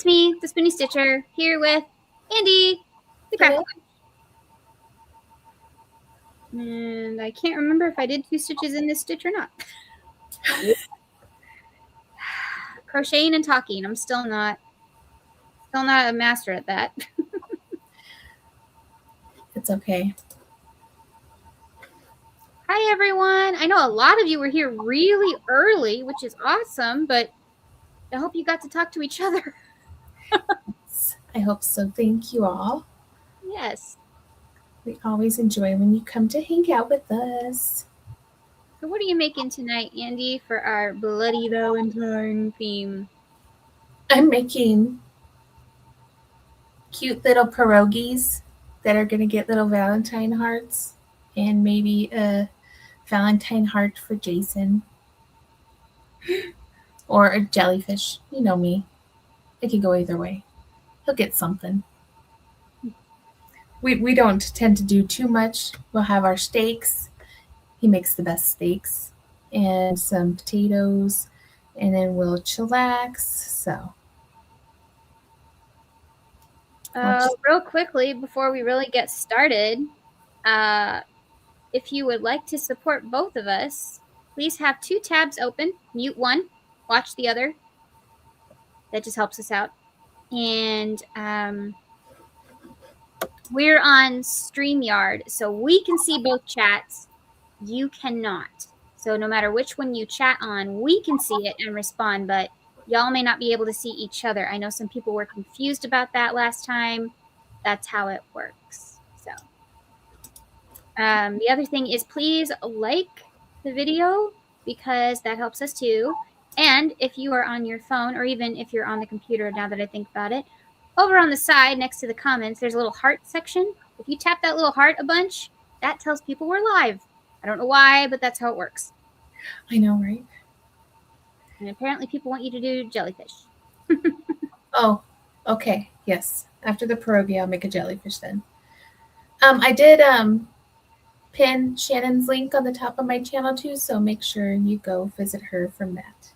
it's me, the Spinny Stitcher, here with Andy, the Craft Coach. And I can't remember if I did 2 stitches in this stitch or not. Crocheting and talking. I'm still not a master at that. It's okay. Hi, everyone. I know a lot of you were here really early, which is awesome, but I hope you got to talk to each other. I hope so. Thank you all. Yes. We always enjoy when you come to hang out with us. So what are you making tonight, Andy, for our Bloody Valentine theme? I'm making cute little pierogies that are going to get little Valentine hearts and maybe a Valentine heart for Jason or a jellyfish. You know me. It can go either way. He'll get something. We don't tend to do too much. We'll have our steaks. He makes the best steaks and some potatoes, and then we'll chillax. So, real quickly before we really get started, if you would like to support both of us, please have 2 tabs open. Mute one, watch the other. That just helps us out. And we're on StreamYard, so we can see both chats. You cannot. So no matter which one you chat on, we can see it and respond, but y'all may not be able to see each other. I know some people were confused about that last time. That's how it works. So the other thing is please like the video because that helps us too. And if you are on your phone or even if you're on the computer, now that I think about it, over on the side next to the comments, there's a little heart section. If you tap that little heart a bunch, that tells people we're live. I don't know why, but that's how it works. I know, right? And apparently people want you to do jellyfish. Oh, okay. Yes. After the pierogi, I'll make a jellyfish then. I did pin Shannon's link on the top of my channel too, so make sure you go visit her from that.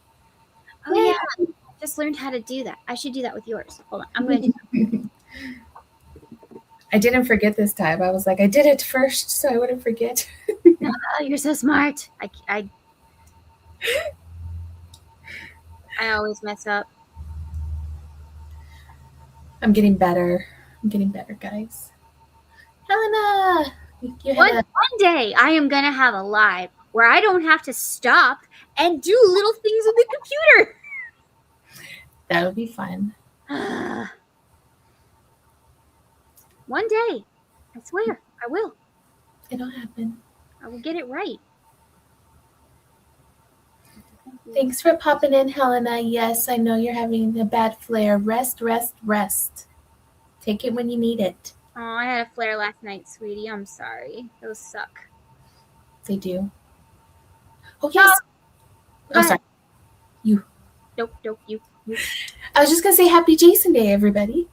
Oh yeah, I just learned how to do that. I should do that with yours. Hold on, I'm going to do that. I didn't forget this time. I was like, I did it first, so I wouldn't forget. Oh, you're so smart. I always mess up. I'm getting better. Guys. Helena! One day I am going to have a live where I don't have to stop and do little things with the computer. That would be fun. One day. I swear. I will. It'll happen. I will get it right. Thanks for popping in, Helena. Yes, I know you're having a bad flare. Rest. Take it when you need it. Oh, I had a flare last night, sweetie. I'm sorry. Those suck. They do. Oh, yes. No. Oh, sorry. You. Nope, you. I was just going to say Happy Jason Day, everybody.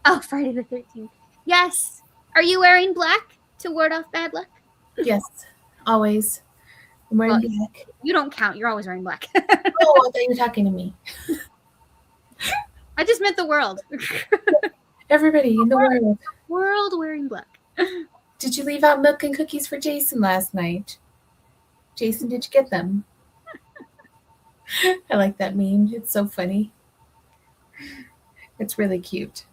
Oh, Friday the 13th. Yes. Are you wearing black to ward off bad luck? Yes, always. I'm wearing black. You don't count. You're always wearing black. Oh, I thought you were talking to me. I just meant the world. Everybody in the world. World wearing black. Did you leave out milk and cookies for Jason last night? Jason, did you get them? I like that meme. It's so funny. It's really cute.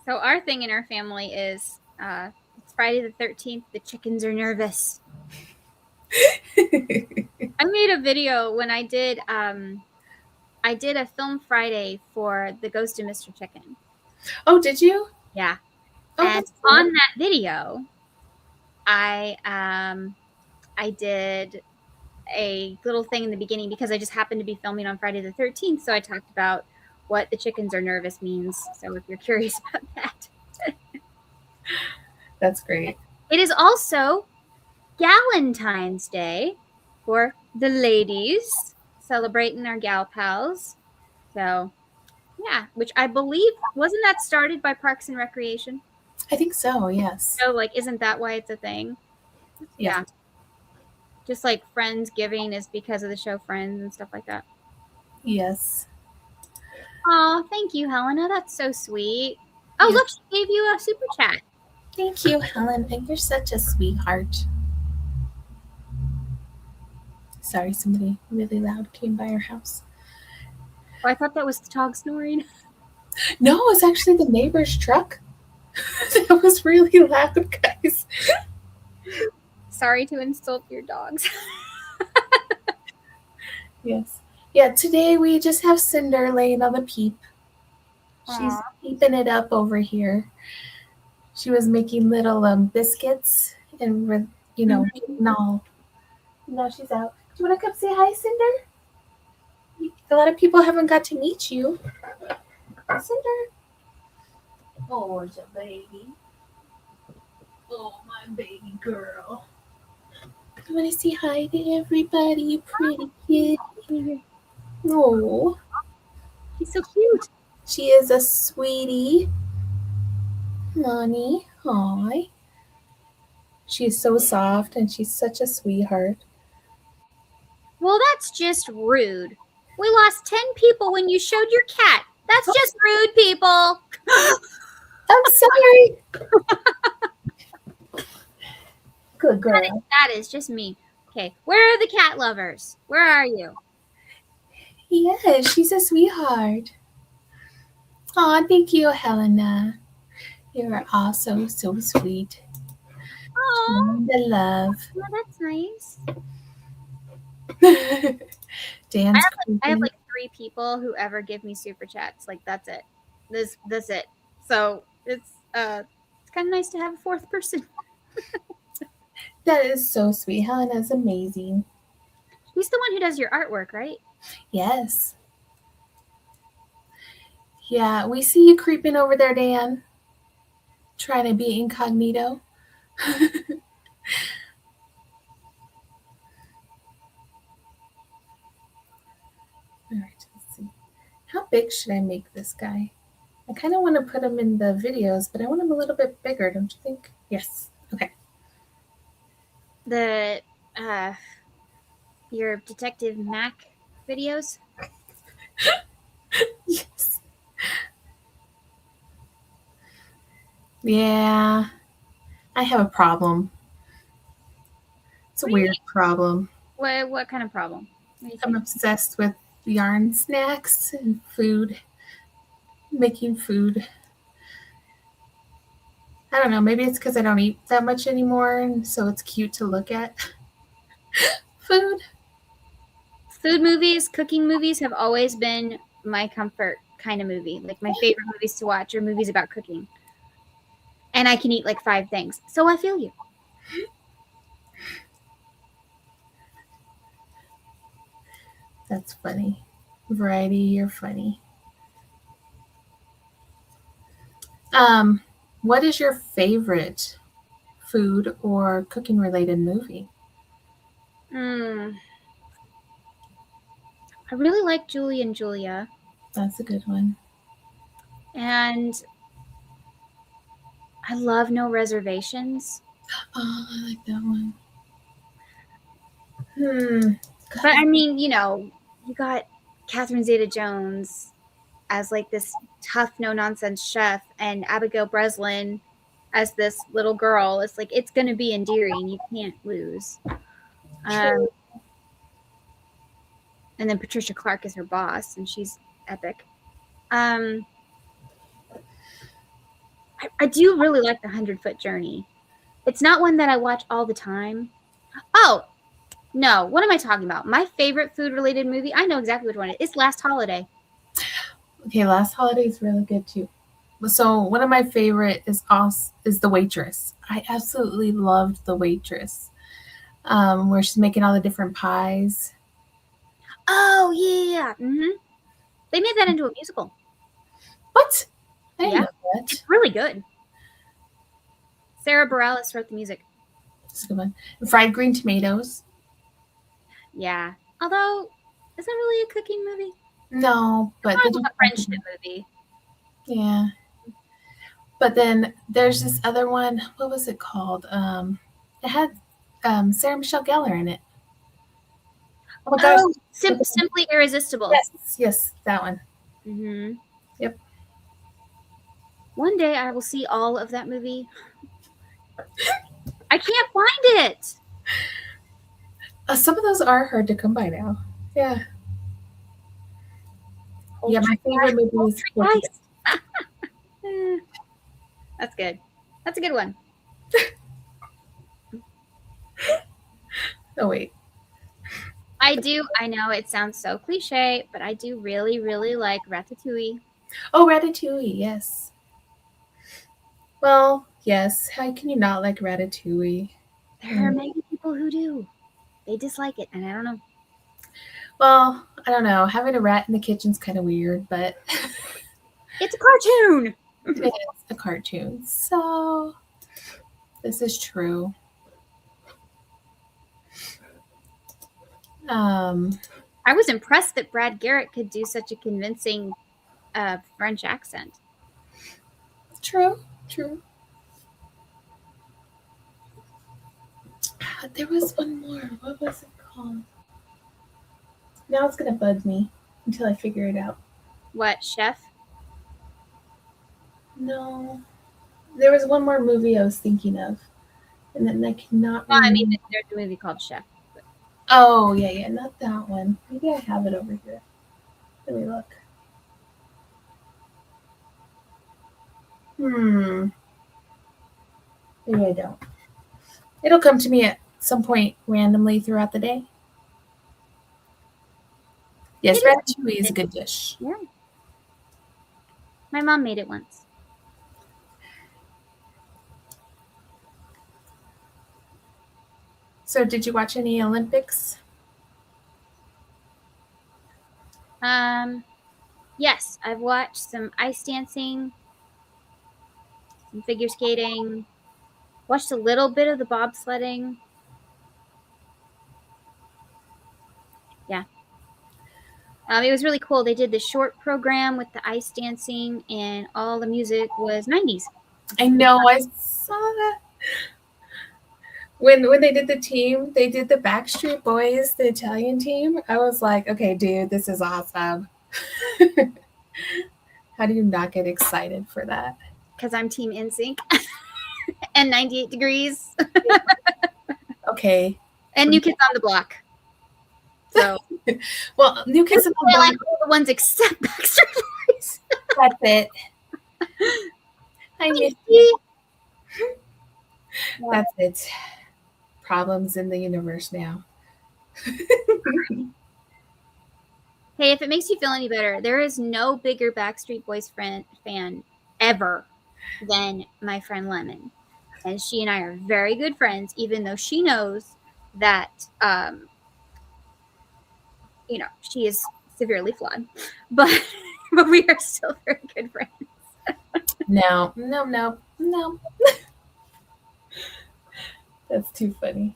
So our thing in our family is it's Friday the 13th. The chickens are nervous. I made a video when I did a film Friday for the Ghost of Mr. Chicken. Oh, did you? Yeah. Oh, and cool. On that video, I did a little thing in the beginning because I just happened to be filming on Friday the 13th. So I talked about what the chickens are nervous means. So if you're curious about that. That's great. It is also Galentine's Day for the ladies, celebrating our gal pals. So, yeah, which I believe, wasn't that started by Parks and Recreation? I think so, yes. So, isn't that why it's a thing? Yeah. Just like Friendsgiving is because of the show Friends and stuff like that. Yes. Oh, thank you, Helena. That's so sweet. Oh, Yeah. look, she gave you a super chat. Thank you, Helen. You're such a sweetheart. Sorry, somebody really loud came by our house. Oh, I thought that was the dog snoring. No, it was actually the neighbor's truck. That was really loud, guys. Sorry to insult your dogs. Yes. Yeah, today we just have Cinder laying on the peep. She's Aw. peeping it up over here. She was making little biscuits and, getting all. Now she's out. Do you want to come say hi, Cinder? A lot of people haven't got to meet you. Cinder. Oh, it's a baby. Oh, my baby girl. You want to say hi to everybody, you pretty kid? Oh, He's so cute. she is a sweetie. Mommy, hi. She's so soft and she's such a sweetheart. Well, that's just rude. We lost 10 people when you showed your cat. That's just rude, people. I'm sorry. Good girl. That is just me. Okay, where are the cat lovers? Where are you? Yes, she's a sweetheart. Aw, thank you, Helena. You're also so sweet. Oh, The love. that's nice. Dan's I have creeping. like 3 people who ever give me super chats. Like that's it. That's it. So it's kind of nice to have a 4th person. That is so sweet. Helena's amazing. He's the one who does your artwork, right? Yes. Yeah, we see you creeping over there, Dan. Trying to be incognito. All right, let's see. How big should I make this guy? I kind of want to put him in the videos, but I want him a little bit bigger, don't you think? Yes. Okay. The your Detective Mac videos. Yes. Yeah. I have a problem. It's a weird problem. What kind of problem? I'm obsessed with yarn snacks and food, making food. I don't know, maybe it's because I don't eat that much anymore, and so it's cute to look at. Food. Food movies, cooking movies have always been my comfort kind of movie. Like my favorite movies to watch are movies about cooking. And I can eat like 5 things. So I feel you. That's funny. Variety, you're funny. What is your favorite food or cooking related movie? I really like Julie and Julia. That's a good one. And I love No Reservations. Oh, I like that one. But I mean, you know, you got Catherine Zeta-Jones as like this tough, no nonsense chef, and Abigail Breslin as this little girl. It's like it's gonna be endearing. You can't lose. And then Patricia Clark is her boss, and she's epic. I do really like the 100-Foot Journey. It's not one that I watch all the time. Oh, no. What am I talking about? My favorite food-related movie, I know exactly which one it is. It's Last Holiday. Okay, Last Holiday is really good too. So one of my favorite is The Waitress. I absolutely loved The Waitress, where she's making all the different pies. Oh, yeah. Mm-hmm. They made that into a musical. What? I didn't know that. It's really good. Sarah Bareilles wrote the music. That's a good one. Fried Green Tomatoes. Yeah. Although, is that really a cooking movie? No, but it's a friendship movie. Yeah. But then there's this other one. What was it called? It had Sarah Michelle Gellar in it. Oh my gosh. Simply Irresistible. Yes, that one. Mm-hmm. Yep. One day I will see all of that movie. I can't find it. Some of those are hard to come by now. Yeah. Yeah, my favorite movie is Poltergeist. Eh, that's good. That's a good one. Oh wait. I do. I know it sounds so cliche, but I do really, really like Ratatouille. Oh, Ratatouille. Yes. Well, yes. How can you not like Ratatouille? There are many people who do. They dislike it, and I don't know. Well, I don't know. Having a rat in the kitchen's kind of weird, but It's a cartoon. it is a cartoon. So, this is true. Um, I was impressed that Brad Garrett could do such a convincing French accent. true. True. There was one more. What was it called? Now it's gonna bug me until I figure it out. What, Chef? No, there was one more movie I was thinking of, and then I cannot Well, remember. I mean, there's a movie called Chef. But... Oh yeah, not that one. Maybe I have it over here. Let me look. Maybe I don't. It'll come to me at some point randomly throughout the day. Yes, ratatouille is a good dish. Yeah. My mom made it once. So, did you watch any Olympics? Yes, I've watched some ice dancing, some figure skating, watched a little bit of the bobsledding. Yeah. It was really cool. They did the short program with the ice dancing, and all the music was 90s. I know, I saw that. When they did the team, they did the Backstreet Boys, the Italian team. I was like, okay, dude, this is awesome. How do you not get excited for that? Because I'm Team NSYNC and 98 Degrees Okay. and New Kids on the Block. So, well, New Kids on the Block. Like all the ones except Backstreet Boys. That's it. I miss you. That's it. Problems in the universe now. Hey, if it makes you feel any better, there is no bigger Backstreet Boys fan ever than my friend Lemon. And she and I are very good friends, even though she knows that, she is severely flawed. But we are still very good friends. No. That's too funny.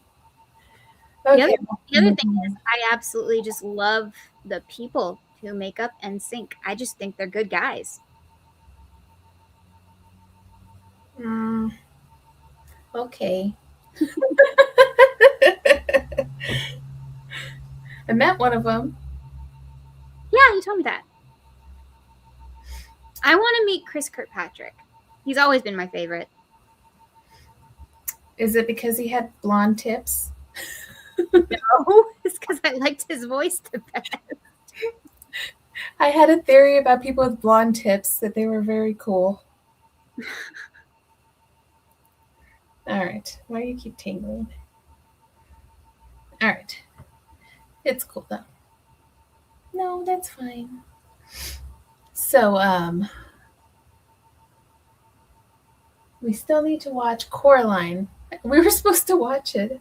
Okay. The other thing is, I absolutely just love the people who make up NSYNC. I just think they're good guys. Okay. I met one of them. Yeah, you told me that. I want to meet Chris Kirkpatrick. He's always been my favorite. Is it because he had blonde tips? No, it's because I liked his voice the best. I had a theory about people with blonde tips that they were very cool. All right. Why do you keep tingling? All right. It's cool though. No, that's fine. So, we still need to watch Coraline. We were supposed to watch it.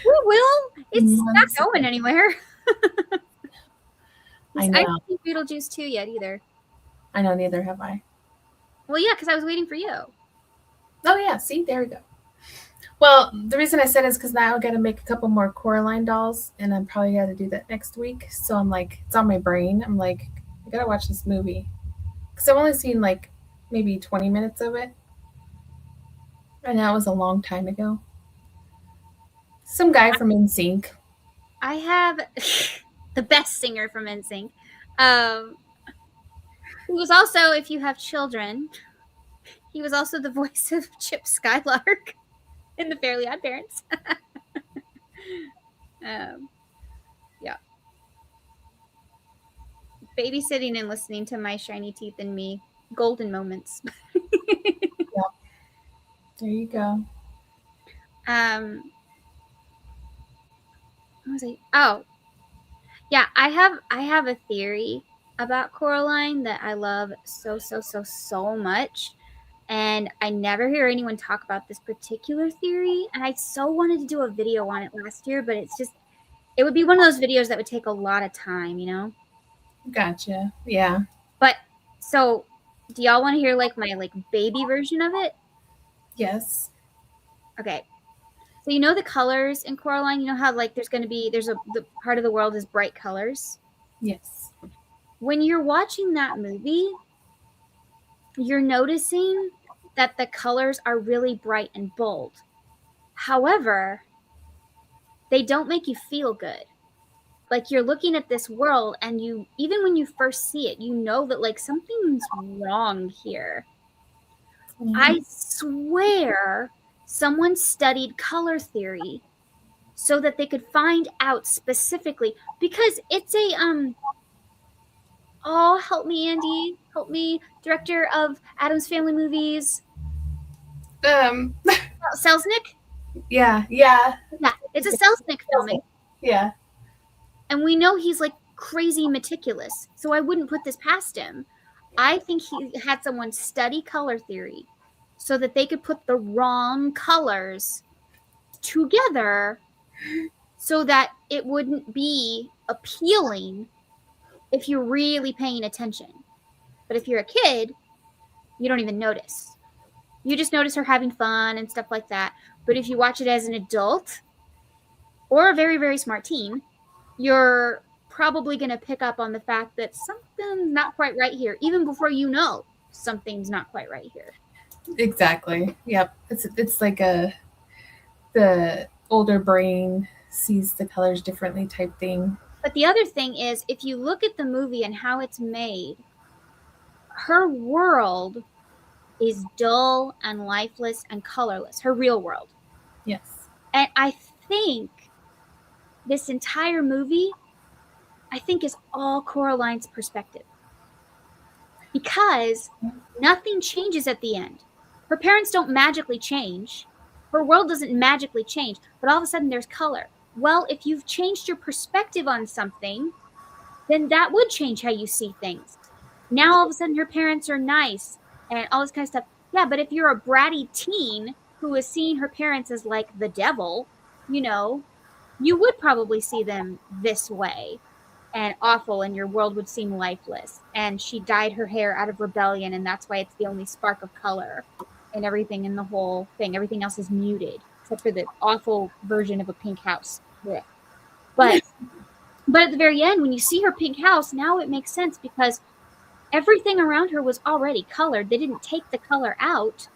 We will. It's not going anywhere. I know. I haven't seen Beetlejuice 2 yet either. I know, neither have I. Well, yeah, because I was waiting for you. Oh, yeah. See, there we go. Well, the reason I said is because now I got to make a couple more Coraline dolls, and I'm probably got to do that next week. So I'm like, it's on my brain. I'm like, I got to watch this movie. Because I've only seen like maybe 20 minutes of it. And that was a long time ago. Some guy from NSYNC. I have the best singer from NSYNC. He was also, if you have children, he was also the voice of Chip Skylark in The Fairly Odd Parents. Yeah. Babysitting and listening to My Shiny Teeth and Me. Golden moments. Yep. There you go. What was I? Oh, yeah. I have a theory about Coraline that I love so much, and I never hear anyone talk about this particular theory. And I so wanted to do a video on it last year, but it's just it would be one of those videos that would take a lot of time, you know. Gotcha. Yeah. But so, do y'all want to hear like my like baby version of it? Yes. Okay. So you know the colors in Coraline. You know how like there's the part of the world is bright colors. Yes. When you're watching that movie, you're noticing that the colors are really bright and bold. However, they don't make you feel good. Like you're looking at this world and you even when you first see it, you know that like something's wrong here. I swear someone studied color theory so that they could find out specifically because it's a oh, help me, Andy. Help me. Director of Addams Family Movies. Um. Selznick? Yeah. Yeah. Yeah, it's a Selznick filming. Yeah. And we know he's like crazy meticulous. So I wouldn't put this past him. I think he had someone study color theory so that they could put the wrong colors together so that it wouldn't be appealing if you're really paying attention. But if you're a kid, you don't even notice. You just notice her having fun and stuff like that. But if you watch it as an adult or a very, very smart teen, you're probably going to pick up on the fact that something's not quite right here, even before you know something's not quite right here. Exactly. Yep. It's like the older brain sees the colors differently type thing. But the other thing is, if you look at the movie and how it's made, her world is dull and lifeless and colorless, her real world. Yes. And I think this entire movie, I think, is all Coraline's perspective. Because nothing changes at the end. Her parents don't magically change. Her world doesn't magically change, but all of a sudden there's color. Well, if you've changed your perspective on something, then that would change how you see things. Now all of a sudden her parents are nice and all this kind of stuff. Yeah, but if you're a bratty teen who is seeing her parents as like the devil, you know, you would probably see them this way and awful, and your world would seem lifeless. And she dyed her hair out of rebellion, and that's why it's the only spark of color and everything in the whole thing. Everything else is muted, except for the awful version of a pink house. Yeah. But at the very end, when you see her pink house, now it makes sense because everything around her was already colored. They didn't take the color out,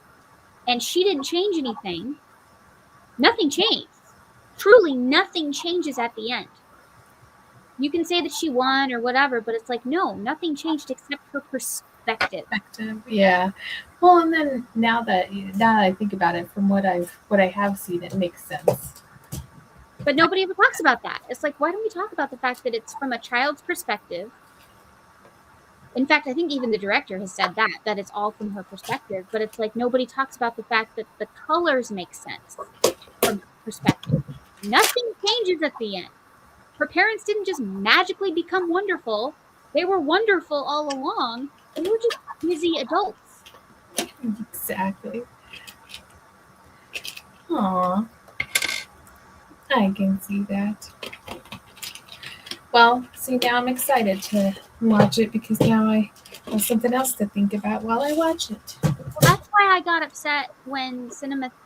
and she didn't change anything. Nothing changed. Truly, nothing changes at the end. You can say that she won or whatever, but it's like, no, nothing changed except her perspective. Yeah. Well, and then now that I think about it, from what I have seen, it makes sense. But nobody ever talks about that. It's like, why don't we talk about the fact that it's from a child's perspective? In fact, I think even the director has said that it's all from her perspective. But it's like nobody talks about the fact that the colors make sense from her perspective. Nothing changes at the end. Her parents didn't just magically become wonderful. They were wonderful all along. They were just busy adults. Exactly. Aw. I can see that. Well, see, now I'm excited to watch it because now I have something else to think about while I watch it. Well, that's why I got upset when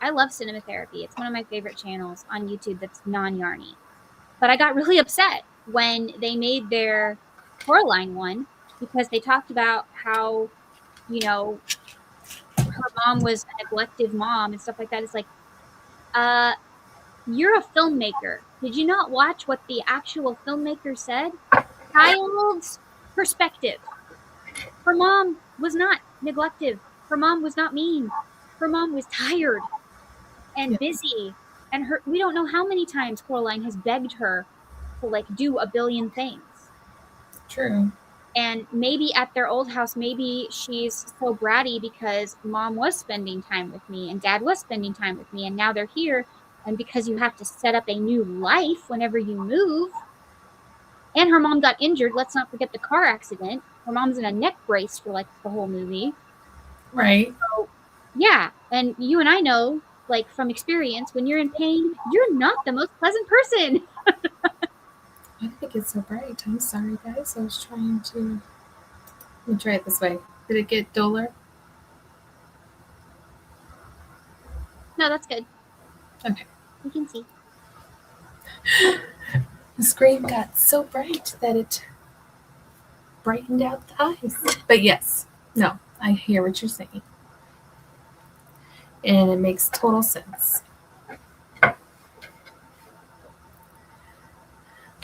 I love Cinema Therapy. It's one of my favorite channels on YouTube that's non-yarny. But I got really upset when they made their Coraline one because they talked about how, you know, her mom was a neglective mom and stuff like that. It's like, you're a filmmaker. Did you not watch what the actual filmmaker said? Child's perspective. Her mom was not neglective. Her mom was not mean. Her mom was tired and Yeah. busy. And we don't know how many times Coraline has begged her to like do a billion things. True. And maybe at their old house, maybe she's so bratty because mom was spending time with me and dad was spending time with me, and now they're here. And because you have to set up a new life whenever you move, and her mom got injured. Let's not forget the car accident. Her mom's in a neck brace for like the whole movie. Right. So, yeah. And you and I know, like from experience, when you're in pain, you're not the most pleasant person. Why did it get so bright? I'm sorry, guys. I was trying to. Let me try it this way. Did it get duller? No, that's good. Okay. You can see. The screen got so bright that it brightened out the eyes. But yes, no, I hear what you're saying. And it makes total sense.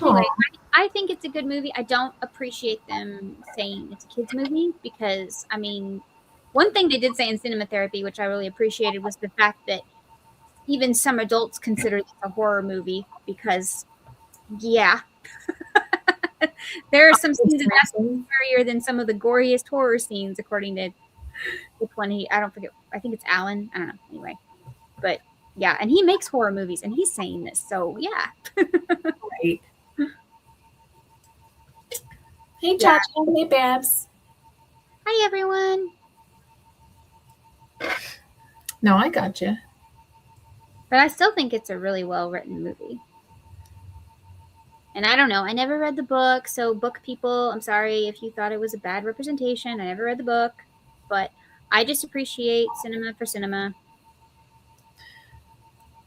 Anyway, Aw. I think it's a good movie. I don't appreciate them saying it's a kids' movie because, I mean, one thing they did say in Cinema Therapy, which I really appreciated, was the fact that even some adults consider this a horror movie because, yeah, there are some scenes in that scarier than some of the goriest horror scenes, according to which one I don't forget. I think it's Alan. I don't know. Anyway, but yeah, and he makes horror movies, and he's saying this, so yeah. Right. Hey, Yeah. Chacha. Hey, Babs. Hi, everyone. No, I got you. But I still think it's a really well written movie. And I don't know. I never read the book, so book people, I'm sorry if you thought it was a bad representation. I never read the book, but I just appreciate cinema for cinema.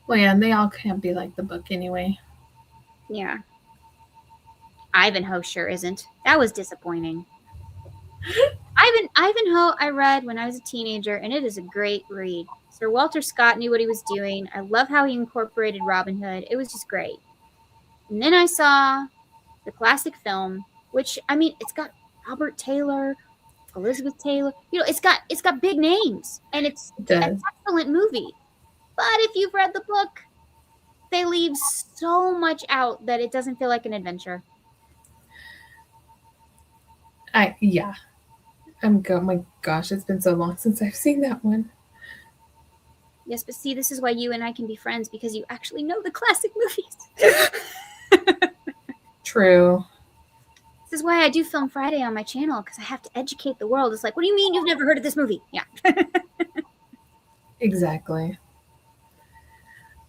Well, yeah, and they all can't be like the book anyway. Yeah. Ivanhoe sure isn't. That was disappointing. Ivanhoe I read when I was a teenager, and it is a great read. Sir Walter Scott knew what he was doing. I love how he incorporated Robin Hood. It was just great. And then I saw the classic film, which I mean, it's got Robert Taylor, Elizabeth Taylor. You know, it's got big names, and it's It an does. excellent movie. But if you've read the book, they leave so much out that it doesn't feel like an adventure. Yeah. Oh my gosh, it's been so long since I've seen that one. Yes, but see, this is why you and I can be friends because you actually know the classic movies. True. This is why I do Film Friday on my channel because I have to educate the world. It's like, what do you mean you've never heard of this movie? Yeah. Exactly.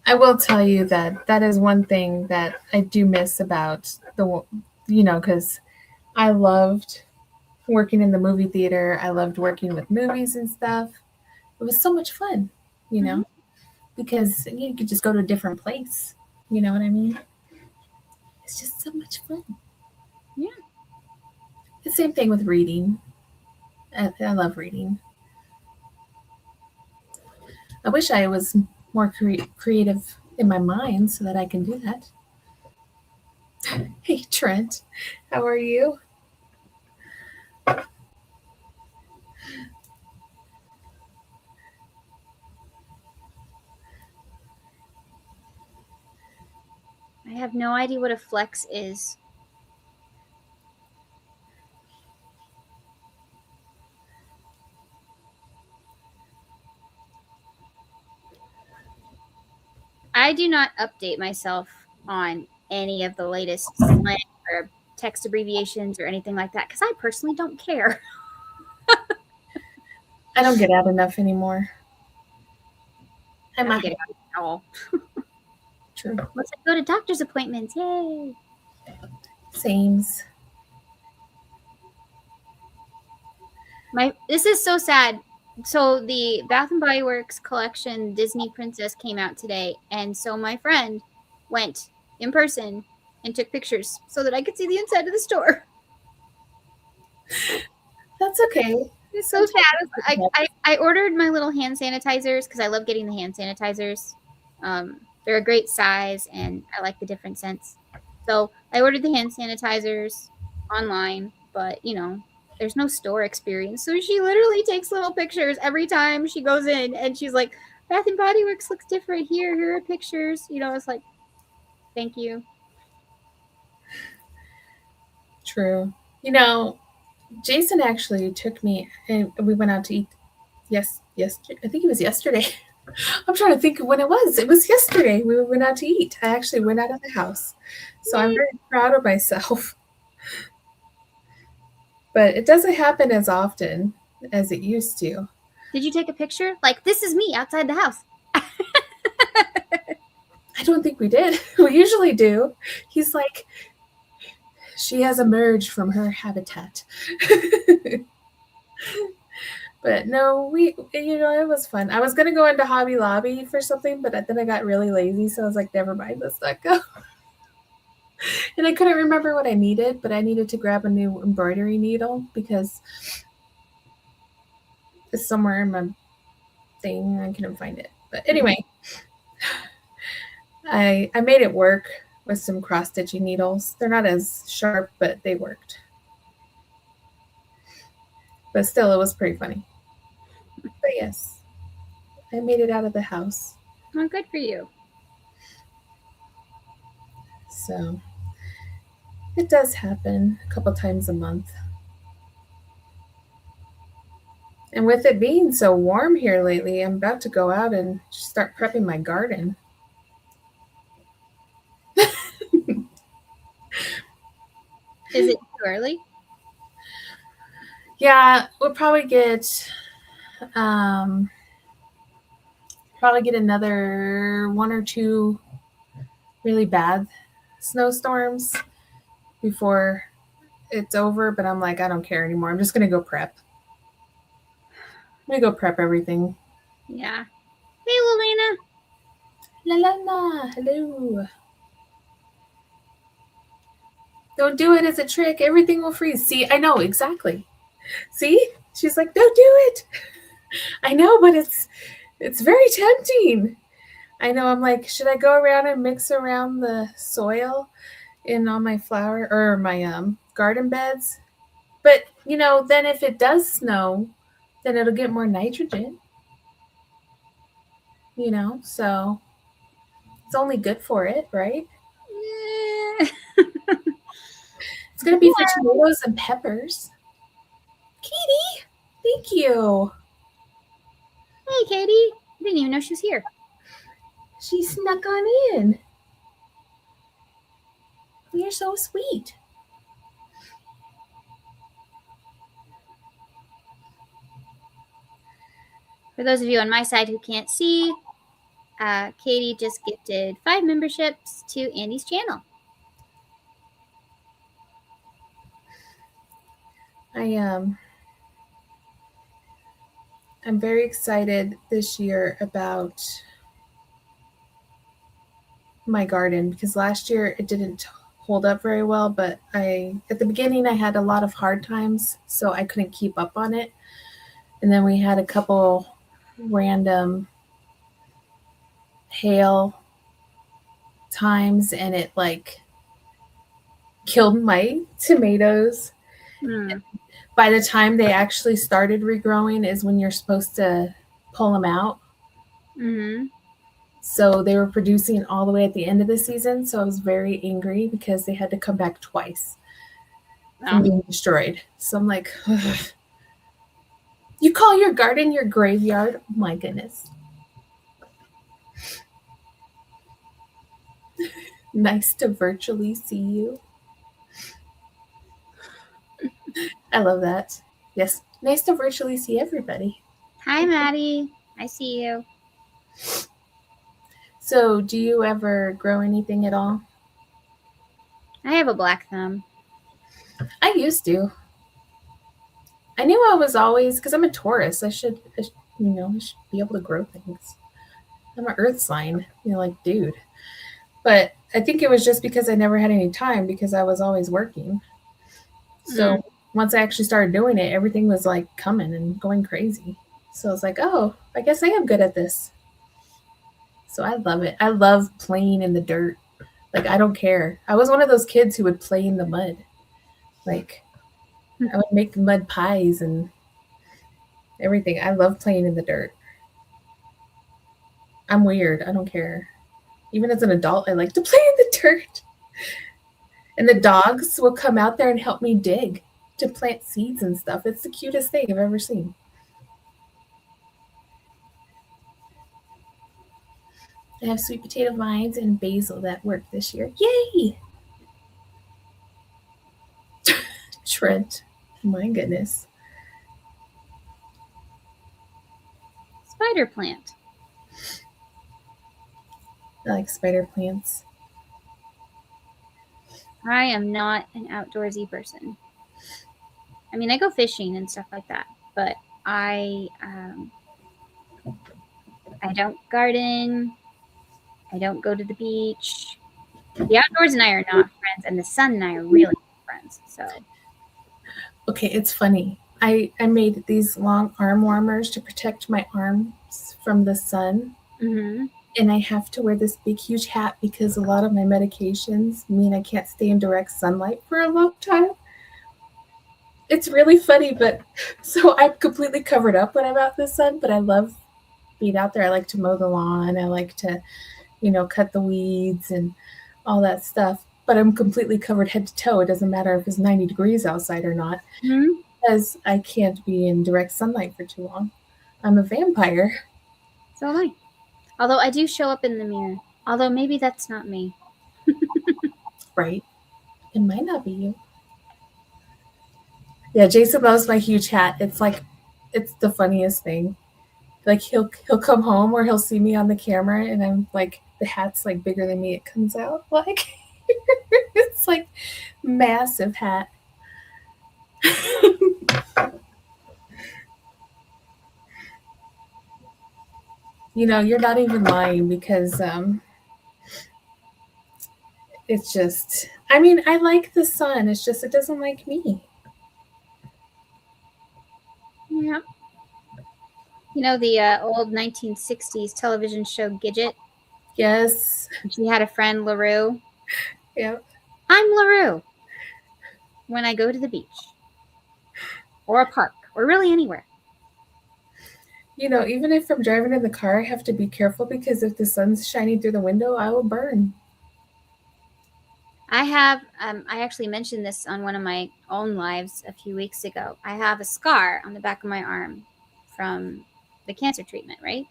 I will tell you that that is one thing that I do miss about because I loved working in the movie theater. I loved working with movies and stuff. It was so much fun, Mm-hmm. because you could just go to a different place. You know what I mean? It's just so much fun. Yeah. The same thing with reading. I love reading. I wish I was more creative in my mind so that I can do that. Hey, Trent, how are you? I have no idea what a flex is. I do not update myself on any of the latest slang or text abbreviations or anything like that because I personally don't care. I don't get out enough anymore. I don't get it at all. True. Let's go to doctor's appointments. Yay! Sames. This is so sad. So the Bath and Body Works collection Disney Princess came out today, and so my friend went in person and took pictures so that I could see the inside of the store. That's okay. It's so sad. I ordered my little hand sanitizers because I love getting the hand sanitizers. They're a great size, and I like the different scents. So I ordered the hand sanitizers online, but there's no store experience. So she literally takes little pictures every time she goes in, and she's like, Bath and Body Works looks different here. Here are pictures. It's like, thank you. True. Jason actually took me and we went out to eat. Yes, I think it was yesterday. I'm trying to think of when it was. It was yesterday. We went out to eat. I actually went out of the house. So I'm very proud of myself. But it doesn't happen as often as it used to. Did you take a picture? Like, this is me outside the house. I don't think we did. We usually do. He's like, she has emerged from her habitat. But no, it was fun. I was going to go into Hobby Lobby for something, but then I got really lazy. So I was like, never mind, let's not go. And I couldn't remember what I needed, but I needed to grab a new embroidery needle because it's somewhere in my thing. I couldn't find it. But anyway, I made it work with some cross-stitching needles. They're not as sharp, but they worked. But still, it was pretty funny. But yes, I made it out of the house. Well, good for you. So it does happen a couple times a month. And with it being so warm here lately, I'm about to go out and start prepping my garden. Is it too early? Yeah, we'll probably get another 1 or 2 really bad snowstorms before it's over. But I'm like, I don't care anymore. I'm just gonna go prep. I'm gonna go prep everything. Yeah. Hey, Lelena. La la la. Hello. Don't do it as a trick. Everything will freeze. See, I know exactly. See, she's like, don't do it. I know, but it's very tempting. I know. I'm like, should I go around and mix around the soil in all my flower or my garden beds? But then if it does snow, then it'll get more nitrogen. So it's only good for it, right? Yeah. It's gonna be for tomatoes and peppers. Katie, thank you. Hey, Katie. I didn't even know she was here. She snuck on in. You're so sweet. For those of you on my side who can't see, Katie just gifted 5 memberships to Andy's channel. I'm very excited this year about my garden because last year it didn't hold up very well, but at the beginning I had a lot of hard times, so I couldn't keep up on it. And then we had a couple random hail times and it like killed my tomatoes. By the time they actually started regrowing is when you're supposed to pull them out. Mm-hmm. So they were producing all the way at the end of the season. So I was very angry because they had to come back twice from being destroyed. So I'm like, ugh. You call your garden your graveyard? Oh my goodness. Nice to virtually see you. I love that. Yes, nice to virtually see everybody. Hi, Maddie. I see you. So, do you ever grow anything at all? I have a black thumb. I used to. I knew I was always, because I'm a Taurus, I should be able to grow things. I'm an earth sign, like, dude. But I think it was just because I never had any time because I was always working. So once I actually started doing it, everything was like coming and going crazy. So I was like, oh, I guess I am good at this. So I love it. I love playing in the dirt. Like, I don't care. I was one of those kids who would play in the mud. Like, I would make mud pies and everything. I love playing in the dirt. I'm weird. I don't care. Even as an adult, I like to play in the dirt. And the dogs will come out there and help me dig to plant seeds and stuff. It's the cutest thing I've ever seen. I have sweet potato vines and basil that worked this year. Yay! Trent. My goodness. Spider plant. I like spider plants. I am not an outdoorsy person. I mean, I go fishing and stuff like that, but I don't garden. I don't go to the beach. The outdoors and I are not friends, and the sun and I are really friends. So Okay, it's funny. I made these long arm warmers to protect my arms from the sun. mm-hmm. And I have to wear this big, huge hat because a lot of my medications mean I can't stay in direct sunlight for a long time. It's really funny, but so I'm completely covered up when I'm out in the sun, but I love being out there. I like to mow the lawn. I like to, cut the weeds and all that stuff. But I'm completely covered head to toe. It doesn't matter if it's 90 degrees outside or not, Mm-hmm. because I can't be in direct sunlight for too long. I'm a vampire. So am I. Although I do show up in the mirror. Although maybe that's not me. Right? It might not be you. Yeah, Jason loves my huge hat. It's the funniest thing. Like he'll come home or he'll see me on the camera and I'm like the hat's like bigger than me. It comes out like it's like massive hat. You're not even lying because it's just I mean, I like the sun. It's just it doesn't like me. Yeah. You know the old 1960s television show Gidget? Yes. She had a friend, LaRue. Yeah. I'm LaRue when I go to the beach or a park or really anywhere. Even if I'm driving in the car, I have to be careful because if the sun's shining through the window, I will burn. I have, I actually mentioned this on one of my own lives a few weeks ago. I have a scar on the back of my arm from the cancer treatment, right?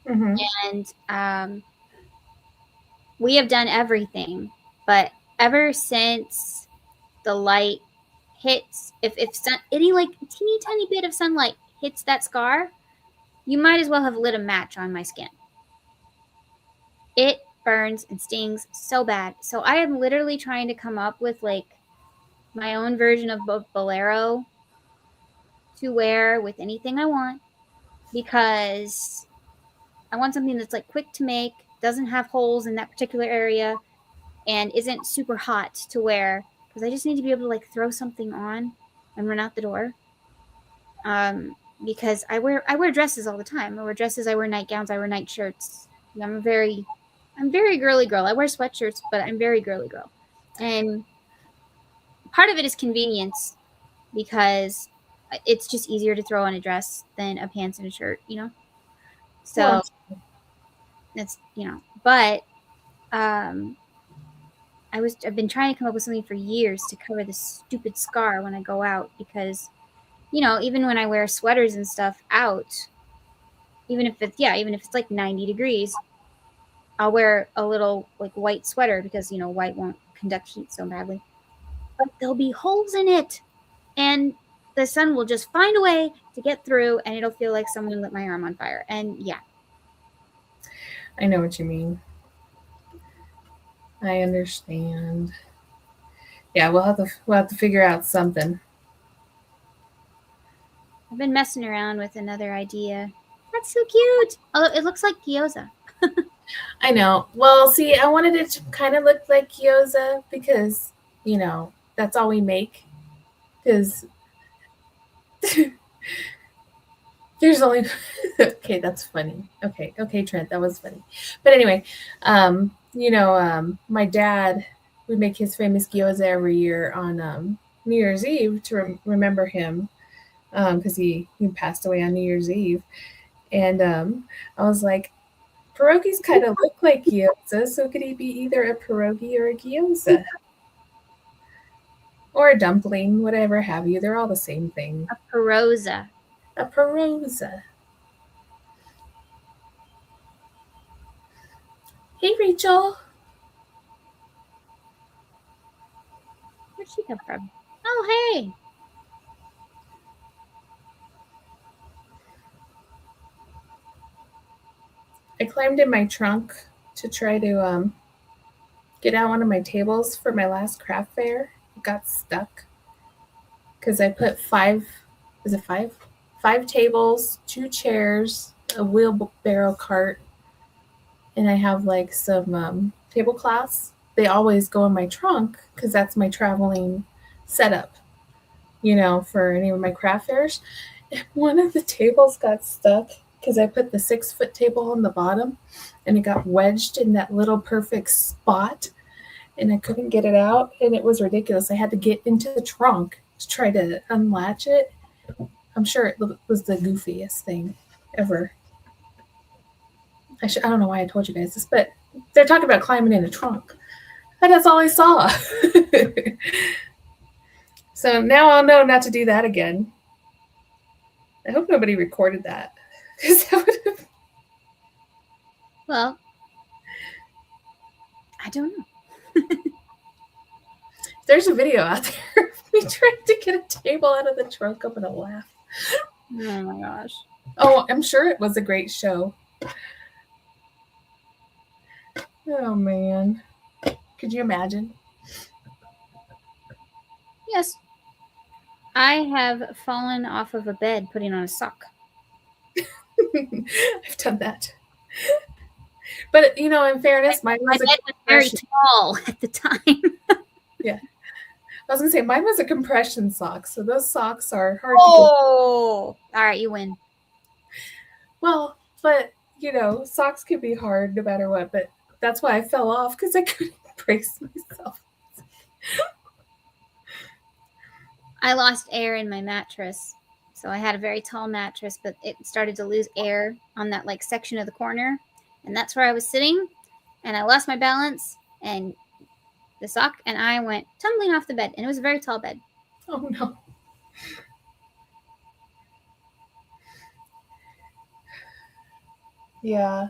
Mm-hmm. And we have done everything, but ever since the light hits, if any like teeny tiny bit of sunlight hits that scar, you might as well have lit a match on my skin. It burns and stings so bad. So I am literally trying to come up with like my own version of bolero to wear with anything I want because I want something that's like quick to make, doesn't have holes in that particular area, and isn't super hot to wear because I just need to be able to like throw something on and run out the door. Because I wear dresses all the time. I wear dresses, I wear nightgowns, I wear nightshirts. I'm very girly girl. I wear sweatshirts, but I'm very girly girl. And part of it is convenience because it's just easier to throw on a dress than a pants and a shirt, So Well, that's but I've been trying to come up with something for years to cover this stupid scar when I go out because even when I wear sweaters and stuff out, even if it's like 90 degrees, I'll wear a little like white sweater because white won't conduct heat so badly. But there'll be holes in it, and the sun will just find a way to get through, and it'll feel like someone lit my arm on fire. And yeah, I know what you mean. I understand. Yeah, we'll have to figure out something. I've been messing around with another idea. That's so cute. Although it looks like gyoza. I know. Well, see, I wanted it to kind of look like gyoza because that's all we make. Because there's only okay, that's funny. Okay, Trent, that was funny. But anyway, my dad would make his famous gyoza every year on New Year's Eve to remember him because he passed away on New Year's Eve. And I was like, pierogies kind of look like gyoza, so could he be either a pierogi or a gyoza? Or a dumpling, whatever have you. They're all the same thing. A perosa. A perosa. Hey, Rachel. Where'd she come from? Oh, hey. I climbed in my trunk to try to get out one of my tables for my last craft fair. It got stuck because I put is it five? 5 tables, 2 chairs, a wheelbarrow cart, and I have like some tablecloths. They always go in my trunk because that's my traveling setup, for any of my craft fairs. And one of the tables got stuck because I put the 6-foot table on the bottom and it got wedged in that little perfect spot and I couldn't get it out and it was ridiculous. I had to get into the trunk to try to unlatch it. I'm sure it was the goofiest thing ever. I don't know why I told you guys this, but they're talking about climbing in a trunk. And that's all I saw. So now I'll know not to do that again. I hope nobody recorded that. Well, I don't know. There's a video out there of me trying to get a table out of the trunk. I'm going to laugh. Oh my gosh. Oh, I'm sure it was a great show. Oh, man. Could you imagine? Yes. I have fallen off of a bed putting on a sock. I've done that. But, in fairness, my bed was very tall at the time. Yeah. I was going to say, mine was a compression sock, so those socks are hard to get. All right, you win. Well, but, socks can be hard no matter what, but that's why I fell off, because I couldn't brace myself. I lost air in my mattress. So I had a very tall mattress, but it started to lose air on that section of the corner. And that's where I was sitting. And I lost my balance and the sock, and I went tumbling off the bed. And it was a very tall bed. Oh, no. Yeah.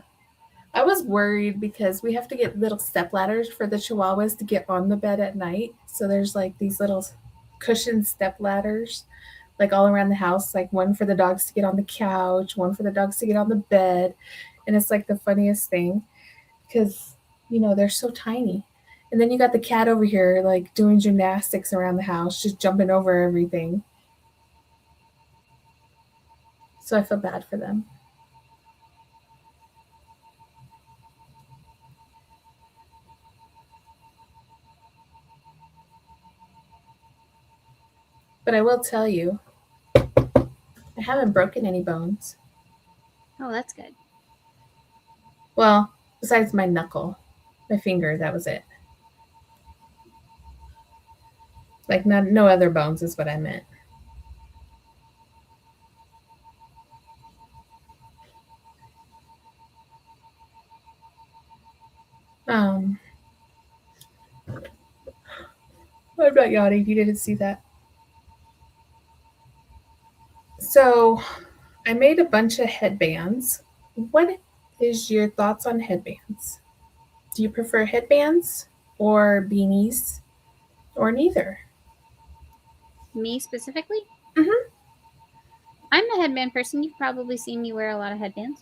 I was worried because we have to get little step ladders for the Chihuahuas to get on the bed at night. So there's these little cushioned step ladders all around the house, one for the dogs to get on the couch, one for the dogs to get on the bed. And it's the funniest thing because, they're so tiny. And then you got the cat over here doing gymnastics around the house, just jumping over everything. So I feel bad for them. But I will tell you, I haven't broken any bones. Oh, that's good. Well, besides my knuckle, my finger, that was it. No other bones is what I meant. I'm not yawning. You didn't see that. So, I made a bunch of headbands. What is your thoughts on headbands? Do you prefer headbands or beanies or neither? Me specifically? Mm-hmm. I'm a headband person. You've probably seen me wear a lot of headbands.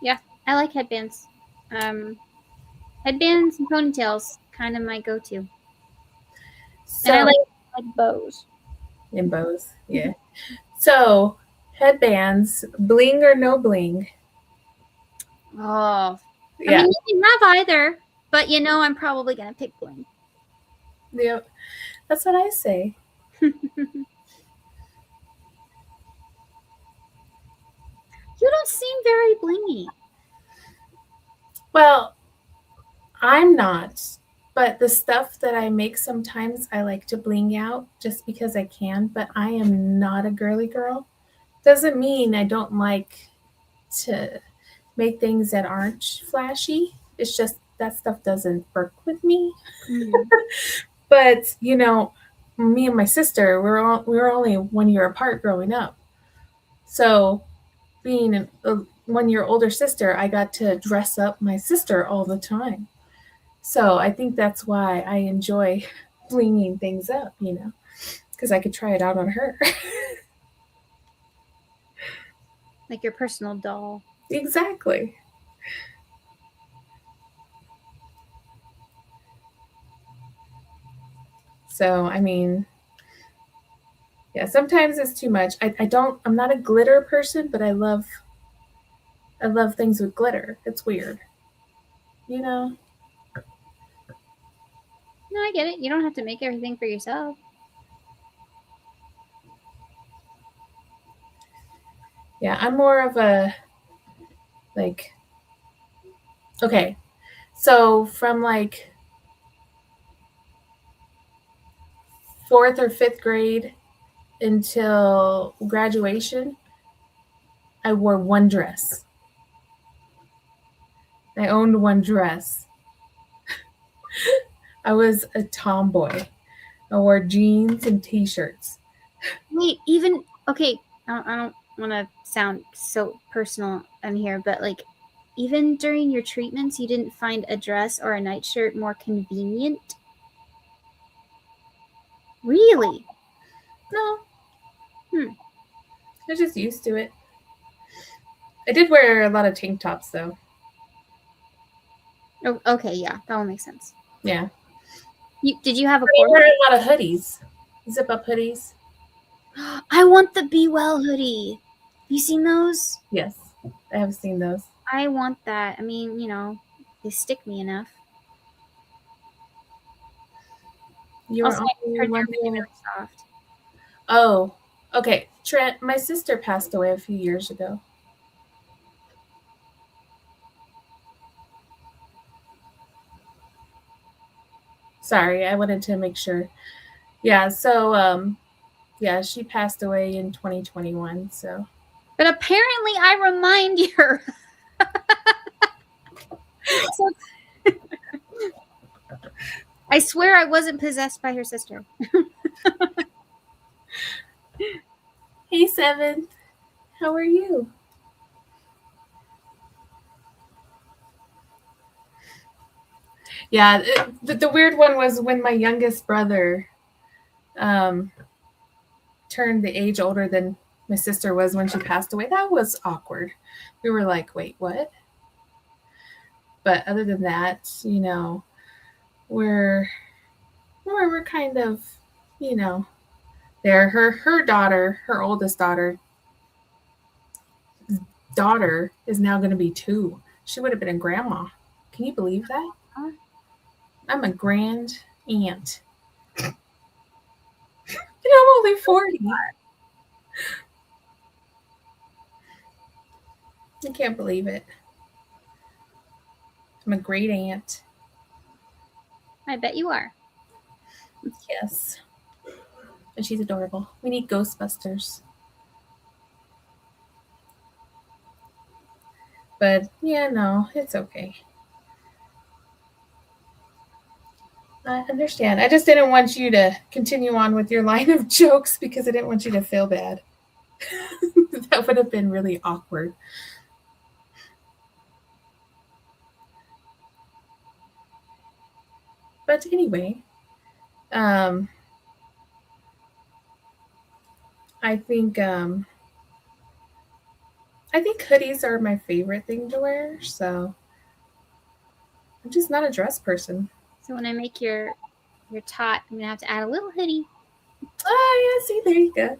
Yeah, I like headbands. Headbands and ponytails, kind of my go-to. So, and I like bows. And bows, yeah. So, headbands, bling or no bling? Oh, yeah. I mean, you can have either, but I'm probably gonna pick bling. Yep, that's what I say. You don't seem very blingy. Well, I'm not, But the stuff that I make sometimes I like to bling out just because I can, but I am not a girly girl. Doesn't mean I don't like to make things that aren't flashy. It's just that stuff doesn't work with me. Mm. But, me and my sister, we were only 1 year apart growing up. So, being a 1 year older sister, I got to dress up my sister all the time. So I think that's why I enjoy blinging things up, because I could try it out on her. Like your personal doll. Exactly. So, I mean, yeah, sometimes it's too much. I'm not a glitter person, but I love things with glitter. It's weird, you know? No, I get it. You don't have to make everything for yourself. Yeah, I'm more of a, like, okay, so from like fourth or fifth grade until graduation, I wore one dress. I owned one dress. I was a tomboy. I wore jeans and t-shirts. Wait, even okay. I don't want to sound so personal in here, but like, even during your treatments, you didn't find a dress or a nightshirt more convenient. Really? No, Hmm. I was just used to it. I did wear a lot of tank tops though. Oh, okay, yeah, that one makes sense. Yeah. Did you have a I portal? wear a lot of hoodies. Zip up hoodies. I want the Be Well hoodie. Have you seen those? Yes. I have seen those. I want that. I mean, they stick me enough. You were Also, I only heard they're 1 year. really soft. Oh, okay. Trent, my sister passed away a few years ago. Sorry, I wanted to make sure. Yeah, so yeah, she passed away in 2021, so But apparently, I remind her. So I swear I wasn't possessed by her sister. hey Seven, how are you? Yeah, the weird one was when my youngest brother um turned the age older than my sister was when she passed away. That was awkward. We were like, wait, what? But other than that, we're we're kind of, you know, there. Her daughter, her oldest daughter is now going to be 2. She would have been a grandma. Can you believe that? Huh? I'm a grand aunt. And I'm only 40. I can't believe it. I'm a great aunt. I bet you are. Yes. And she's adorable. We need Ghostbusters. But yeah, no, it's okay. I understand. I just didn't want you to continue on with your line of jokes because I didn't want you to feel bad. That would have been really awkward. But anyway, um, I think um, I think hoodies are my favorite thing to wear. So I'm just not a dress person. So when I make your tot, I'm gonna have to add a little hoodie. Oh yeah, see, there you go.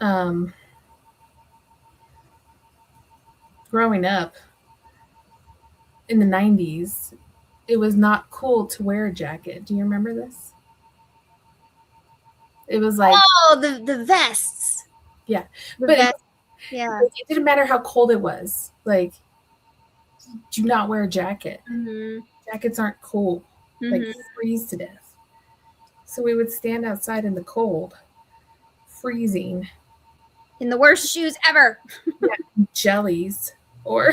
Um, growing up in the 90s, it was not cool to wear a jacket. Do you remember this? It was like, Oh, the vests. yeah, The but vest. Yeah. it didn't matter how cold it was. Like, do not wear a jacket. Mm-hmm. Jackets aren't cool. Like Mm-hmm. freeze to death. So we would stand outside in the cold, freezing. In the worst shoes ever. Yeah, jellies or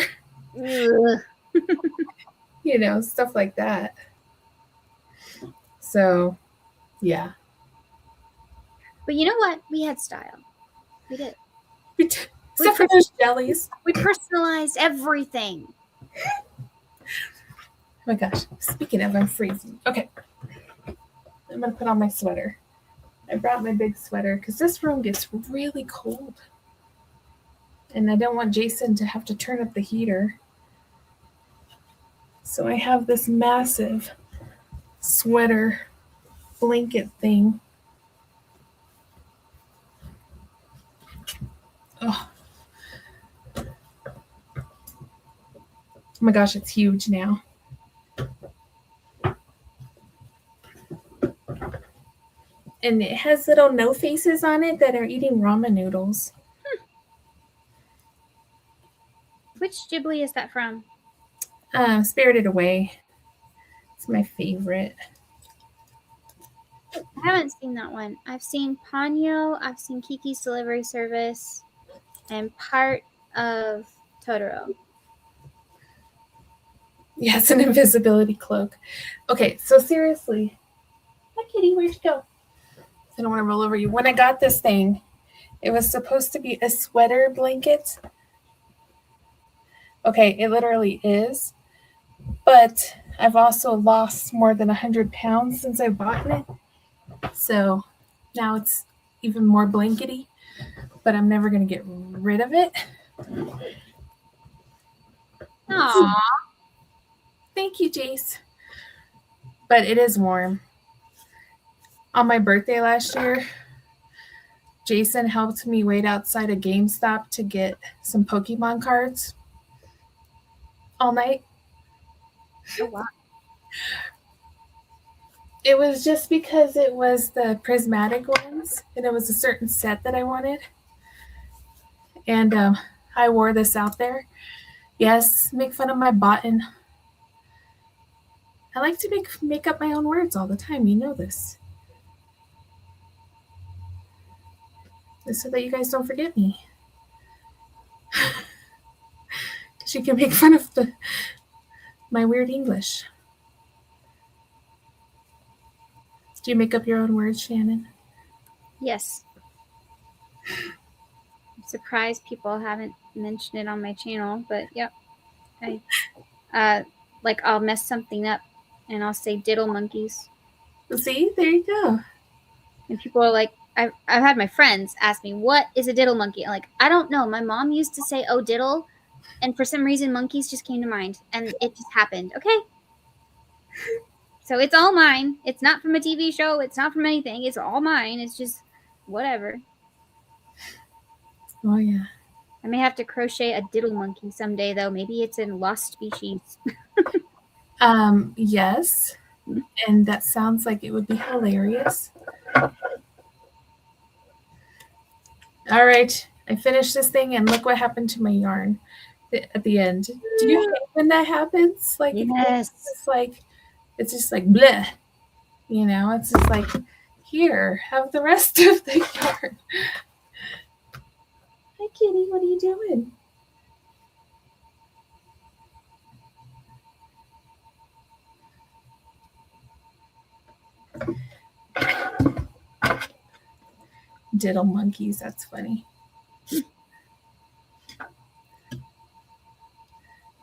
stuff like that. So, yeah. But you know what? We had style. We did. Except for those jellies. We personalized everything. Oh my gosh. Speaking of, I'm freezing. Okay. I'm going to put on my sweater. I brought my big sweater because this room gets really cold. And I don't want Jason to have to turn up the heater. So I have this massive sweater blanket thing. Oh. Oh my gosh, it's huge now. And it has little no faces on it that are eating ramen noodles. Which Ghibli is that from? Spirited Away. It's my favorite. I haven't seen that one. I've seen Ponyo, I've seen Kiki's Delivery Service, and part of Totoro. Yeah, it's an invisibility cloak. Okay, so seriously. Hi, kitty. Where'd you go? I don't want to roll over you. When I got this thing, it was supposed to be a sweater blanket. Okay, it literally is. But I've also lost more than 100 pounds since I bought it. So now it's even more blankety. But I'm never going to get rid of it. Aww. Thank you, Jace. But it is warm. On my birthday last year, Jason helped me wait outside a GameStop to get some Pokemon cards all night. Oh, wow. It was just because it was the prismatic ones, and it was a certain set that I wanted. And I wore this out there. Yes, make fun of my bottom. I like to make up my own words all the time. You know this. Just so that you guys don't forget me. Because you can make fun of my weird English. Do you make up your own words, Shannon? Yes. I'm surprised people haven't mentioned it on my channel, but yep. I'll mess something up and I'll say diddle monkeys. See, there you go. And people are like, I've had my friends ask me, what is a diddle monkey? I'm like, I don't know. My mom used to say, oh, diddle. And for some reason, monkeys just came to mind. And it just happened. Okay. So it's all mine. It's not from a TV show. It's not from anything. It's all mine. It's just whatever. Oh, yeah. I may have to crochet a diddle monkey someday, though. Maybe it's in lost species. Yes. And that sounds like it would be hilarious. All right. I finished this thing, and look what happened to my yarn at the end. Do you hate when that happens? Like, yes. It's just like bleh. It's just like, here, have the rest of the yarn. Hi, kitty. What are you doing? Diddle monkeys. That's funny.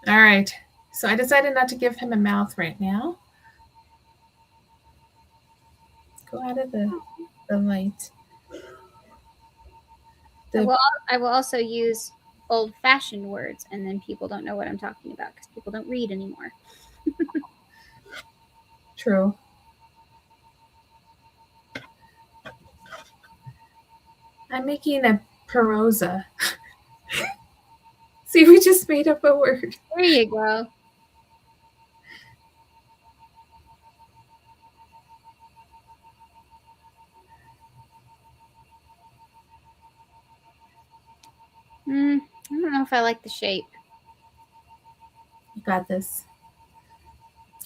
All right. So I decided not to give him a mouth right now. Let's go out of the light. I will also use old-fashioned words, and then people don't know what I'm talking about because people don't read anymore. True. I'm making a perosa. See, we just made up a word. There you go. I don't know if I like the shape. Got this.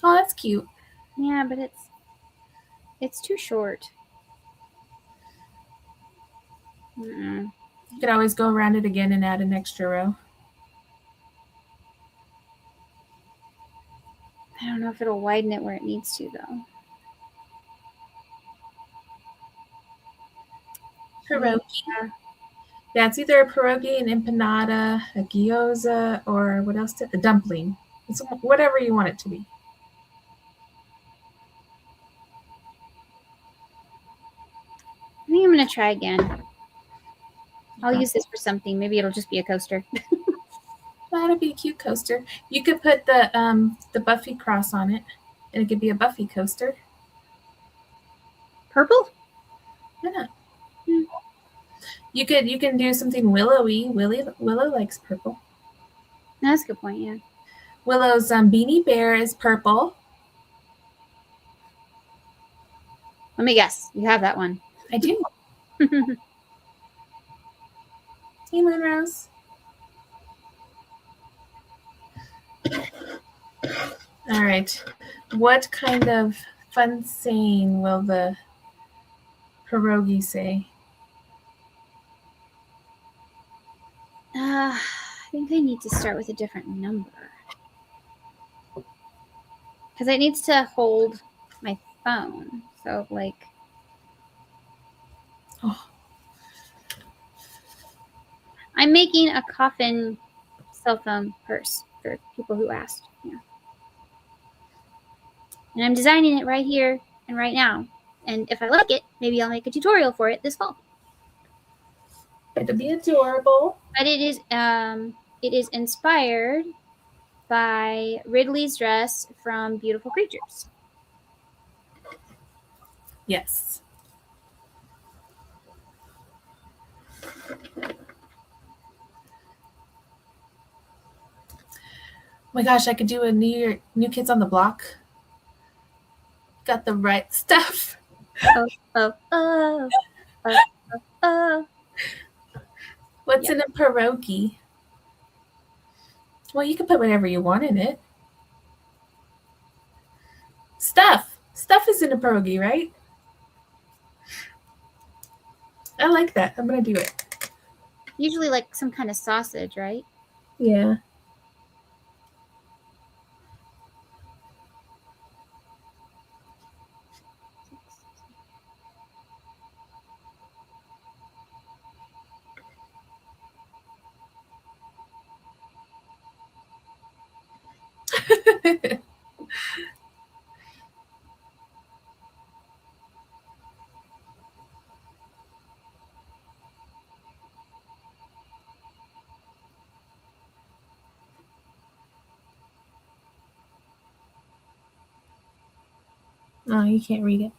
Oh, that's cute. Yeah, but it's too short. Mm-mm. You could always go around it again and add an extra row. I don't know if it'll widen it where it needs to, though. Pierogi. Yeah. Yeah, it's either a pierogi, an empanada, a gyoza, or what else? A dumpling. It's whatever you want it to be. I think I'm gonna try again. I'll use this for something. Maybe it'll just be a coaster. That'll be a cute coaster. You could put the Buffy cross on it, and it could be a Buffy coaster. Purple? Why not? You can do something willowy. Willow likes purple. That's a good point. Yeah. Willow's beanie bear is purple. Let me guess. You have that one. I do. Hey, Moonrose. All right. What kind of fun saying will the pierogi say? I think I need to start with a different number. Because it needs to hold my phone. So, like. Oh. I'm making a coffin cell phone purse for people who asked. Yeah. And I'm designing it right here and right now. And if I like it, maybe I'll make a tutorial for it this fall. It'll be adorable. But it is inspired by Ridley's dress from Beautiful Creatures. Yes. Oh my gosh, I could do a New Kids on the Block. Got the right stuff. Oh. What's in a pierogi? Well, you can put whatever you want in it. Stuff. Stuff is in a pierogi, right? I like that. I'm going to do it. Usually like some kind of sausage, right? Yeah. Oh, you can't read it.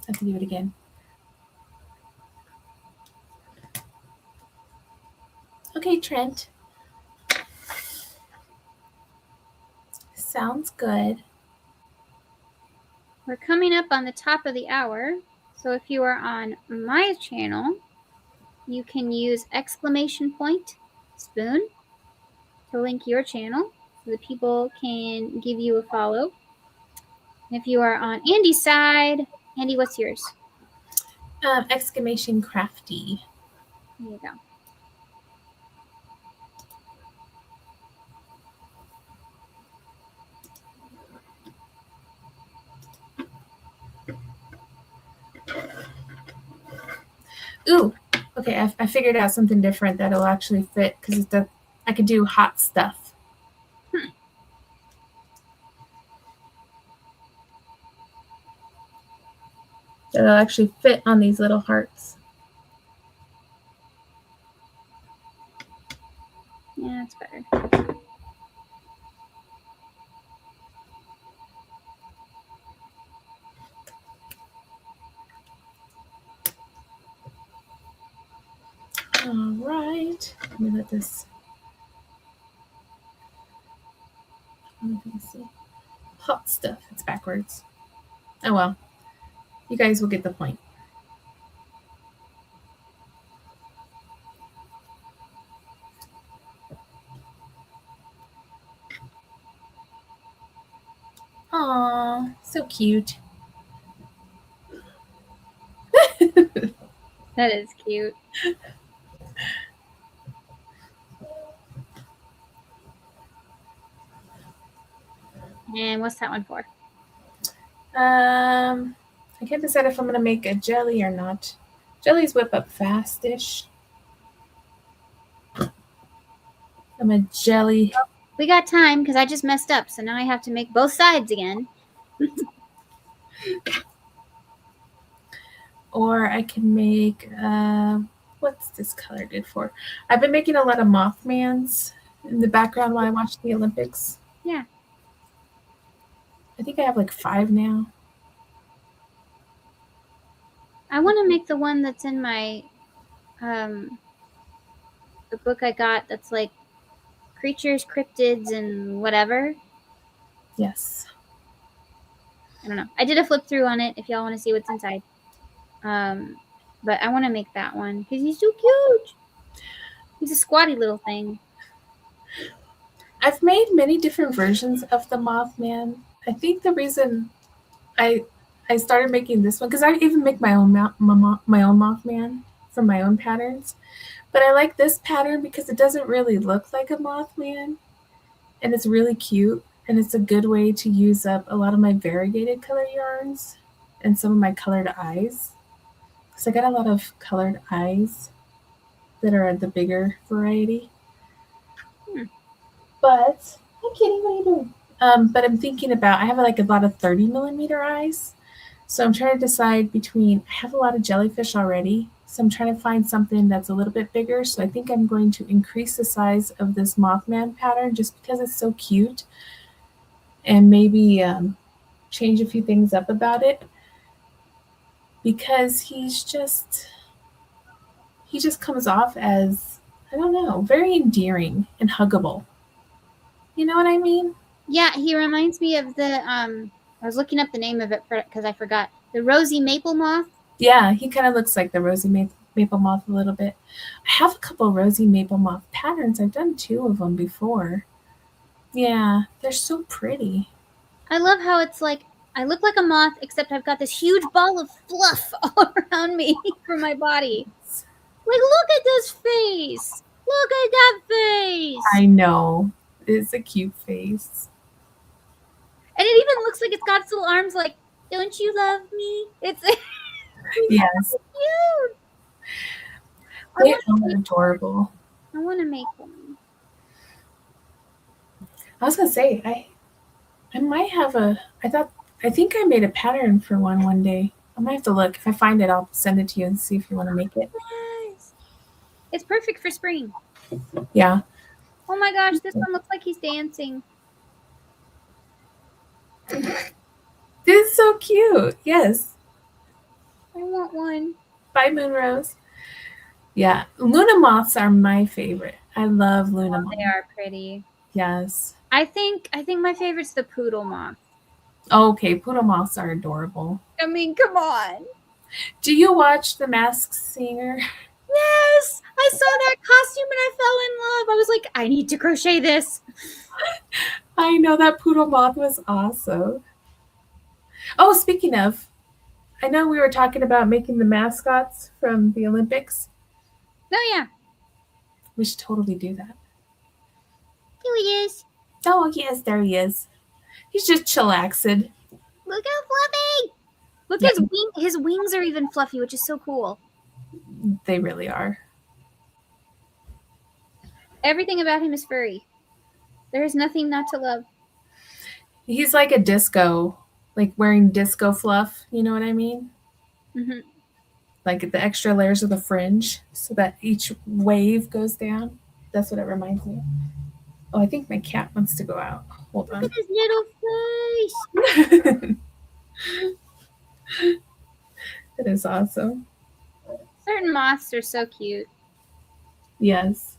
I have to do it again. Okay, Trent. Sounds good. We're coming up on the top of the hour. So if you are on my channel, you can use !spoon to link your channel so that people can give you a follow. And if you are on Andy's side, Andy, what's yours? !crafty. There you go. Ooh, okay. I figured out something different that'll actually fit because I could do hot stuff. That'll actually fit on these little hearts. Yeah, that's better. All right. Let me let this. Let me see. Hot stuff. It's backwards. Oh well. You guys will get the point. Aw, so cute. That is cute. And what's that one for? I can't decide if I'm gonna make a jelly or not. Jellies whip up fast-ish. I'm a jelly. We got time because I just messed up, so now I have to make both sides again. Or I can make, what's this color good for? I've been making a lot of Mothmans in the background while I watch the Olympics. Yeah. I think I have like 5 now. I want to make the one that's in my the book I got that's like creatures, cryptids, and whatever. Yes. I don't know. I did a flip through on it if y'all want to see what's inside. But I want to make that one because he's so cute. He's a squatty little thing. I've made many different versions of the Mothman. I think the reason I I started making this one because I even make my own my own Mothman from my own patterns. But I like this pattern because it doesn't really look like a Mothman, and it's really cute, and it's a good way to use up a lot of my variegated color yarns and some of my colored eyes. So I got a lot of colored eyes that are the bigger variety. But hi Kitty, what are you doing? But I'm thinking about I have like a lot of 30mm eyes. So I'm trying to decide between I have a lot of jellyfish already. So I'm trying to find something that's a little bit bigger. So I think I'm going to increase the size of this Mothman pattern just because it's so cute. And maybe change a few things up about it. Because he just comes off as, I don't know, very endearing and huggable. You know what I mean? Yeah, he reminds me of the I was looking up the name of it because I forgot. The rosy maple moth. Yeah, he kind of looks like the rosy maple moth a little bit. I have a couple rosy maple moth patterns. I've done 2 of them before. Yeah, they're so pretty. I love how it's like I look like a moth, except I've got this huge ball of fluff all around me for my body. Like, look at this face. Look at that face. I know. It's a cute face. And it even looks like it's got its little arms like, don't you love me? It's Yes. so cute. They are adorable. I want to make one. I was gonna say I might have I think I made a pattern for one day. I might have to look. If I find it, I'll send it to you and see if you want to make it. Yes. It's perfect for spring. Yeah. Oh my gosh, this one looks like he's dancing. This is so cute. Yes. I want one. Bye, Moonrose. Yeah, Luna moths are my favorite. I love Luna moths. They are pretty. Yes. I think my favorite's the poodle moth. Okay, poodle moths are adorable. I mean, come on. Do you watch The Masked Singer? Yes, I saw that costume and I fell in love. I was like, I need to crochet this. I know that poodle moth was awesome. Oh, speaking of, I know we were talking about making the mascots from the Olympics. Oh yeah. We should totally do that. Here he is. Oh, yes, there he is. He's just chillaxed. Look how fluffy. Look, Yeah. his wings are even fluffy, which is so cool. They really are. Everything about him is furry. There is nothing not to love. He's like a disco, like wearing disco fluff. You know what I mean? Mm-hmm. Like the extra layers of the fringe so that each wave goes down. That's what it reminds me of. Oh, I think my cat wants to go out. Hold on. Look at his little face. It is awesome. Certain moths are so cute. Yes.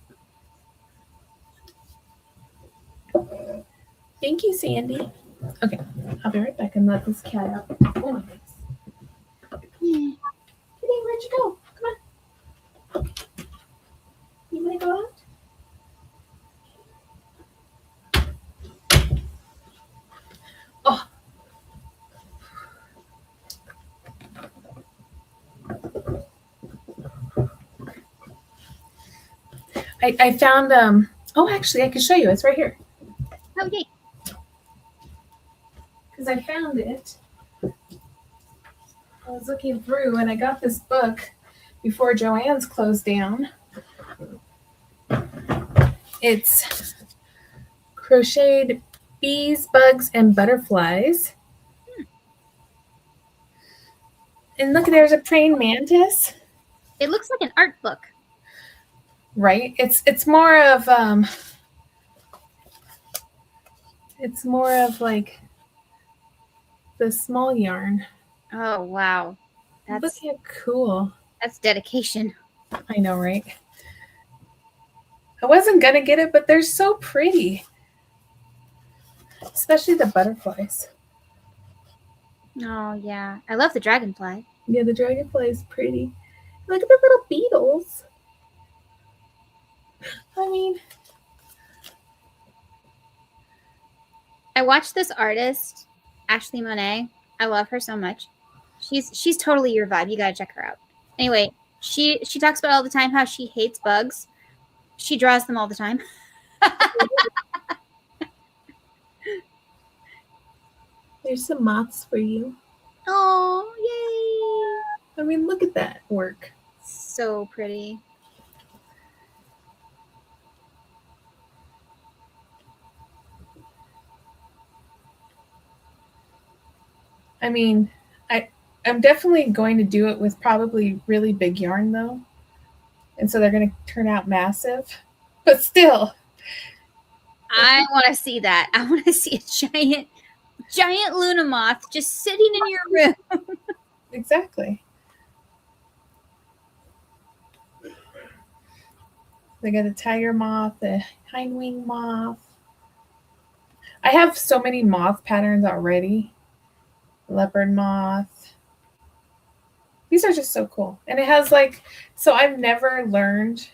Thank you, Sandy. Okay, I'll be right back and let this cat out. Oh my goodness. Yeah. Kitty, where'd you go? Come on. You want to go out? Oh, I found oh, actually I can show you. It's right here. Oh, yay. Because I found it. I was looking through and I got this book before Joann's closed down. It's Crocheted Bees, Bugs, and Butterflies. And look, there's a praying mantis. It looks like an art book. Right? It's more of like the small yarn. Oh, wow. Look how cool. That's dedication. I know, right? I wasn't gonna get it, but they're so pretty. Especially the butterflies. Oh, yeah. I love the dragonfly. Yeah, the dragonfly is pretty. Look at the little beetles. I mean, I watched this artist, Ashley Monet. I love her so much. She's totally your vibe. You gotta check her out. Anyway, she talks about all the time how she hates bugs. She draws them all the time. there's some moths for you. Oh, yay! I mean, look at that work. So pretty. I mean, I'm definitely going to do it with probably really big yarn though. And so they're going to turn out massive. But still. I want to see that. I want to see a giant Luna moth just sitting in your room. Exactly. They got a tiger moth, a hindwing moth. I have so many moth patterns already. Leopard moth. These are just so cool. And it has like, so I've never learned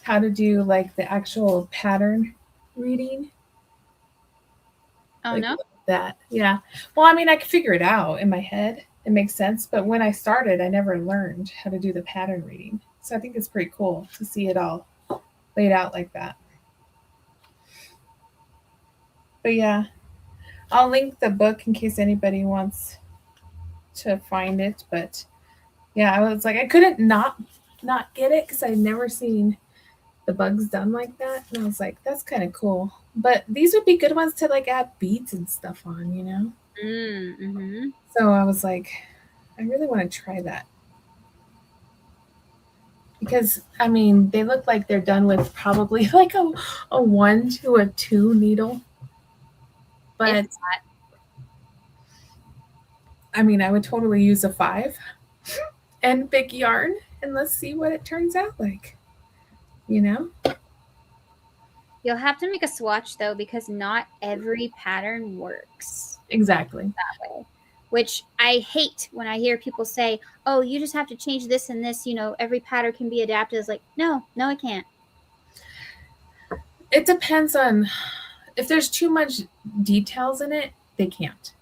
how to do like the actual pattern reading. Oh, like no? That. Yeah. Well, I mean, I could figure it out in my head. It makes sense. But when I started, I never learned how to do the pattern reading. So I think it's pretty cool to see it all laid out like that. But yeah, I'll link the book in case anybody wants to find it. But yeah, I was like, I couldn't not get it because I'd never seen the bugs done like that. And I was like, that's kind of cool. But these would be good ones to like add beads and stuff on, you know? Mm-hmm. So I was like, I really want to try that. Because, I mean, they look like they're done with probably like a 1 to a 2 needle. But, I mean, I would totally use a 5 and big yarn. And let's see what it turns out like. You know? You'll have to make a swatch, though, because not every pattern works. Exactly. That way. Which I hate when I hear people say, oh, you just have to change this and this, you know, every pattern can be adapted. It's like, no, it can't. It depends on, if there's too much details in it, they can't.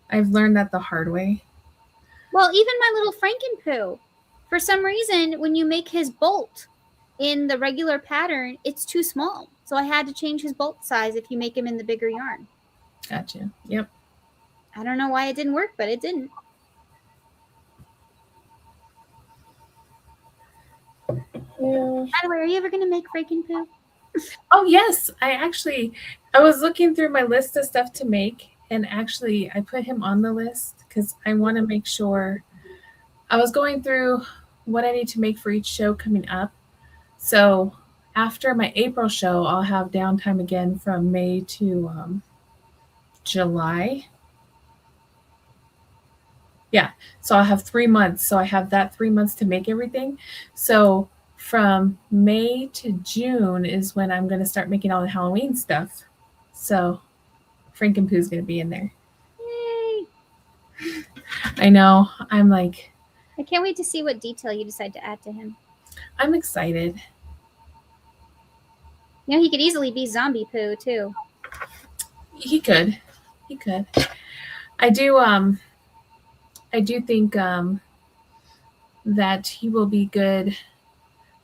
I've learned that the hard way. Well, even my little Frankenpoo, for some reason, when you make his bolt in the regular pattern, it's too small. So I had to change his bolt size if you make him in the bigger yarn. Gotcha. Yep. I don't know why it didn't work, but it didn't. Yeah. By the way, are you ever going to make Frankenpoo? Oh, yes. I was looking through my list of stuff to make, and actually I put him on the list because I want to make sure. I was going through what I need to make for each show coming up. So after my April show, I'll have downtime again from May to July. Yeah, so I'll have 3 months. So I have that 3 months to make everything. So from May to June is when I'm going to start making all the Halloween stuff. So Frankenpoo's going to be in there. Yay! I know. I'm like, I can't wait to see what detail you decide to add to him. I'm excited. You know, he could easily be Zombie Poo too. He could. I do think that he will be good.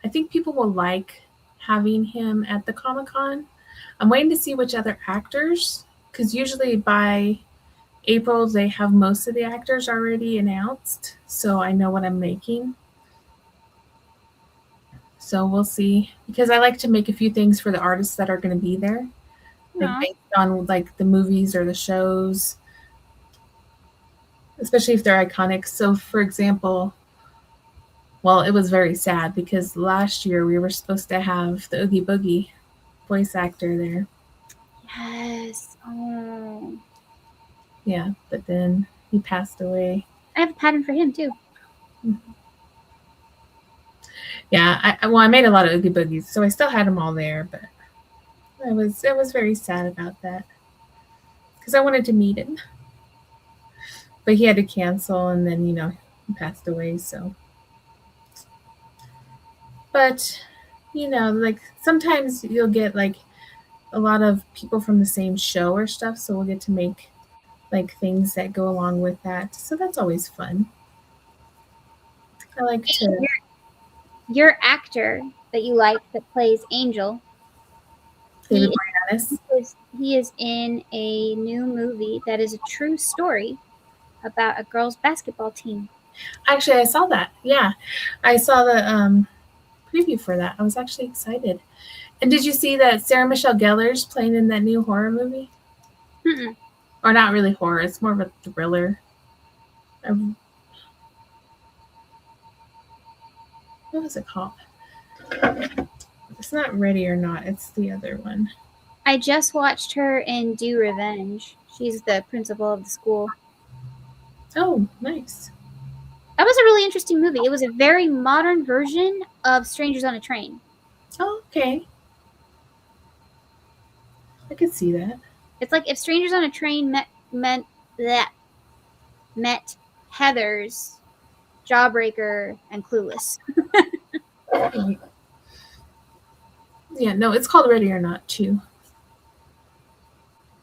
I think people will like having him at the Comic-Con. I'm waiting to see which other actors, because usually by April they have most of the actors already announced, so I know what I'm making. So we'll see, because I like to make a few things for the artists that are going to be there, like Aw. based on like the movies or the shows, especially if they're iconic. So for example, well, it was very sad because last year we were supposed to have the Oogie Boogie voice actor there. Yes. Oh. Yeah, but then he passed away. I have a pattern for him too. Yeah, I made a lot of Oogie Boogies, so I still had them all there, but I was very sad about that because I wanted to meet him, but he had to cancel, and then he passed away. So, but like sometimes you'll get like a lot of people from the same show or stuff, so we'll get to make like things that go along with that. So that's always fun. I like to. Your actor that you like that plays Angel, David he Boreanaz. he is in a new movie that is a true story about a girls' basketball team. Actually, I saw that. Yeah, I saw the preview for that. I was actually excited. And did you see that Sarah Michelle Gellar's playing in that new horror movie? Mm-mm. Or not really horror. It's more of a thriller. What was it called? It's not Ready or Not. It's the other one. I just watched her in Do Revenge. She's the principal of the school. Oh, nice. That was a really interesting movie. It was a very modern version of Strangers on a Train. Oh, okay. I could see that. It's like if Strangers on a Train met Heathers, Jawbreaker, and Clueless. Yeah, no, it's called Ready or Not too.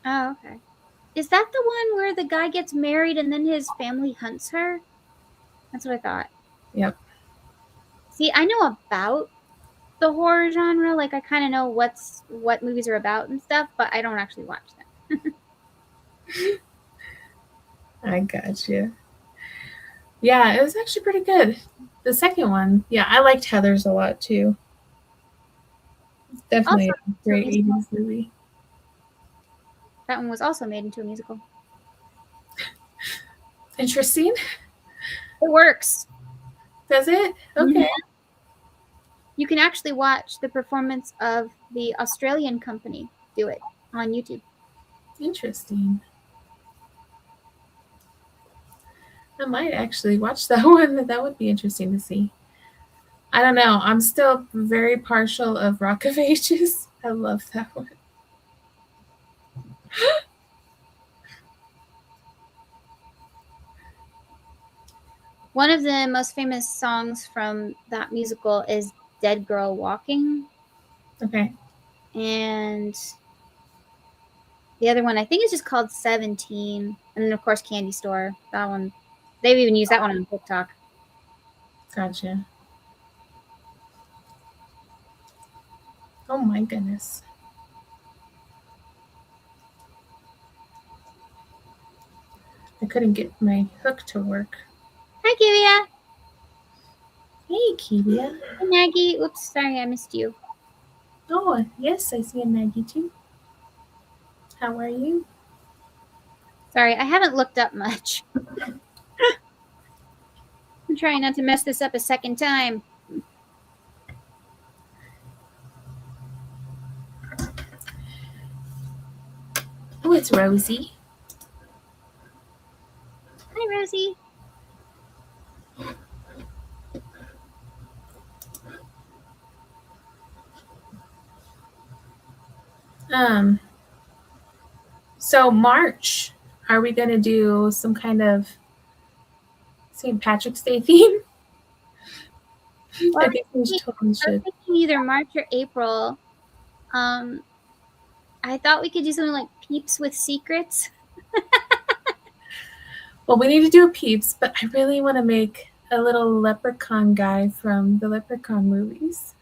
Oh, okay. Is that the one where the guy gets married and then his family hunts her? That's what I thought. Yep. See, I know about the horror genre. Like, I kind of know what movies are about and stuff, but I don't actually watch them. I gotcha. Yeah, it was actually pretty good. The second one, yeah, I liked Heather's a lot too. Definitely Also, a great 80s movie. that one was also made into a musical. Interesting. It works. Does it? Okay. Mm-hmm. You can actually watch the performance of the Australian company do it on YouTube. Interesting. I might actually watch that one. That would be interesting to see. I don't know. I'm still very partial of Rock of Ages. I love that one. One of the most famous songs from that musical is Dead Girl Walking. Okay. And the other one, I think, is just called 17. And then, of course, Candy Store. That one, they've even used that one on TikTok. Gotcha. Oh my goodness. I couldn't get my hook to work. Hi, Kivia. Hey, Kivia. Hey, Maggie. Oops, sorry, I missed you. Oh, yes, I see a Maggie too. How are you? Sorry, I haven't looked up much. I'm trying not to mess this up a second time. Oh, it's Rosie. Hi, Rosie. So March, are we gonna do some kind of St. Patrick's Day theme? Well, I think we totally should. I was thinking either March or April. I thought we could do something like Peeps with Secrets. Well, we need to do a Peeps, but I really want to make a little leprechaun guy from the leprechaun movies.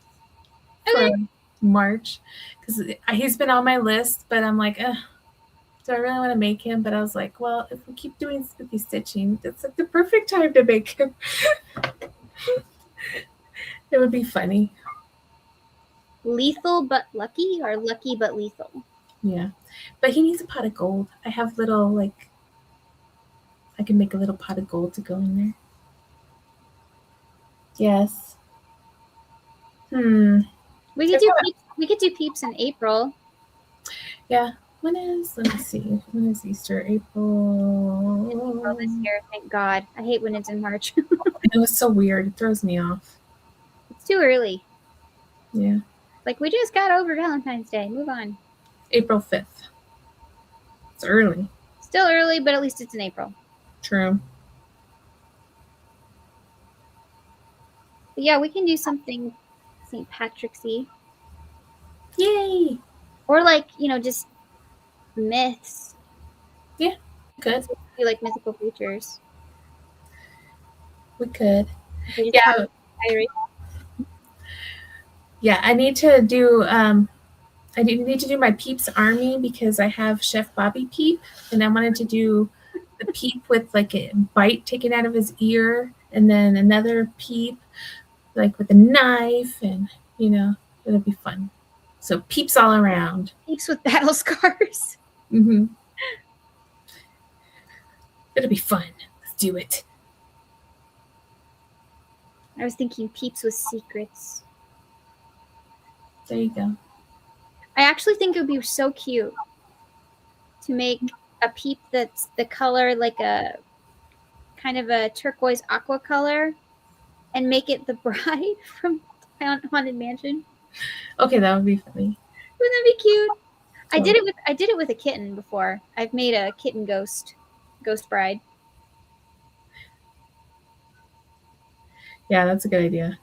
Okay. March, because he's been on my list, but I'm like, do I really want to make him? But I was like, well, if we keep doing spooky stitching, it's like the perfect time to make him. It would be funny. Lethal but lucky, or lucky but lethal? Yeah, but he needs a pot of gold. I have little, like, I can make a little pot of gold to go in there. Yes. We could do peeps in April. Yeah. Let me see. When is Easter? April. April this year, thank God. I hate when it's in March. It was so weird. It throws me off. It's too early. Yeah. Like, we just got over Valentine's Day. Move on. April 5th. It's early. Still early, but at least it's in April. True. But yeah, we can do something St. Patrick's-y. Yay! Or like, just myths. Yeah, good. Do like mythical creatures. We could. Yeah. Yeah, I need to do I need to do my Peeps Army because I have Chef Bobby Peep, and I wanted to do the Peep with like a bite taken out of his ear, and then another Peep like with a knife, and it'll be fun. So Peeps all around. Peeps with battle scars. Mm-hmm. It'll be fun. Let's do it. I was thinking Peeps with secrets. There you go. I actually think it would be so cute to make a Peep that's the color like a kind of a turquoise aqua color, and make it the bride from Haunted Mansion. Okay, that would be funny. Wouldn't that be cute? Cool. I did it with a kitten before. I've made a kitten ghost bride. Yeah, that's a good idea.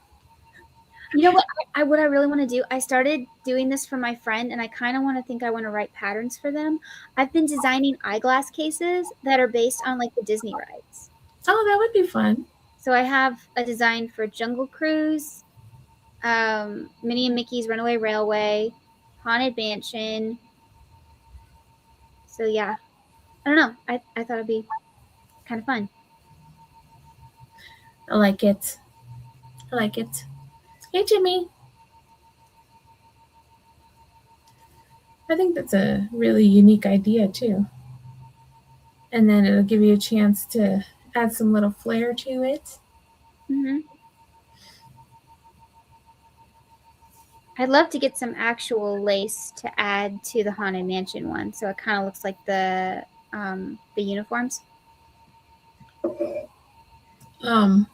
You know what? What I really want to do, I started doing this for my friend, and I kind of want to write patterns for them. I've been designing eyeglass cases that are based on like the Disney rides. Oh, that would be fun. So I have a design for Jungle Cruise, Minnie and Mickey's Runaway Railway, Haunted Mansion. So yeah, I don't know. I thought it'd be kind of fun. I like it. Hey, Jimmy. I think that's a really unique idea too. And then it'll give you a chance to add some little flair to it. Mm-hmm. I'd love to get some actual lace to add to the Haunted Mansion one, so it kind of looks like the uniforms. I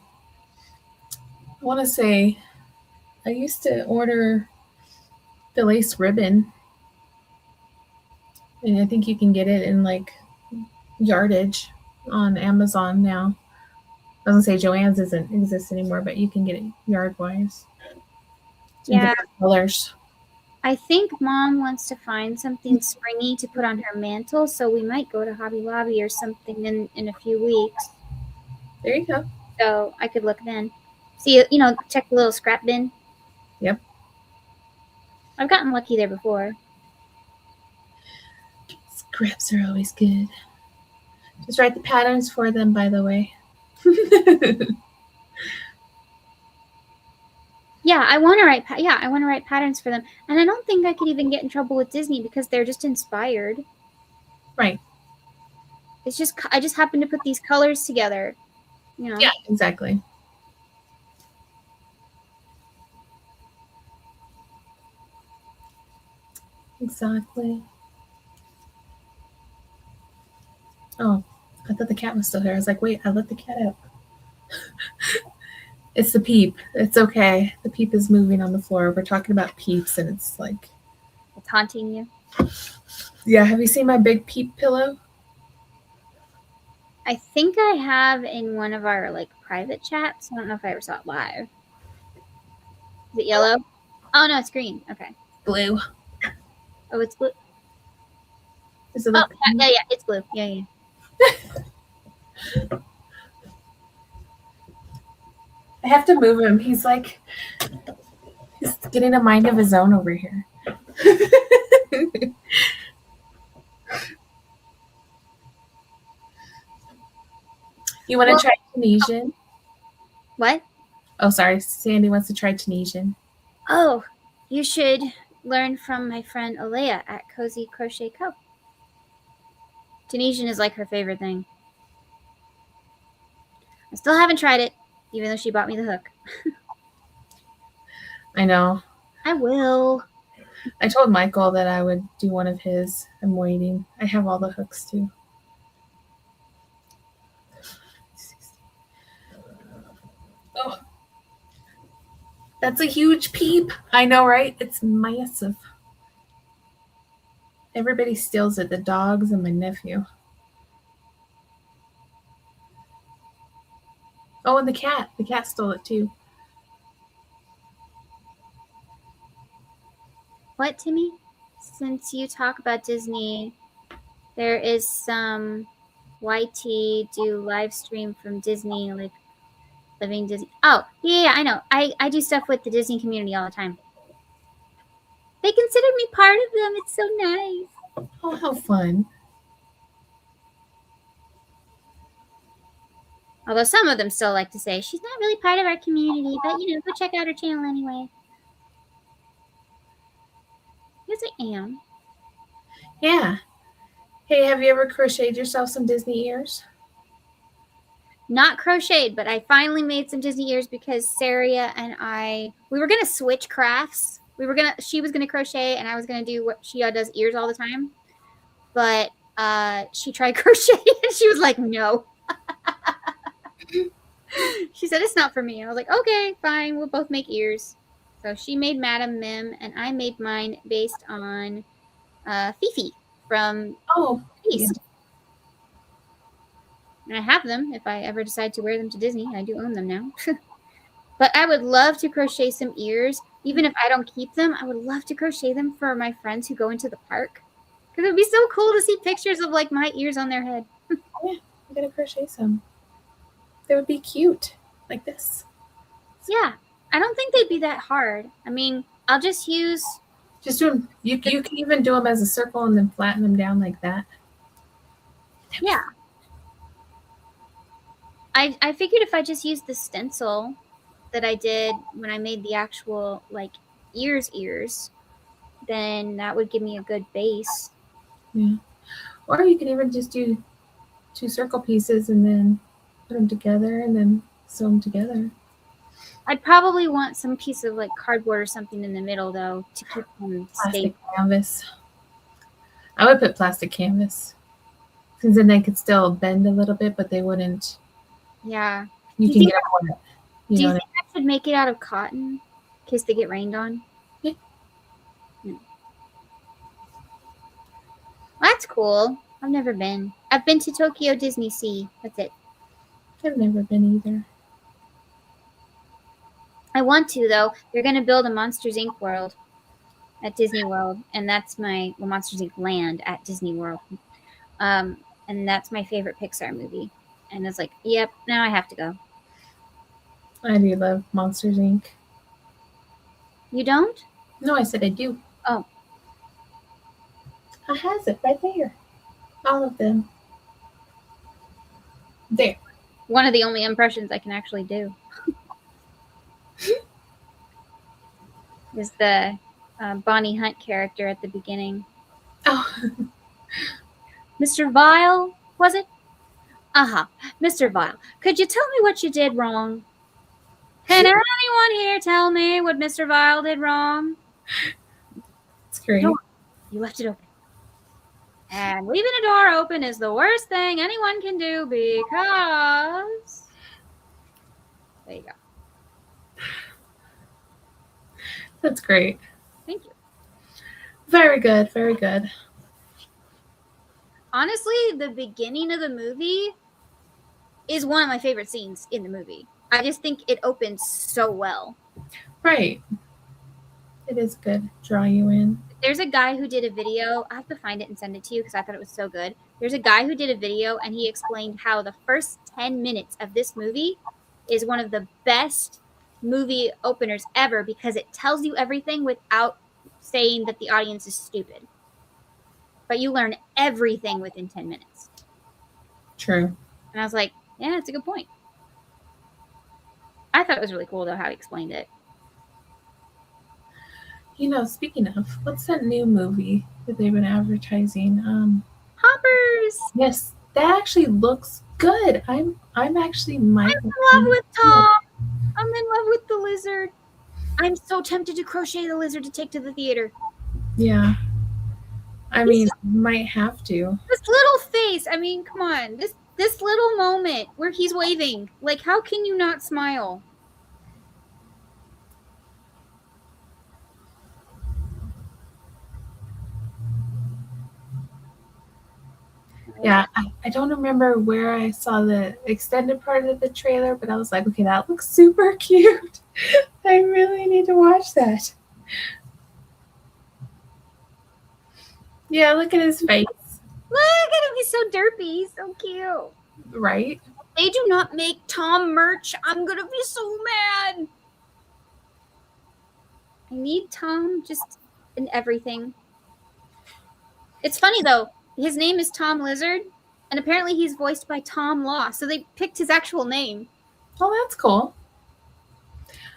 want to say I used to order the lace ribbon, and I think you can get it in like yardage on Amazon now. I was gonna say Joann's doesn't exist anymore, but you can get it yard wise. Yeah. Colors. I think Mom wants to find something springy to put on her mantle, so we might go to Hobby Lobby or something in a few weeks. There you go. So I could look then. See, check the little scrap bin. Yep. I've gotten lucky there before. Scraps are always good. Just write the patterns for them, by the way. Yeah, I want to write patterns for them, and I don't think I could even get in trouble with Disney because they're just inspired. Right. It's just I just happen to put these colors together. Yeah, exactly. Exactly. Oh, I thought the cat was still here. I was like, wait, I let the cat out. It's the Peep. It's okay. The Peep is moving on the floor. We're talking about Peeps, and it's like... It's haunting you? Yeah, have you seen my big Peep pillow? I think I have in one of our, private chats. I don't know if I ever saw it live. Is it yellow? Oh, no, it's green. Okay. Blue. Oh, it's blue? Is it yeah, it's blue. Yeah. I have to move him. He's getting a mind of his own over here. You want to try Tunisian? What? Oh, sorry. Sandy wants to try Tunisian. Oh, you should learn from my friend Alea at Cozy Crochet Co. Tunisian is like her favorite thing. I still haven't tried it, even though she bought me the hook. I know. I will. I told Michael that I would do one of his. I'm waiting. I have all the hooks too. Oh, that's a huge peep. I know, right? It's massive. Everybody steals it. The dogs and my nephew. Oh, and the cat. The cat stole it too. What, Timmy? Since you talk about Disney, there is some YT do live stream from Disney, like living Disney. Oh, yeah, I know. I do stuff with the Disney community all the time. They consider me part of them. It's so nice. Oh, how fun. Although some of them still like to say, she's not really part of our community, but, go check out her channel anyway. Yes, I am. Yeah. Hey, have you ever crocheted yourself some Disney ears? Not crocheted, but I finally made some Disney ears because Saria and we were going to switch crafts. She was going to crochet and I was going to do what she does ears all the time. But she tried crocheting and she was like, no. She said, it's not for me. I was like, okay, fine. We'll both make ears. So she made Madame Mim and I made mine based on Fifi from East. And I have them if I ever decide to wear them to Disney. I do own them now. But I would love to crochet some ears. Even if I don't keep them, I would love to crochet them for my friends who go into the park. Because it would be so cool to see pictures of like my ears on their head. Yeah, I'm going to crochet some. They would be cute. Like this. Yeah. I don't think they'd be that hard. I mean, I'll just use... Just do them. You can even do them as a circle and then flatten them down like that. Yeah. I figured if I just used the stencil that I did when I made the actual, like, ears, then that would give me a good base. Yeah. Or you can even just do 2 circle pieces and then put them together and then sew them together. I'd probably want some piece of, like, cardboard or something in the middle, though, to keep them Plastic canvas. I would put plastic canvas. Because then they could still bend a little bit, but they wouldn't. Yeah. You can get on it. Do you think I should make it out of cotton in case they get rained on? Yeah. Well, that's cool. I've never been. I've been to Tokyo Disney Sea. That's it. I've never been either. I want to, though. They're going to build a Monsters, Inc. world at Disney World. And that's Monsters, Inc. land at Disney World. And that's my favorite Pixar movie. And it's like, yep, now I have to go. I do love Monsters, Inc. You don't? No, I said I do. Oh. I has it right there. All of them. There. One of the only impressions I can actually do is the Bonnie Hunt character at the beginning. Oh. Mr. Vile, was it? Mr. Vile, could you tell me what you did wrong? Can anyone here tell me what Mr. Vile did wrong? It's great. No, you left it open. And leaving a door open is the worst thing anyone can do because... There you go. That's great. Thank you. Very good. Very good. Honestly, the beginning of the movie is one of my favorite scenes in the movie. I just think it opens so well. Right. It is good. Draw you in. There's a guy who did a video. I have to find it and send it to you because I thought it was so good. There's a guy who did a video and he explained how the first 10 minutes of this movie is one of the best movie openers ever because it tells you everything without saying that the audience is stupid. But you learn everything within 10 minutes. True. And I was like, yeah, it's a good point. I thought it was really cool, though, how he explained it. Speaking of, what's that new movie that they've been advertising? Hoppers! Yes, that actually looks good. I'm actually might. I'm in love with Tom. I'm in love with the lizard. I'm so tempted to crochet the lizard to take to the theater. Yeah. I mean, might have to. This little face. I mean, come on. This little moment where he's waving. Like, how can you not smile? Yeah, I don't remember where I saw the extended part of the trailer, but I was like, okay, that looks super cute. I really need to watch that. Yeah, look at his face. Look at him. He's so derpy. He's so cute. Right? They do not make Tom merch. I'm going to be so mad. I need Tom just in everything. It's funny, though. His name is Tom Lizard, and apparently he's voiced by Tom Law, so they picked his actual name. Oh, that's cool.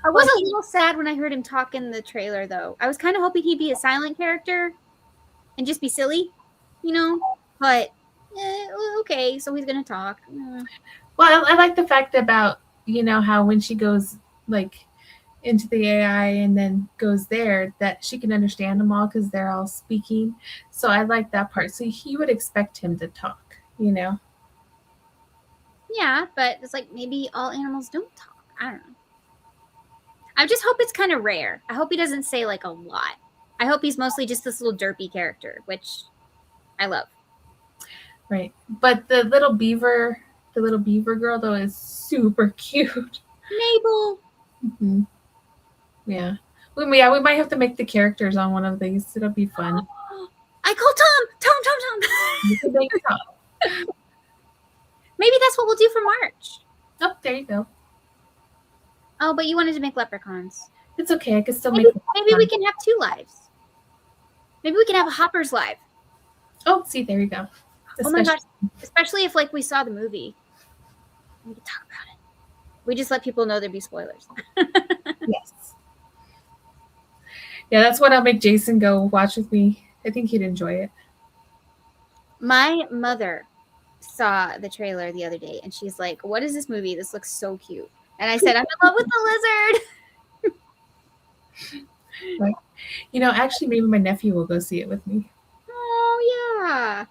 I was a little sad when I heard him talk in the trailer, though. I was kind of hoping he'd be a silent character and just be silly, but okay, so he's going to talk. Well, I like the fact about, how when she goes, like, into the AI and then goes there, that she can understand them all because they're all speaking. So I like that part. So you would expect him to talk, Yeah, but it's like maybe all animals don't talk. I don't know. I just hope it's kind of rare. I hope he doesn't say like a lot. I hope he's mostly just this little derpy character, which I love. Right. But the little beaver girl, though, is super cute. Mabel. Mm-hmm. Yeah. We might have to make the characters on one of these. It'll be fun. I call Tom. You can make Tom. Maybe that's what we'll do for March. Oh, there you go. Oh, but you wanted to make leprechauns. It's okay. I can still maybe we can have 2 lives. Maybe we can have a Hoppers live. Oh, see, there you go. Oh my gosh. Especially if like we saw the movie. We can talk about it. We just let people know there'd be spoilers. Yes. Yeah, that's what I'll make Jason go watch with me. I think he'd enjoy it. My mother saw the trailer the other day and she's like, "What is this movie? This looks so cute." And I said, "I'm in love with the lizard." Right. Actually, maybe my nephew will go see it with me. Oh, yeah.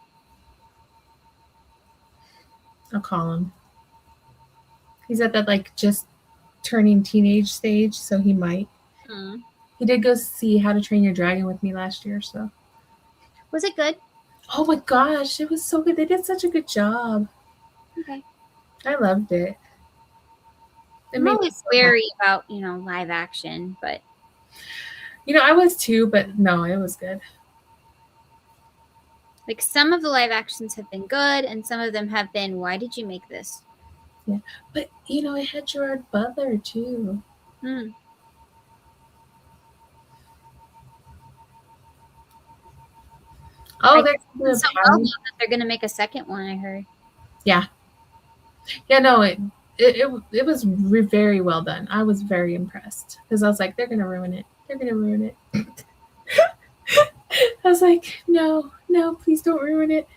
I'll call him. He's at that, like, just turning teenage stage, so he might. He did go see How to Train Your Dragon with me last year, so. Was it good? Oh, my gosh. It was so good. They did such a good job. Okay. I loved it. I'm always wary about, live action, but. I was too, but no, it was good. Like, some of the live actions have been good, and some of them have been, why did you make this? Yeah. But, it had Gerard Butler, too. Hmm. Oh, they're so well known that they're going to make a second one, I heard. Yeah. Yeah, no, it was very well done. I was very impressed because I was like, they're going to ruin it. They're going to ruin it. I was like, no, please don't ruin it.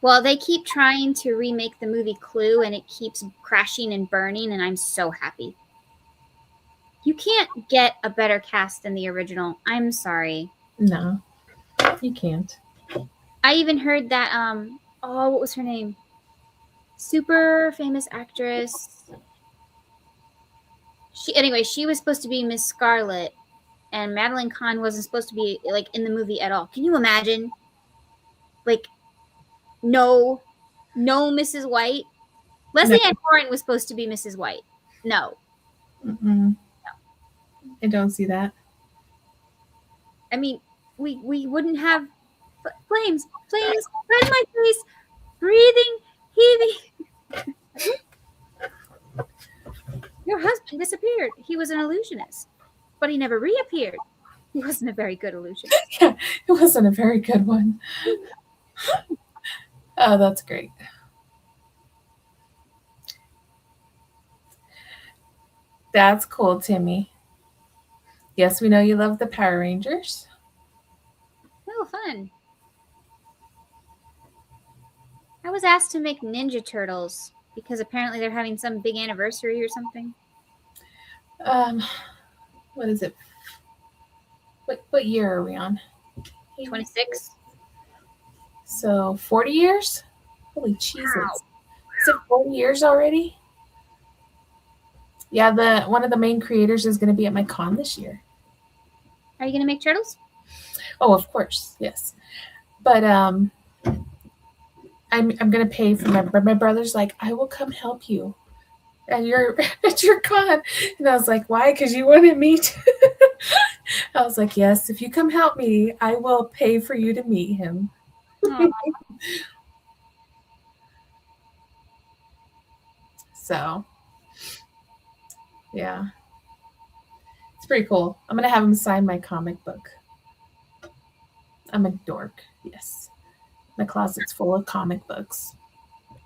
Well, they keep trying to remake the movie Clue, and it keeps crashing and burning, and I'm so happy. You can't get a better cast than the original. I'm sorry. No, you can't. I even heard that, what was her name? Super famous actress. She was supposed to be Miss Scarlet, and Madeline Kahn wasn't supposed to be, like, in the movie at all. Can you imagine? Like, no Mrs. White. Leslie Ann Warren was supposed to be Mrs. White. No. No. I don't see that. I mean, we wouldn't have flames right in my face, breathing, heaving. he was an illusionist, but he never reappeared. He wasn't a very good illusionist. Yeah, it wasn't a very good one. Oh, that's great. That's cool, Timmy. Yes, we know you love the Power Rangers. Oh, fun. I was asked to make Ninja Turtles because apparently they're having some big anniversary or something. Um, what is it? What year are we on? 26. So 40 years? Holy cheeses. Wow. Is it 40 years already? Yeah, the one of the main creators is going to be at my con this year. Are you going to make turtles? Oh, of course, yes. But I'm going to pay for my brother's like, I will come help you at your at your con. And I was like, why? Because you wanted me to. I was like, yes, if you come help me, I will pay for you to meet him. So, yeah. It's pretty cool. I'm going to have him sign my comic book. I'm a dork, yes. My closet's full of comic books.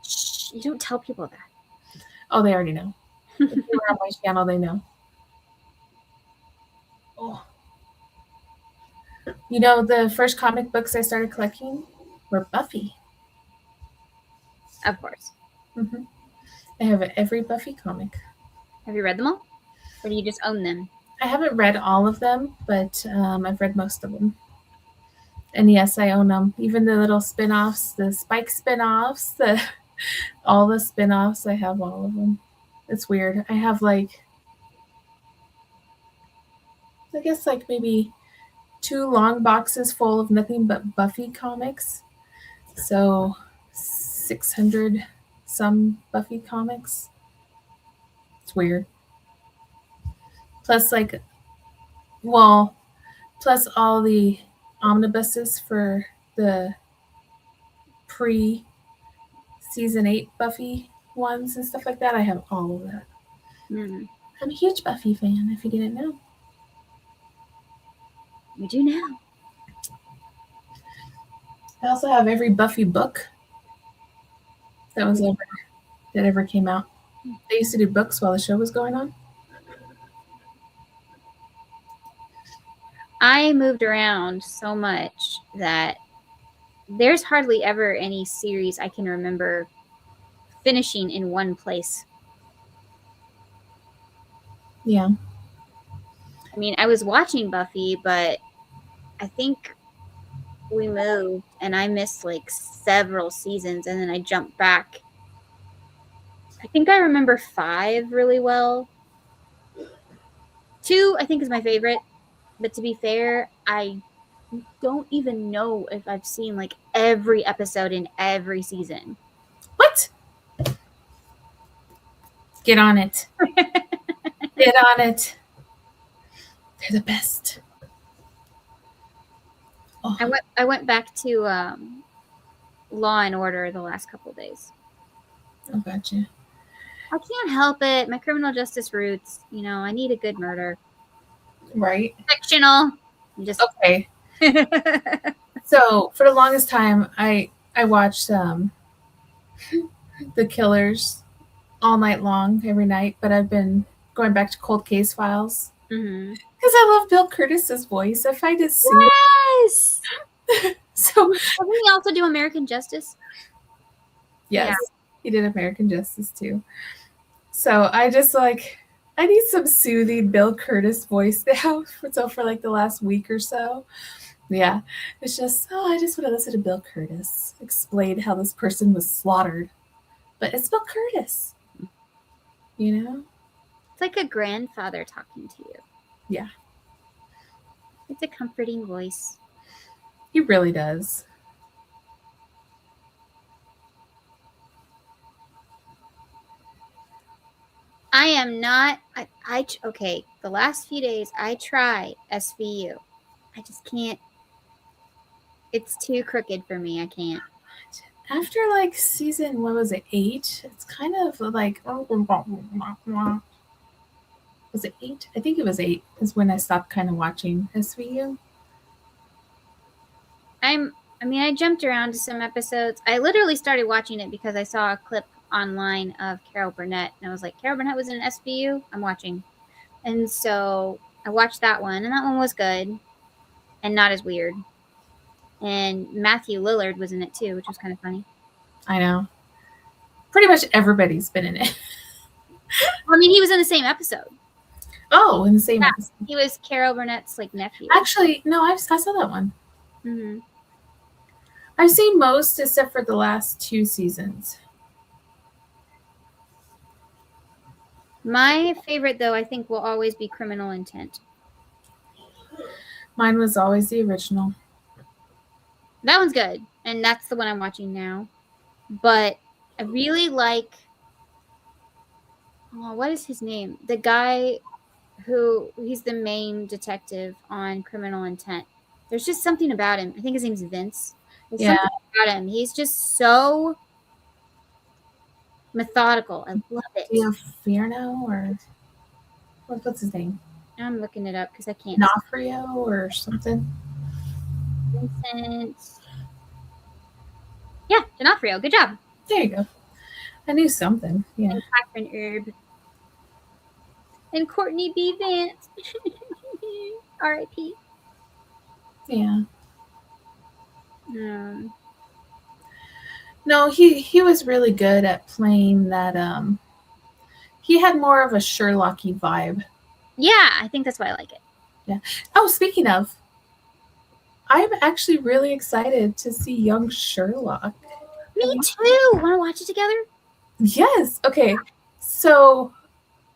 Shh, you don't tell people that. Oh, they already know. If they were on my channel, they know. Oh. You know, the first comic books I started collecting were Buffy. Of course. Mm-hmm. I have every Buffy comic. Have you read them all? Or do you just own them? I haven't read all of them, but I've read most of them. And yes, I own them. Even the little spin-offs, the Spike spin-offs, all the spin-offs, I have all of them. It's weird. I have I guess maybe 2 long boxes full of nothing but Buffy comics. So 600 some Buffy comics. It's weird. Plus plus all the omnibuses for the pre season 8 Buffy ones and stuff like that. I have all of that. Mm. I'm a huge Buffy fan, if you didn't know. You do now. I also have every Buffy book that ever came out. They used to do books while the show was going on. I moved around so much that there's hardly ever any series I can remember finishing in one place. Yeah. I mean, I was watching Buffy, but I think we moved and I missed several seasons and then I jumped back. I think I remember 5 really well. 2, I think, is my favorite. But to be fair, I don't even know if I've seen every episode in every season. What? Get on it. Get on it. They're the best. Oh. I went back to Law and Order the last couple of days. Oh, gotcha. I can't help it. My criminal justice roots. I need a good murder. Right. Fictional. Just okay. So for the longest time, I watched The Killers all night long, every night. But I've been going back to Cold Case Files because I love Bill Curtis's voice. I find it soothing. Yes. So doesn't he also do American Justice? Yes, yeah. He did American Justice too. So I just I need some soothing Bill Curtis voice now. So for the last week or so. Yeah. It's just, I just want to listen to Bill Curtis explain how this person was slaughtered. But it's Bill Curtis. You know? It's like a grandfather talking to you. Yeah. It's a comforting voice. He really does. I am not. Okay. The last few days, I try SVU. I just can't. It's too crooked for me. I can't. After season, what was it, 8? It's kind of Was it 8? I think it was 8 is when I stopped kind of watching SVU. I jumped around to some episodes. I literally started watching it because I saw a clip online of Carol Burnett, and I was like, Carol Burnett was in an SVU? I'm watching. And so I watched that one, and that one was good and not as weird. And Matthew Lillard was in it too, which was kind of funny. I know. Pretty much everybody's been in it. I mean, he was in the same episode. Oh, in the same episode. He was Carol Burnett's nephew. Actually, no, I saw that one. Mm-hmm. I've seen most except for the last 2 seasons. My favorite, though, I think will always be Criminal Intent. Mine was always the original. That one's good, and that's the one I'm watching now. But I really like... what is his name? The guy he's the main detective on Criminal Intent. There's just something about him. I think his name's Vince. There's something about him. He's just so methodical. I love it. Do you have Fierno or what's his name? I'm looking it up because I can't. D'Onofrio or something. Vincent. Yeah, D'Onofrio. Good job. There you go. I knew something. Yeah. And Catherine Erb. And Courtney B. Vance. R.I.P. Yeah. No, he was really good at playing that. He had more of a Sherlock-y vibe. Yeah, I think that's why I like it. Yeah. Oh, speaking of, I'm actually really excited to see young Sherlock. Me too. Want to watch it together? Yes. Okay. So,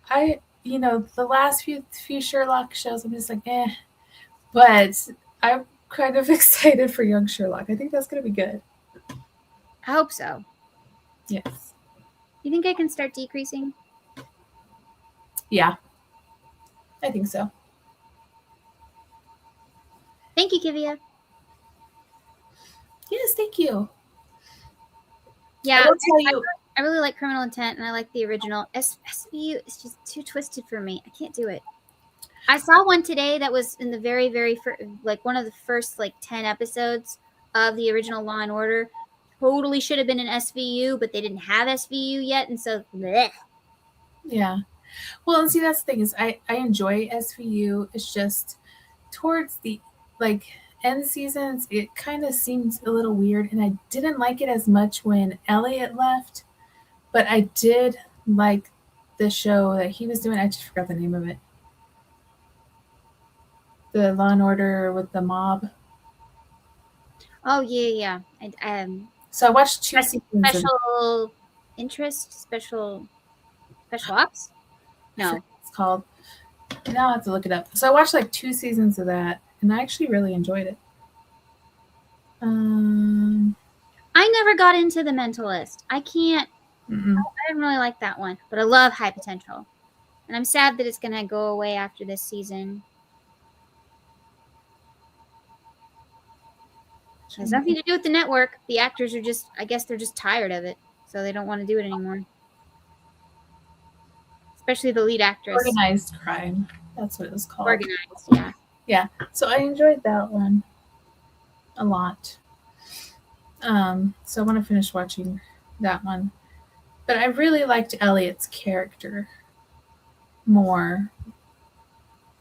the last few Sherlock shows, I'm just like, but I'm kind of excited for young Sherlock. I think that's going to be good. I hope so. Yes. You think I can start decreasing? Yeah. I think so. Thank you, Kivia. Yes, thank you. Yeah, I really like Criminal Intent, and I like the original. SVU is just too twisted for me. I can't do it. I saw one today that was in the very, very first, one of the first 10 episodes of the original Law and Order. Totally should have been an SVU, but they didn't have SVU yet, and so bleh. Yeah. Well, and see, that's the thing is I enjoy SVU. It's just towards the end seasons, it kind of seems a little weird, and I didn't like it as much when Elliot left, but I did like the show that he was doing. I just forgot the name of it. The Law and Order with the mob. Oh yeah. So I watched 2 seasons. Special interest, special ops. No, it's called. Now I have to look it up. So I watched 2 seasons of that, and I actually really enjoyed it. I never got into The Mentalist. I can't. Mm-mm. I didn't really like that one, but I love High Potential, and I'm sad that it's gonna go away after this season. It has nothing to do with the network. The actors are I guess they're just tired of it, so they don't want to do it anymore. Especially the lead actress. Organized Crime. That's what it was called. Organized, yeah. Yeah. So I enjoyed that one a lot. So I want to finish watching that one. But I really liked Elliot's character more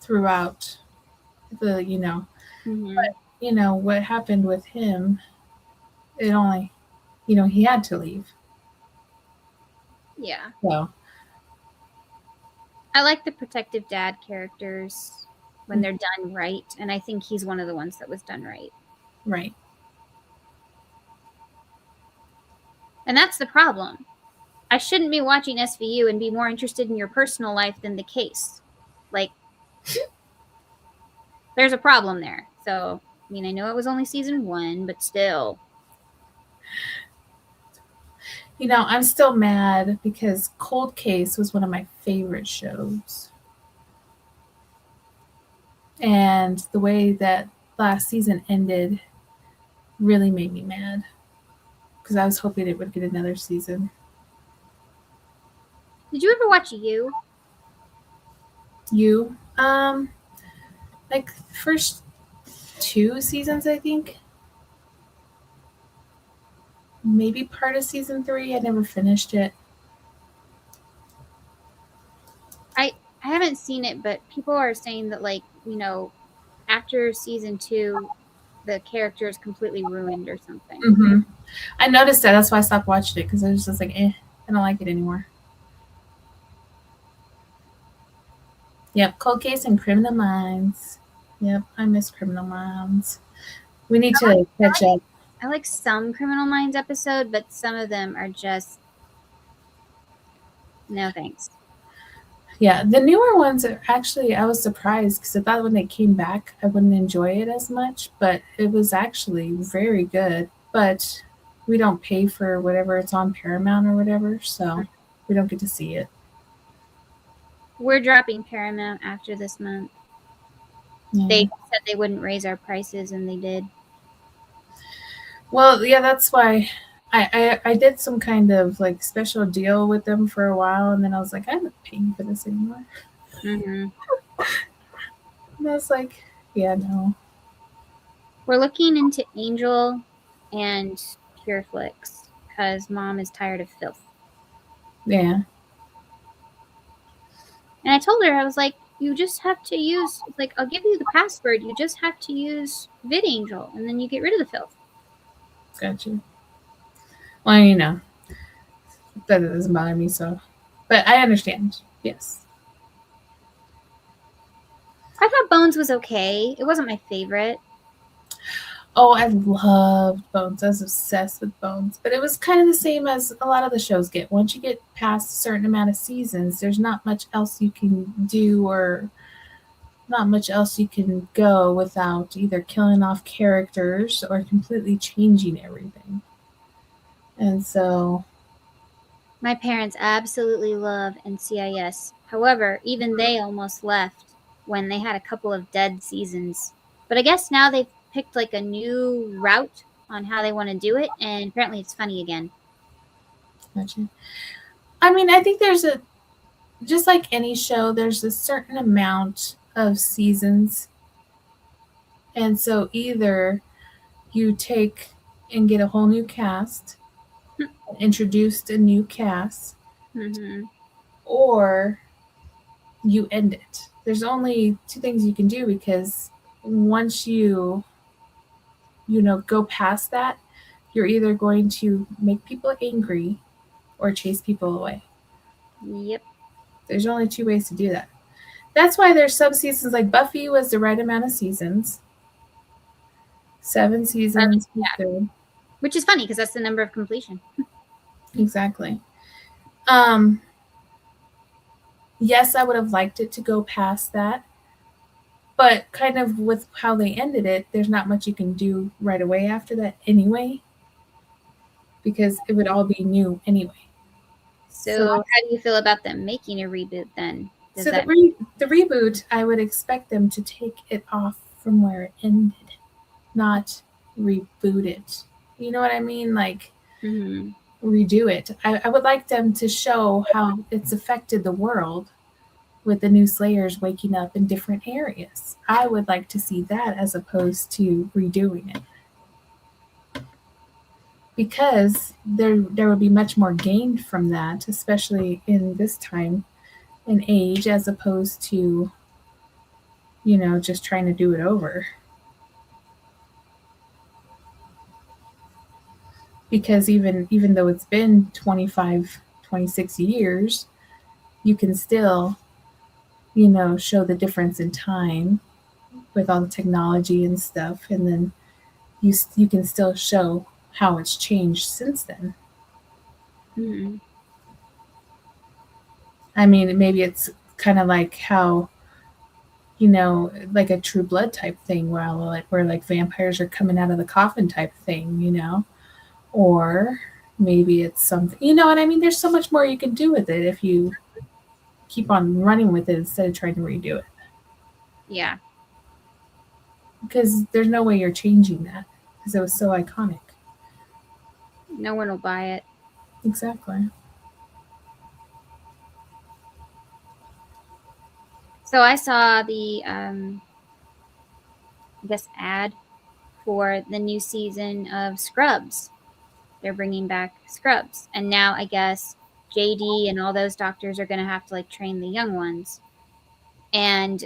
throughout the, Mm-hmm. But, what happened with him, it only, he had to leave. Yeah. So. I like the protective dad characters when they're done right, and I think he's one of the ones that was done right. Right. And that's the problem. I shouldn't be watching SVU and be more interested in your personal life than the case. There's a problem there. So, I know it was only season 1, but still. I'm still mad because Cold Case was one of my favorite shows. And the way that last season ended really made me mad. Because I was hoping it would get another season. Did you ever watch You? You, like first two seasons, I think. Maybe part of season three. I never finished it. I haven't seen it, but people are saying that, like, after season 2, the character is completely ruined or something. Hmm. I noticed that. That's why I stopped watching it because I was just like, I don't like it anymore. Yep, Cold Case and Criminal Minds. Yep, I miss Criminal Minds. We need to catch up. I like some Criminal Minds episode, but some of them are just no thanks. Yeah, the newer ones are actually, I was surprised because I thought when they came back, I wouldn't enjoy it as much, but it was actually very good. But we don't pay for whatever it's on Paramount or whatever, so we don't get to see it. We're dropping Paramount after this month. Yeah. They said they wouldn't raise our prices, and they did. Well, yeah, that's why I did some kind of like special deal with them for a while, and then I was like, I'm not paying for this anymore. Mm-hmm. And I was like, yeah, no. We're looking into Angel and Pureflix because Mom is tired of filth. Yeah. And I told her, I was like, you just have to use, like, I'll give you the password. You just have to use VidAngel, and then you get rid of the filth. Gotcha. Well, that doesn't bother me, so. But I understand. Yes. I thought Bones was okay. It wasn't my favorite. Oh, I loved Bones. I was obsessed with Bones. But it was kind of the same as a lot of the shows get. Once you get past a certain amount of seasons, there's not much else you can do or not much else you can go without either killing off characters or completely changing everything. And so, My parents absolutely love NCIS. However, even they almost left when they had a couple of dead seasons. But I guess now they've picked like a new route on how they want to do it, and apparently it's funny again. I mean, I think just like any show, there's a certain amount of seasons. And so either you take and get a whole new cast, introduced a new cast, Mm-hmm. or you end it. There's only two things you can do because once go past that, you're either going to make people angry or chase people away. Yep. There's only two ways to do that. That's why there's some seasons like Buffy was the right amount of seasons. 7 seasons was Yeah. good. Which is funny because that's the number of completion. Exactly. Um, yes, I would have liked it to go past that, but kind of with how they ended it, there's not much you can do right away after that anyway, because it would all be new anyway. So how do you feel about them making a reboot then? So the reboot, I would expect them to take it off from where it ended, not reboot it. You know what I mean? Like mm-hmm. redo it. I would like them to show how it's affected the world with the new Slayers waking up in different areas. I would like to see that as opposed to redoing it. Because there would be much more gained from that, especially in this time and age, as opposed to, just trying to do it over. Because even though it's been 25, 26 years, you can still, show the difference in time with all the technology and stuff, and then you can still show how it's changed since then. Mm-hmm. I mean, maybe it's kind of like how, like a True Blood type thing, where like vampires are coming out of the coffin type thing, or maybe it's something, what I mean. There's so much more you can do with it if you keep on running with it instead of trying to redo it. Yeah. Because there's no way you're changing that because it was so iconic. No one will buy it. Exactly. So I saw the I guess ad for the new season of Scrubs. They're bringing back Scrubs, and now I guess JD and all those doctors are going to have to like train the young ones. And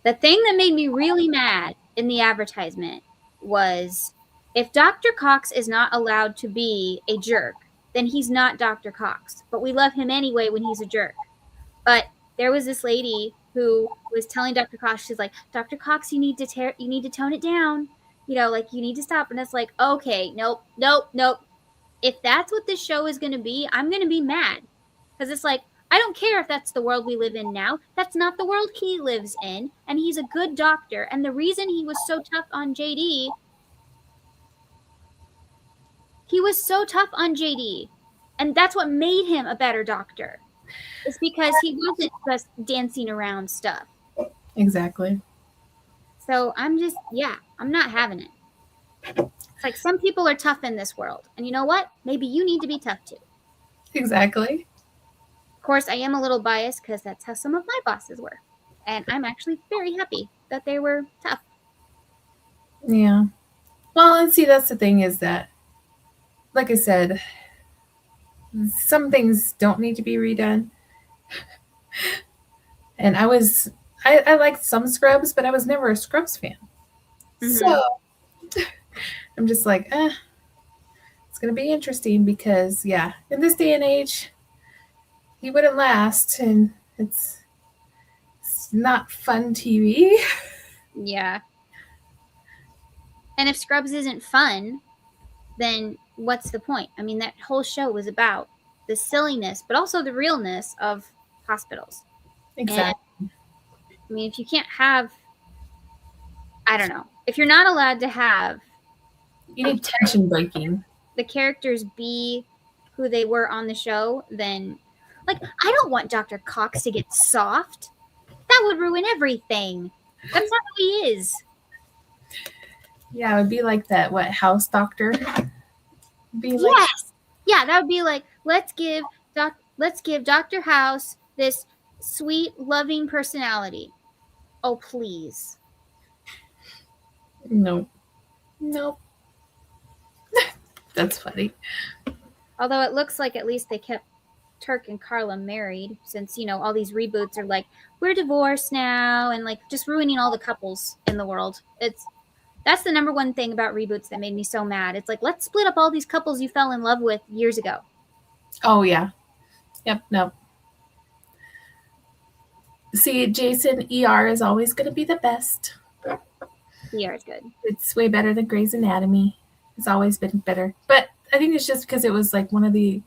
the thing that made me really mad in the advertisement was if Dr. Cox is not allowed to be a jerk, then he's not Dr. Cox. But we love him anyway when he's a jerk. But there was this lady who was telling Dr. Cox, she's like, Dr. Cox, you need to tone it down. You know, like you need to stop. And it's like, okay, nope, nope, nope. If that's what this show is going to be, I'm going to be mad. Because it's like, I don't care if that's the world we live in now. That's not the world he lives in. And he's a good doctor. And the reason he was so tough on JD, and that's what made him a better doctor. It's because he wasn't just dancing around stuff. Exactly. So I'm not having it. It's like some people are tough in this world. And you know what? Maybe you need to be tough too. Exactly. Of course, I am a little biased because that's how some of my bosses were. And I'm actually very happy that they were tough. Yeah. Well, and see, that's the thing is that, like I said, some things don't need to be redone. And I liked some Scrubs, but I was never a Scrubs fan. Mm-hmm. So I'm just like, it's going to be interesting because, yeah, in this day and age, he wouldn't last, and it's not fun TV. Yeah. And if Scrubs isn't fun, then what's the point? I mean, that whole show was about the silliness, but also the realness of hospitals. Exactly. And, I mean, if you can't have, I don't know, if you're not allowed to have, you need tension breaking. The characters be who they were on the show, then, like, I don't want Dr. Cox to get soft. That would ruin everything. That's not who he is. Yeah, it would be like that, House Doctor? Yes. Yeah, that would be like, let's give Dr. House this sweet, loving personality. Oh, please. Nope. That's funny. Although it looks like at least they kept Turk and Carla married, since, all these reboots are like, we're divorced now, and like just ruining all the couples in the world. That's the number one thing about reboots that made me so mad. It's like, let's split up all these couples you fell in love with years ago. Oh, yeah. Yep, no. See, Jason, ER is always going to be the best. ER is good. It's way better than Grey's Anatomy. It's always been better. But I think it's just because it was like one of the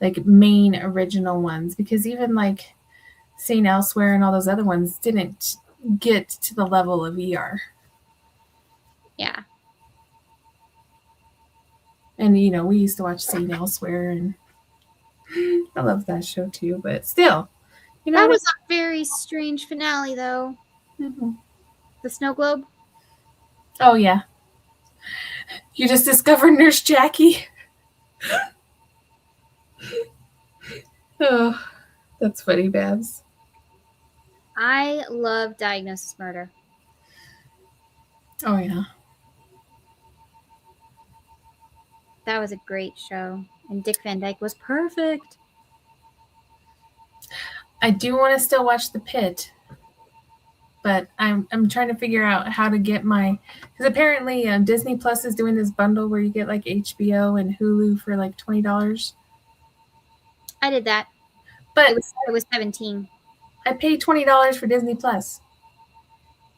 like main original ones, because even like St. Elsewhere and all those other ones didn't get to the level of ER. Yeah. And, we used to watch St. Elsewhere, and I love that show too, but still. That was a very strange finale, though. Mm-hmm. The snow globe? Oh, yeah. You just discovered Nurse Jackie. Oh, that's funny, Babs. I love Diagnosis Murder. Oh, yeah. That was a great show. And Dick Van Dyke was perfect. I do want to still watch The Pit, but I'm trying to figure out how to get because apparently Disney Plus is doing this bundle where you get like HBO and Hulu for like $20. I did that, but it was $17. I paid $20 for Disney Plus.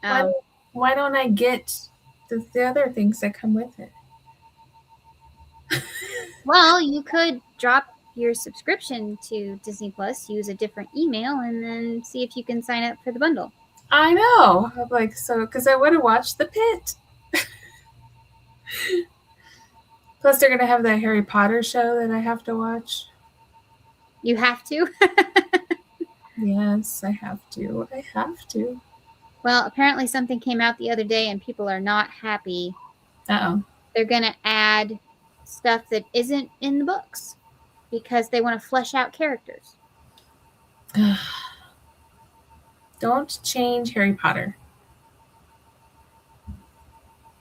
Why don't I get the other things that come with it? Well, you could drop your subscription to Disney Plus, use a different email, and then see if you can sign up for the bundle. I know. I'm like, so, because I want to watch The Pit. Plus, they're going to have that Harry Potter show that I have to watch. You have to? Yes, I have to. Well, apparently something came out the other day and people are not happy. Uh-oh. They're going to add stuff that isn't in the books because they want to flesh out characters. Don't change Harry Potter.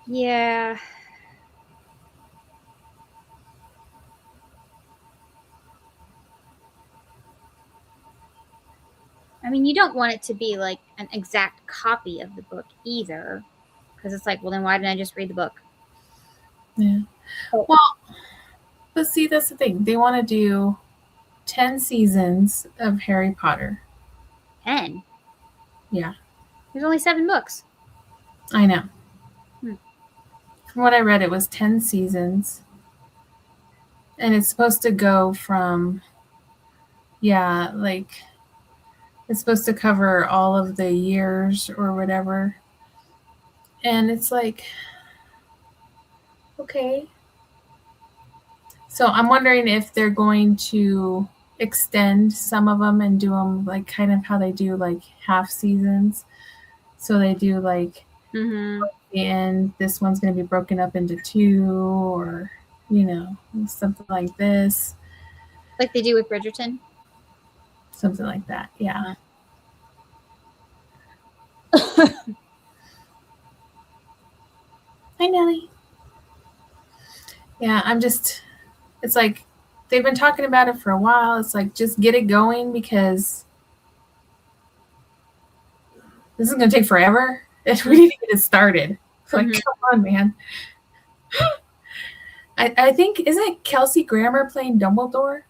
Yeah. I mean, you don't want it to be like an exact copy of the book either, because it's like, well, then why didn't I just read the book? Yeah. Oh. Well, but see, that's the thing. They want to do 10 seasons of Harry Potter. 10? Yeah. There's only 7 books. I know. Hmm. From what I read, it was 10 seasons. And it's supposed to go from, yeah, like, it's supposed to cover all of the years or whatever. And it's like, okay. So I'm wondering if they're going to extend some of them and do them like kind of how they do like half seasons. So they do like Mm-hmm. and this one's going to be broken up into 2 or something like this, Like they do with Bridgerton. something like that. Yeah. Hi, Nelly. Yeah, it's like they've been talking about it for a while. It's like just get it going because this is going to take forever. We need to get it started. Like, come on, man. I think, isn't it Kelsey Grammer playing Dumbledore?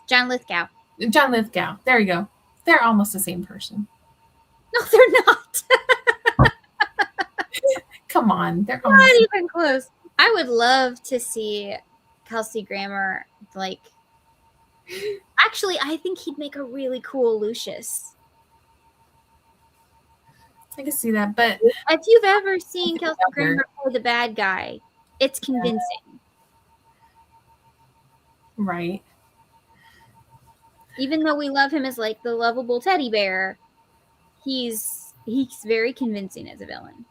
John Lithgow. John Lithgow. There you go. They're almost the same person. No, they're not. Come on. They're not almost even close. I would love to see Kelsey Grammer, like... Actually, I think he'd make a really cool Lucius. I can see that, but... If you've ever seen Kelsey Grammer play the bad guy, it's convincing. Right. Even though we love him as, like, the lovable teddy bear, he's very convincing as a villain.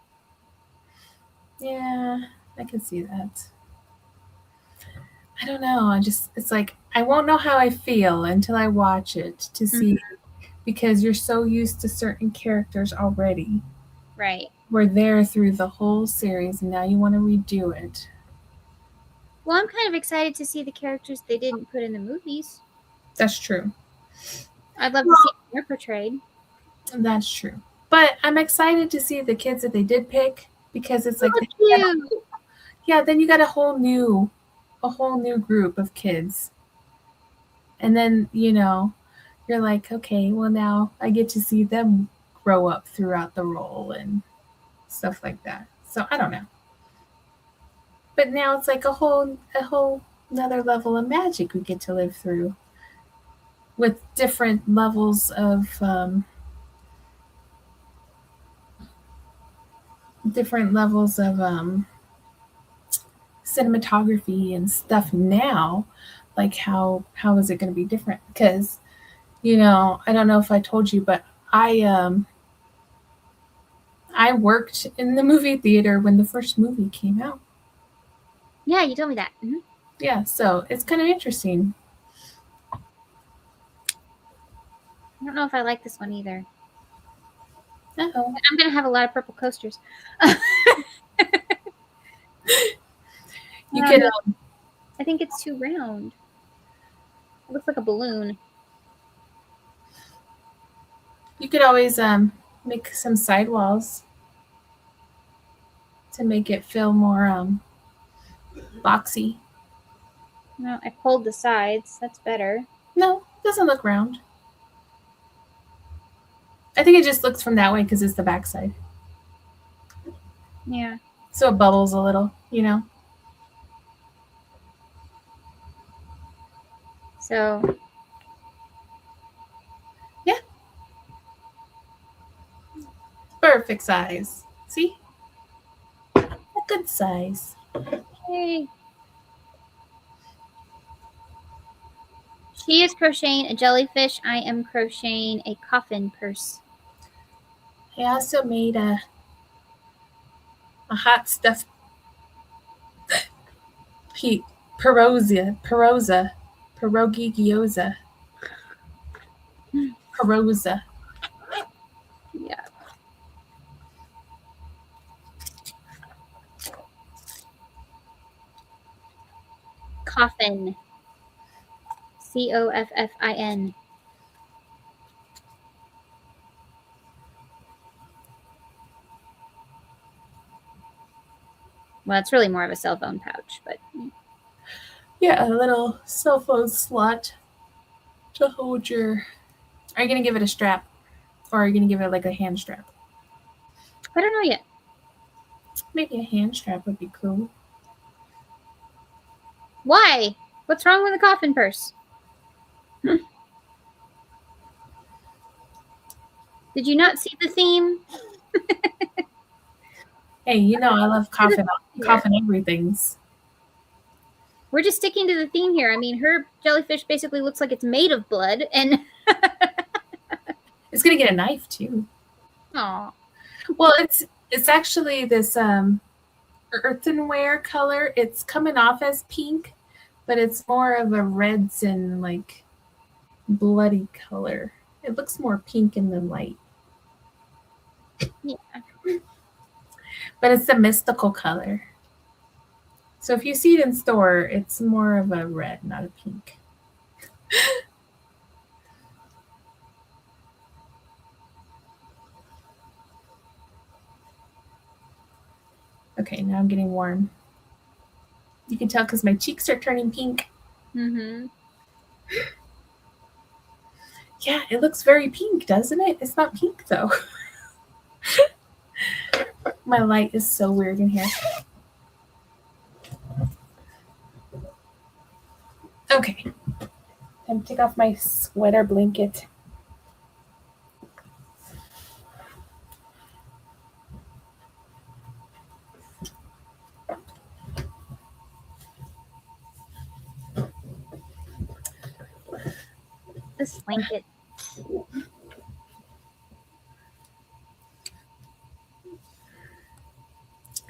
Yeah, I can see that. I don't know. It's like, I won't know how I feel until I watch it to see, because you're so used to certain characters already. Right. We're there through the whole series, and now you want to redo it. Well, I'm kind of excited to see the characters they didn't put in the movies. That's true. I'd love to see them portrayed. That's true. But I'm excited to see the kids that they did pick, because it's like, yeah, then you got a whole new group of kids. And then, you're like, okay, well, now I get to see them grow up throughout the role and stuff like that. So I don't know. But now it's like a whole another level of magic we get to live through, with different levels of cinematography and stuff now. Like, how is it going to be different? Because I don't know if I told you, but I worked in the movie theater when the first movie came out. Yeah, you told me that. Yeah, so it's kind of interesting. I don't know if I like this one either. Uh-oh. I'm going to have a lot of purple coasters. You could. I think it's too round. It looks like a balloon. You could always make some sidewalls to make it feel more boxy. No, I pulled the sides. That's better. No, it doesn't look round. I think it just looks from that way because it's the backside. Yeah. So it bubbles a little, So. Yeah. Perfect size. See? A good size. Hey. She is crocheting a jellyfish. I am crocheting a coffin purse. I also made a hot stuffed pierogi gyoza. Pierosa. coffin. Coffin. Well, it's really more of a cell phone pouch, but Yeah, a little cell phone slot to hold your. Are you gonna give it a strap, or are you gonna give it like a hand strap? I don't know yet. Maybe a hand strap would be cool. Why? What's wrong with a coffin purse? Did you not see the theme? Hey, you know I love coffin everything's. We're just sticking to the theme here. I mean, her jellyfish basically looks like it's made of blood, and It's gonna get a knife too. aw, Well, it's actually this earthenware color. It's coming off as pink, but it's more of a reds and like bloody color. It looks more pink in the light. yeah. But it's a mystical color. So if you see it in store, it's more of a red, not a pink. Okay, now I'm getting warm. You can tell because my cheeks are turning pink. Mm-hmm. Yeah, it looks very pink, doesn't it? It's not pink though. My light is so weird in here. Okay. Time to take off my sweater blanket. This blanket.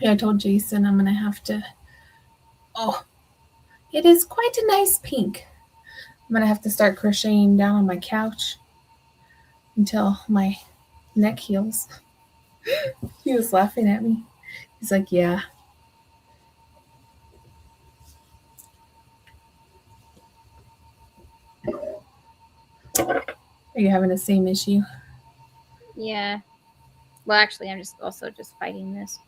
Yeah, I told Jason I'm gonna have to. Oh, it is quite a nice pink. I'm gonna have to start crocheting down on my couch until my neck heals. He was laughing at me. He's like, yeah. Are you having the same issue? Yeah. Well, actually, I'm just fighting this.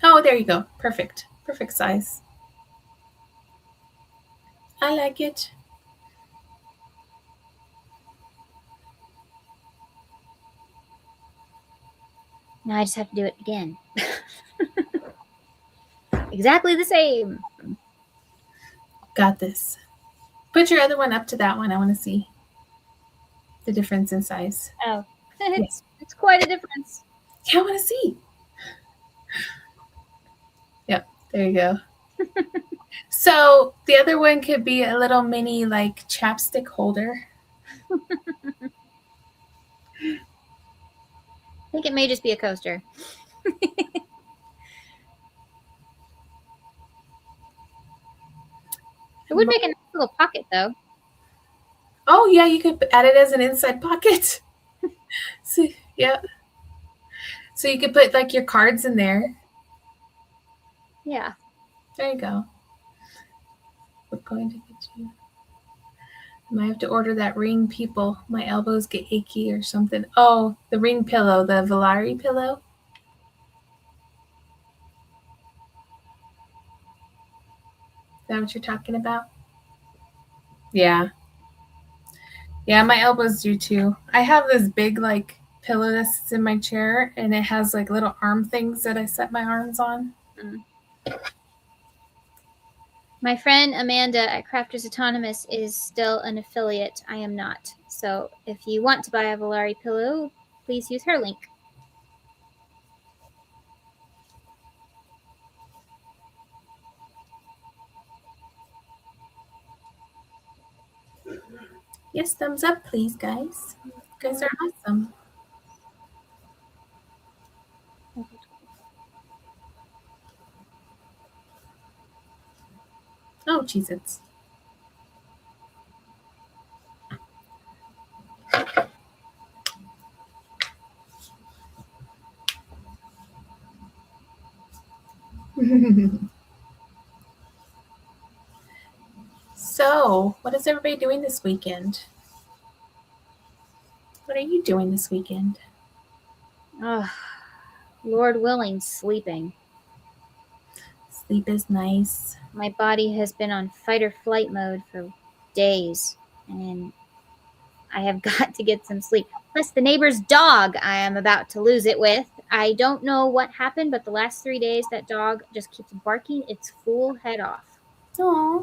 Oh, there you go. Perfect. Perfect size. I like it. Now I just have to do it again. Exactly the same. Got this. Put your other one up to that one. I want to see the difference in size. Oh, it's quite a difference. Yeah, I want to see. Yep, there you go. So the other one could be a little mini like chapstick holder. I think it may just be a coaster. It would make a nice little pocket, though. Oh yeah, you could add it as an inside pocket. So yeah. So you could put like your cards in there. Yeah. There you go. We're going to get you. I might have to order that ring, people. My elbows get achy or something. Oh, the ring pillow, the Valari pillow. Is that what you're talking about? Yeah. Yeah, my elbows do too. I have this big like pillow that sits in my chair and it has like little arm things that I set my arms on. My friend Amanda at Crafters Autonomous is still an affiliate. I am not. So if you want to buy a Valari pillow, please use her link. Yes, thumbs up, please, guys. You guys are awesome. Oh, Cheez-Its. So, what is everybody doing this weekend? What are you doing this weekend? Oh, Lord willing, sleeping. Sleep is nice. My body has been on fight or flight mode for days, and I have got to get some sleep. Plus, the neighbor's dog, I am about to lose it with. I don't know what happened, but the last 3 days, that dog just keeps barking its fool head off. Aw.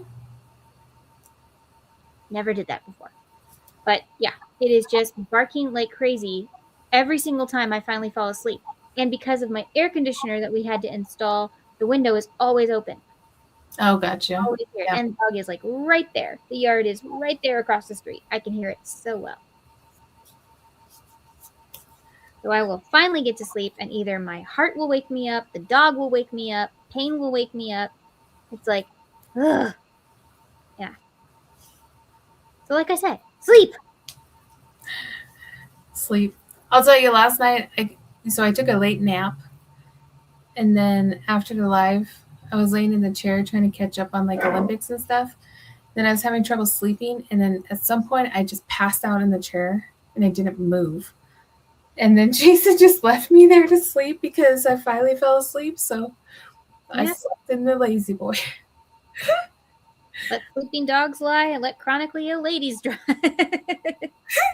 Never did that before. But yeah, it is just barking like crazy every single time I finally fall asleep. And because of my air conditioner that we had to install, the window is always open. Oh, gotcha. Always here. Yeah. And the dog is like right there. The yard is right there across the street. I can hear it so well. So I will finally get to sleep, and either my heart will wake me up, the dog will wake me up, pain will wake me up. It's like, ugh. Yeah. So, like I said, sleep. Sleep. I'll tell you, last night, I took a late nap, and then after the live, I was laying in the chair trying to catch up on like Olympics and stuff. Then I was having trouble sleeping, and then at some point, I just passed out in the chair and I didn't move. And then Jason just left me there to sleep because I finally fell asleep. So I Yeah. slept in the lazy boy. Let sleeping dogs lie and let chronically ill ladies drive.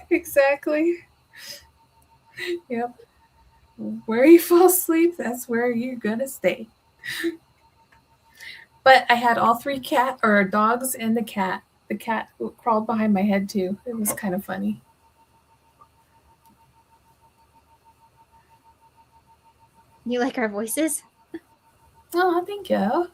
Exactly. Yep. Where you fall asleep, that's where you're gonna stay. But I had all three dogs and the cat. The cat crawled behind my head too. It was kind of funny. You like our voices? Oh, thank you.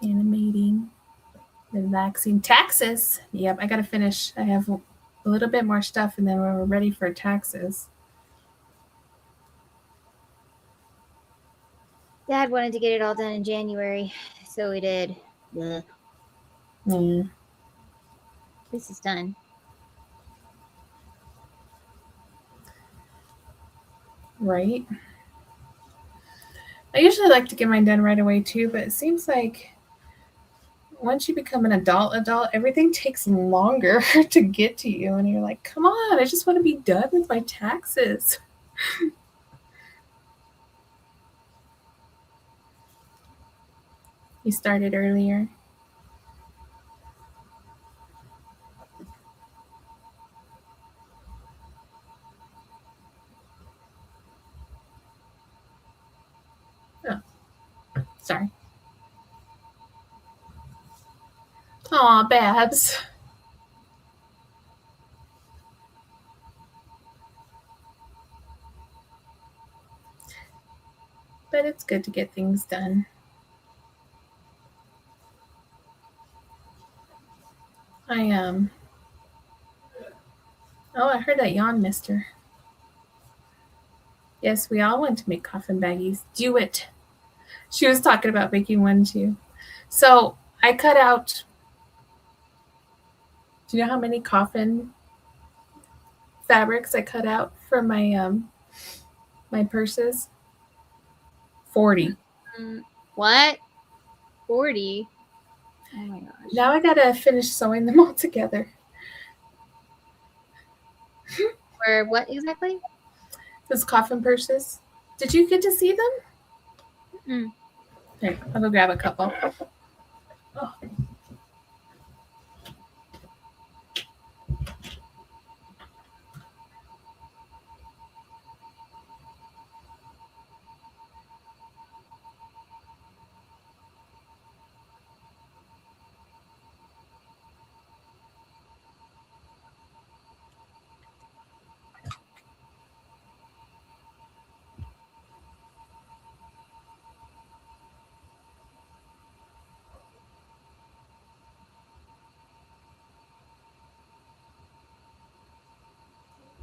Animating, relaxing. Taxes. Yep, I gotta finish. I have a little bit more stuff, and then we're ready for taxes. Dad wanted to get it all done in January, so we did. Ugh. Mm. This is done. Right. I usually like to get mine done right away too, but it seems like once you become an adult, everything takes longer to get to you, and you're like, come on, I just want to be done with my taxes. You started earlier. Oh, sorry. Aw, Babs. But it's good to get things done. I. Oh, I heard that yawn, mister. Yes, we all want to make coffin baggies. Do it. She was talking about making one too. So I cut out. Do you know how many coffin fabrics I cut out for my purses? 40. What? 40? Oh my gosh. Now I gotta finish sewing them all together. For what exactly? Those coffin purses. Did you get to see them? Mm. Here, I'll go grab a couple. Oh.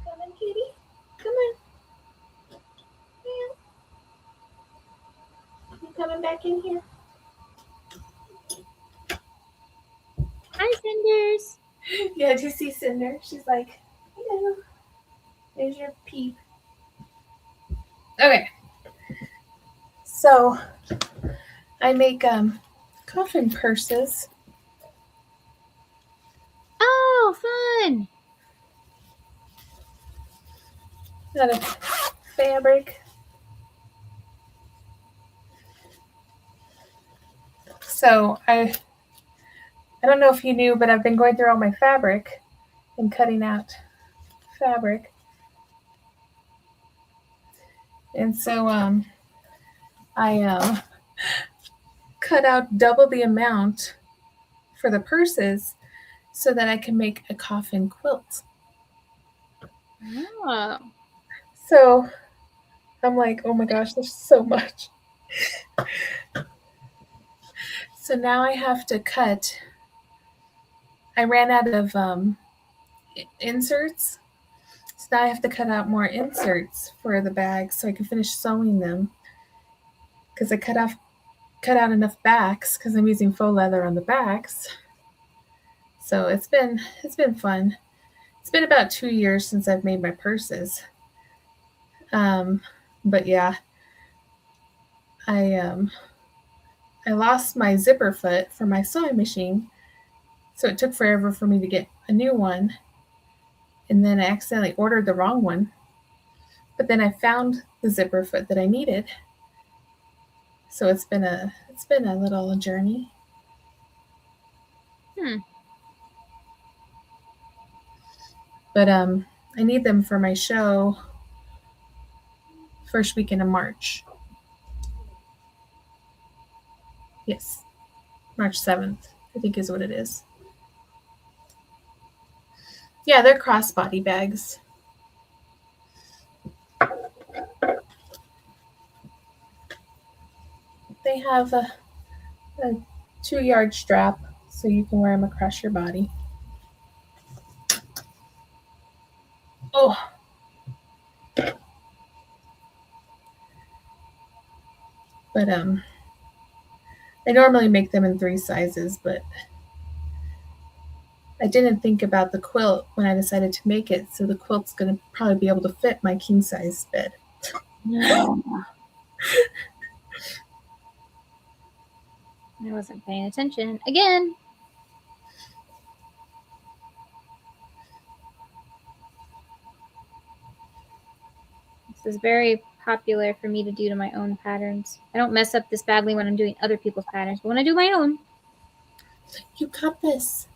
Come on, kitty. Come on. You coming back in here? Hi, Cinders. Yeah, do you see Cinder? She's like, hello. There's your peep. Okay. So I make coffin purses. Oh, fun! Out of fabric. So I don't know if you knew, but I've been going through all my fabric and cutting out fabric. And so I cut out double the amount for the purses so that I can make a coffin quilt. Oh. So I'm like, oh my gosh, there's so much. So now I have to cut. I ran out of inserts. So now I have to cut out more inserts for the bags so I can finish sewing them. Because I cut out enough backs because I'm using faux leather on the backs. So it's been fun. It's been about 2 years since I've made my purses. But yeah, I lost my zipper foot for my sewing machine, so it took forever for me to get a new one. And then I accidentally ordered the wrong one. But then I found the zipper foot that I needed. So it's been a little journey. But I need them for my show first weekend of March. Yes. March 7th, I think is what it is. Yeah, they're crossbody bags. They have a 2-yard strap so you can wear them across your body. Oh. But I normally make them in 3 sizes, but I didn't think about the quilt when I decided to make it, so the quilt's going to probably be able to fit my king size bed. No. I wasn't paying attention. Again. This is very popular for me to do to my own patterns. I don't mess up this badly when I'm doing other people's patterns, but when I do my own. You got this.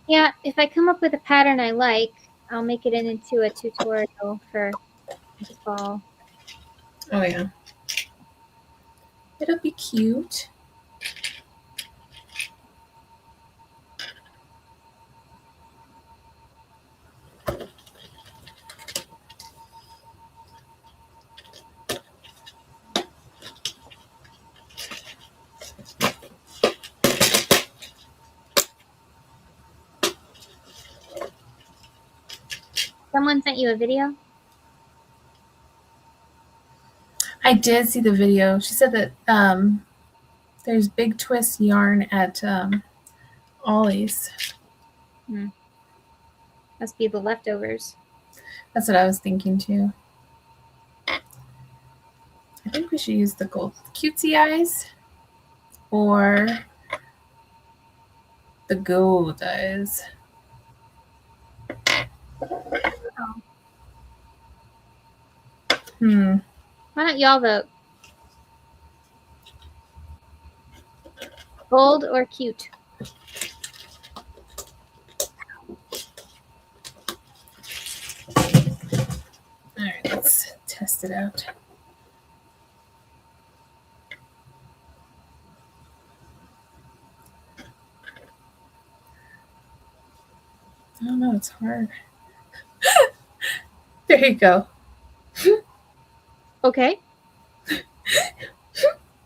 Yeah, if I come up with a pattern I like, I'll make it into a tutorial for this fall. Oh, yeah. It'll be cute. Someone sent you a video? I did see the video. She said that there's Big Twist yarn at Ollie's. Must be the leftovers. That's what I was thinking too. I think we should use the gold cutesy eyes or the gold eyes. Why don't y'all vote? Gold or cute? All right, let's test it out. I don't know, it's hard. There you go. Okay.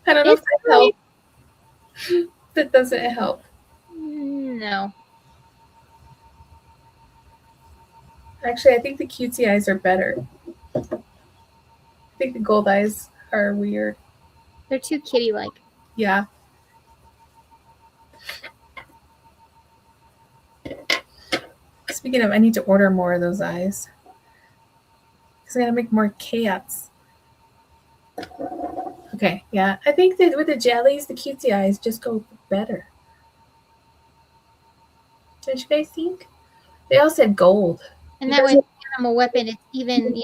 I don't know It's if that helps. That doesn't help. no. Actually, I think the cutesy eyes are better. I think the gold eyes are weird. They're too kitty-like. Yeah. Speaking of, I need to order more of those eyes. Because I gotta make more cats. Okay, yeah. I think that with the jellies, the cutesy eyes just go better. Don't you guys think? They all said gold. And You that guys way, animal weapon, it's even,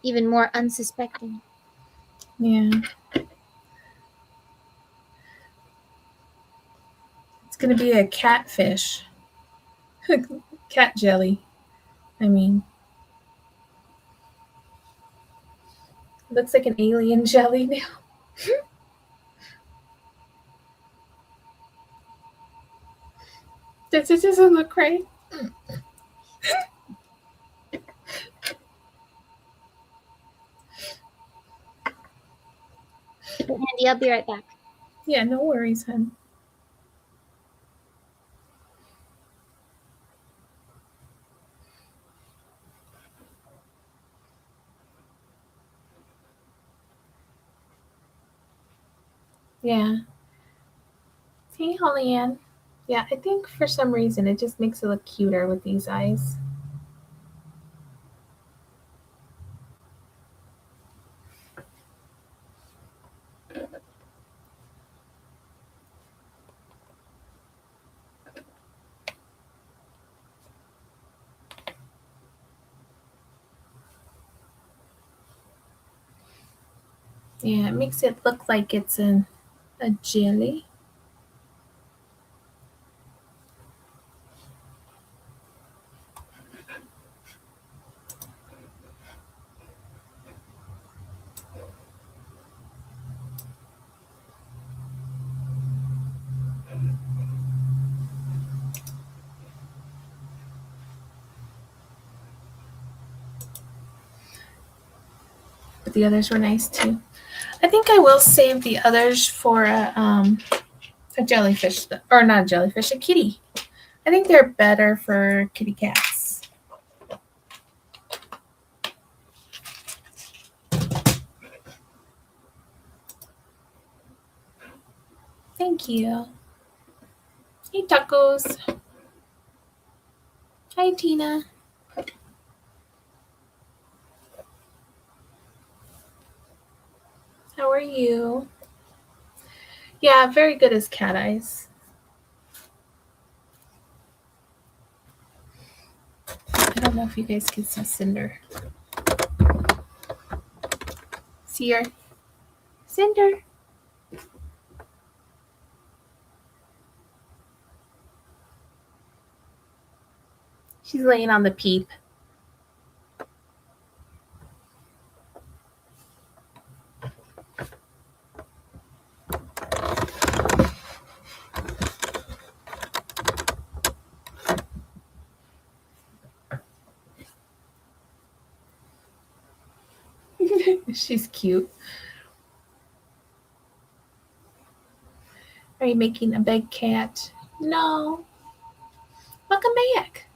even more unsuspecting. yeah. It's gonna be a catfish. Cat jelly. I mean, looks like an alien jelly now. Does it doesn't look right? But Andy, I'll be right back. Yeah, no worries, hon. Yeah. Hey, Holly Ann. Yeah, I think for some reason it just makes it look cuter with these eyes. Yeah, it makes it look like it's a jelly. But the others were nice too. I think I will save the others for a jellyfish, or not a jellyfish, a kitty. I think they're better for kitty cats. Thank you. Hey, tacos. Hi, Tina. How are you? Yeah, very good as cat eyes. I don't know if you guys can see Cinder. See her? Cinder. She's laying on the peep. She's cute. Are you making a big cat? No. Welcome back.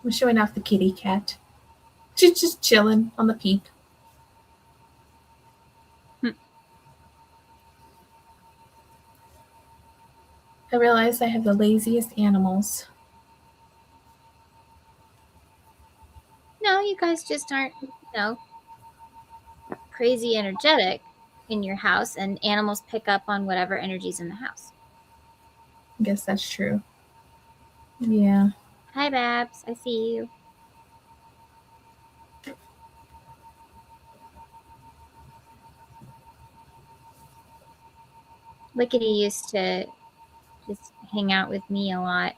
We're showing off the kitty cat. She's just chilling on the peep. I realize I have the laziest animals. No, you guys just aren't, crazy energetic in your house, and animals pick up on whatever energy's in the house. I guess that's true. Yeah. Hi, Babs. I see you. Lickety used to just hang out with me a lot,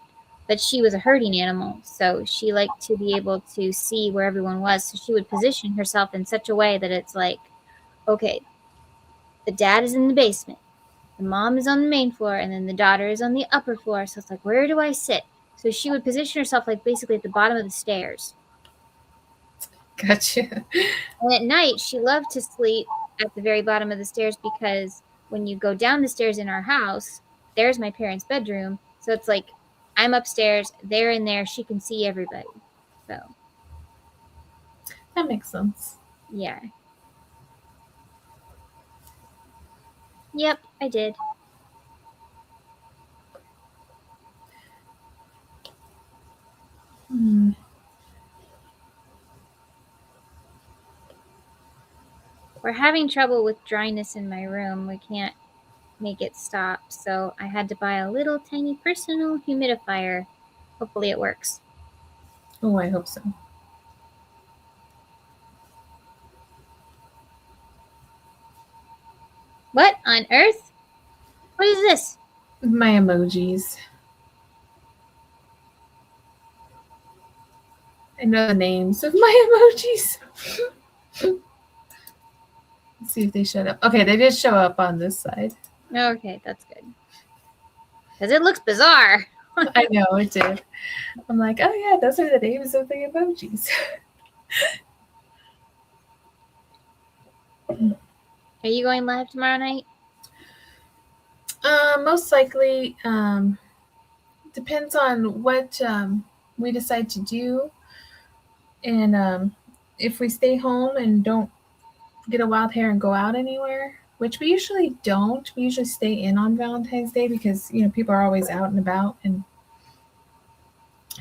but she was a herding animal, so she liked to be able to see where everyone was. So she would position herself in such a way that it's like, okay, the dad is in the basement, the mom is on the main floor, and then the daughter is on the upper floor. So it's like, where do I sit? So she would position herself like basically at the bottom of the stairs. Gotcha. And at night, she loved to sleep at the very bottom of the stairs because when you go down the stairs in our house, there's my parents' bedroom. So it's like I'm upstairs, they're in there, she can see everybody. So, That makes sense. yeah. Yep, I did. Hmm. We're having trouble with dryness in my room. We can't make it stop, so I had to buy a little tiny personal humidifier. Hopefully it works. Oh, I hope so. What on earth? What is this? My emojis. I know the names of my emojis. Let's see if they showed up. Okay, they did show up on this side. Okay, that's good. Because it looks bizarre. I know it did. I'm like, oh yeah, those are the names of the emojis. Are you going live tomorrow night? Most likely, depends on what we decide to do, and if we stay home and don't get a wild hair and go out anywhere, which we usually don't. We usually stay in on Valentine's Day because people are always out and about, and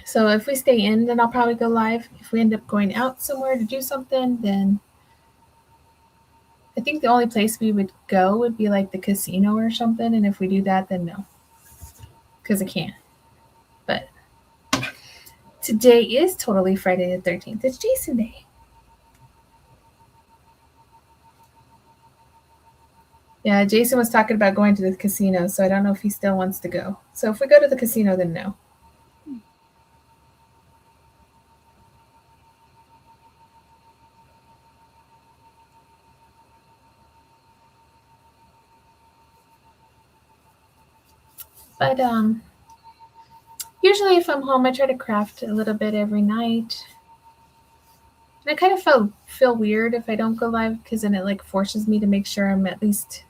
so if we stay in, then I'll probably go live. If we end up going out somewhere to do something, then I think the only place we would go would be like the casino or something. And if we do that, then no, because I can't. But today is totally Friday the 13th. It's Jason Day. Yeah, Jason was talking about going to the casino, so I don't know if he still wants to go. So if we go to the casino, then no. But usually if I'm home, I try to craft a little bit every night. And I kind of feel weird if I don't go live because then it like forces me to make sure I'm at least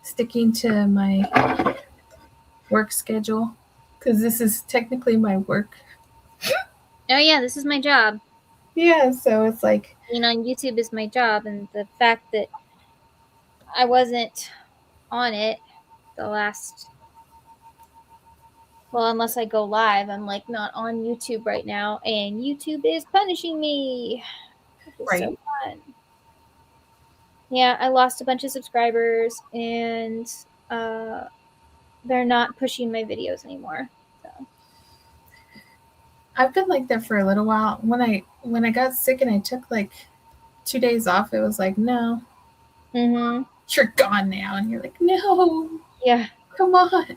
sticking to my work schedule because this is technically my work. Oh yeah, this is my job. Yeah, so it's like Being on YouTube is my job, and the fact that I wasn't on it the last, well, unless I go live, I'm like not on YouTube right now, and YouTube is punishing me, which is so right. fun. Yeah, I lost a bunch of subscribers, and they're not pushing my videos anymore. So. I've been like that for a little while. When I got sick and I took like 2 days off, it was like, no, you're gone now, and you're like, no, Yeah. come on.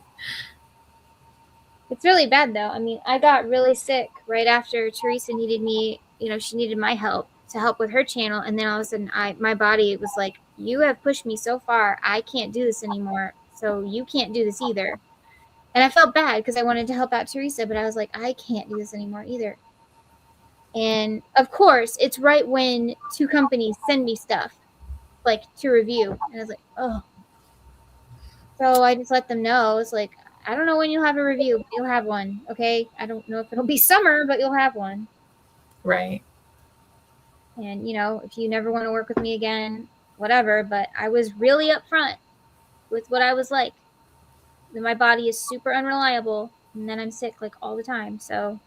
It's really bad though. I mean, I got really sick right after Teresa needed me, she needed my help to help with her channel, and then all of a sudden my body was like, you have pushed me so far, I can't do this anymore. So you can't do this either. And I felt bad because I wanted to help out Teresa, but I was like, I can't do this anymore either. And of course, it's right when two companies send me stuff like to review, and I was like, oh. So I just let them know. It's like, I don't know when you'll have a review, but you'll have one, okay? I don't know if it'll be summer, but you'll have one. Right. And, if you never want to work with me again, whatever. But I was really upfront with what I was like. My body is super unreliable, and then I'm sick like all the time. So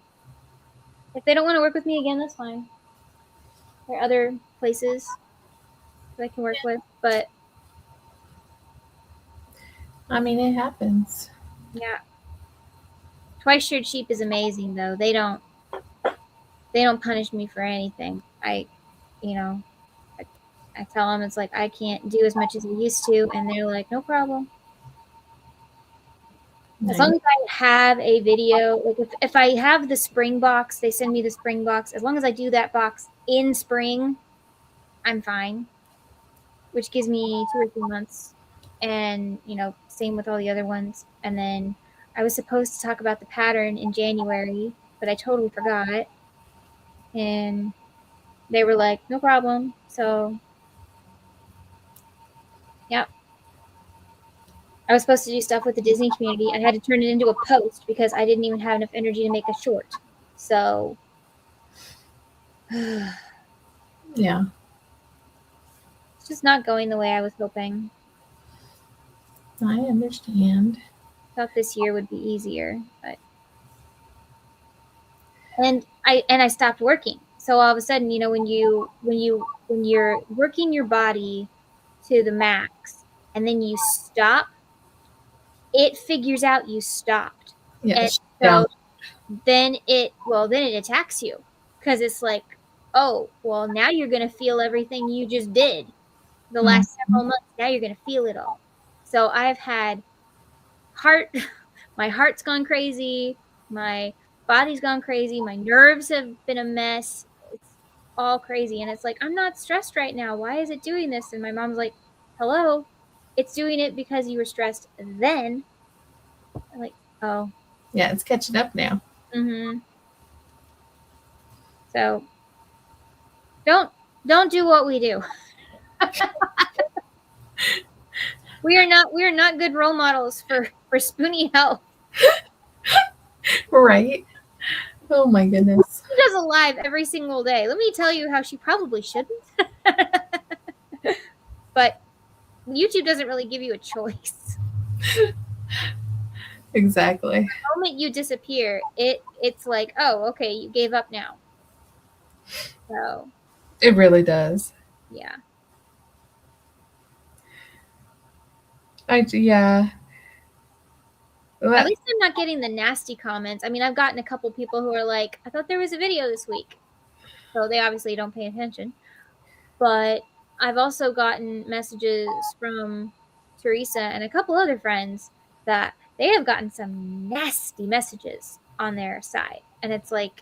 if they don't want to work with me again, that's fine. There are other places that I can work with, but I mean, it happens. yeah. Twice Sheared Sheep is amazing though. They don't punish me for anything. You know, I tell them it's like I can't do as much as I used to, and they're like, no problem. As long Nice. as I have a video, like if I have the spring box, they send me the spring box. As long as I do that box in spring, I'm fine, which gives me 2 or 3 months. And, same with all the other ones. And then I was supposed to talk about the pattern in January, but I totally forgot. And they were like, no problem. So, yeah. I was supposed to do stuff with the Disney community. I had to turn it into a post because I didn't even have enough energy to make a short. So, it's Yeah, just not going the way I was hoping. I understand. Thought this year would be easier, but and I stopped working. So all of a sudden, you know, when you're working your body to the max and then you stop, it figures out you stopped. Yeah, And shut down. so then it attacks you because it's like, oh, well, now you're going to feel everything you just did the Mhm. last several months. Now you're going to feel it all. So I've had heart my heart's gone crazy, my body's gone crazy, my nerves have been a mess. It's all crazy and it's like, I'm not stressed right now. Why is it doing this? And my mom's like, hello, it's doing it because you were stressed then. I'm like, oh. Yeah, it's catching up now. Mm-hmm. So don't do what we do. We are not good role models for Spoonie health. Right? Oh my goodness. She does a live every single day. Let me tell you how she probably shouldn't. But YouTube doesn't really give you a choice. Exactly. The moment you disappear, it's like, oh, okay, you gave up now. So It really does. yeah. Yeah. At Well, least I'm not getting the nasty comments. I mean, I've gotten a couple people who are like, I thought there was a video this week. So they obviously don't pay attention. But I've also gotten messages from Teresa and a couple other friends that they have gotten some nasty messages on their side. And it's like,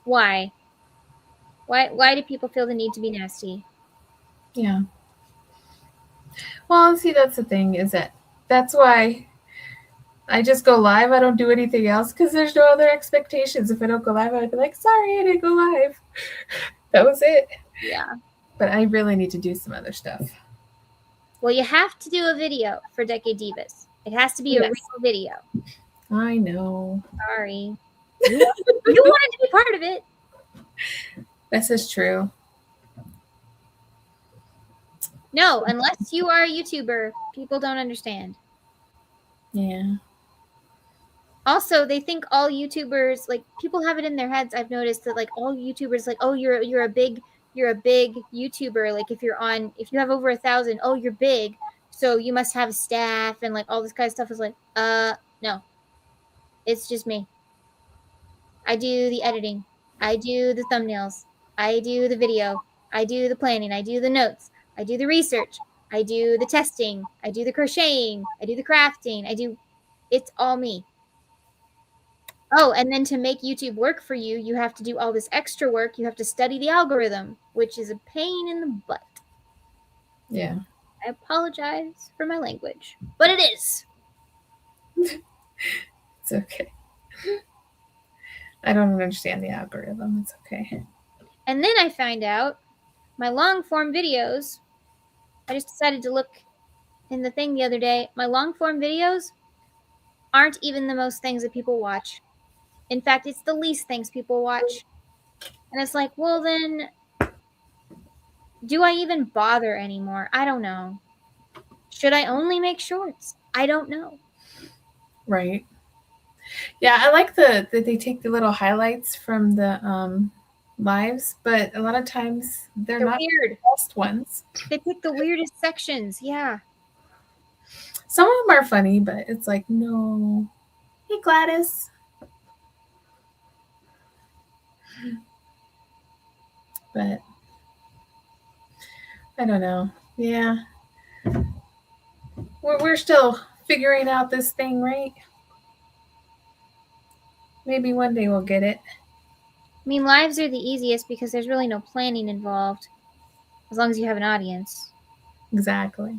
why? Why do people feel the need to be nasty? yeah. Well, see, that's the thing is that's why I just go live. I don't do anything else because there's no other expectations. If I don't go live, I'd be like, sorry, I didn't go live. That was it. Yeah. But I really need to do some other stuff. Well, you have to do a video for Decade Divas. It has to be a Yes. real video. I know. Sorry. You wanted to be part of it. This is true. No, unless you are a YouTuber, people don't understand. Yeah. Also, they think all YouTubers, like, people have it in their heads. I've noticed that like all YouTubers, like, oh, you're a big YouTuber. Like if you have over 1,000, oh, you're big, so you must have staff and like all this kind of stuff. Is like, no, it's just me. I do the editing, I do the thumbnails, I do the video, I do the planning, I do the notes, I do the research, I do the testing, I do the crocheting, I do the crafting, it's all me. Oh, and then to make YouTube work for you, you have to do all this extra work. You have to study the algorithm, which is a pain in the butt. Yeah. I apologize for my language, but it is. It's okay. I don't understand the algorithm. It's okay. And then I find out my long form videos, I just decided to look in the thing the other day. My long form videos aren't even the most things that people watch. In fact, it's the least things people watch. And it's like, well, then do I even bother anymore? I don't know. Should I only make shorts? I don't know. Right. Yeah, I like that they take the little highlights from the lives, but a lot of times they're not weird. the best ones. They pick the weirdest sections. Yeah. Some of them are funny, but it's like, no. Hey, Gladys. But I don't know. Yeah. We're still figuring out this thing, right? Maybe one day we'll get it. I mean, lives are the easiest because there's really no planning involved, as long as you have an audience. Exactly.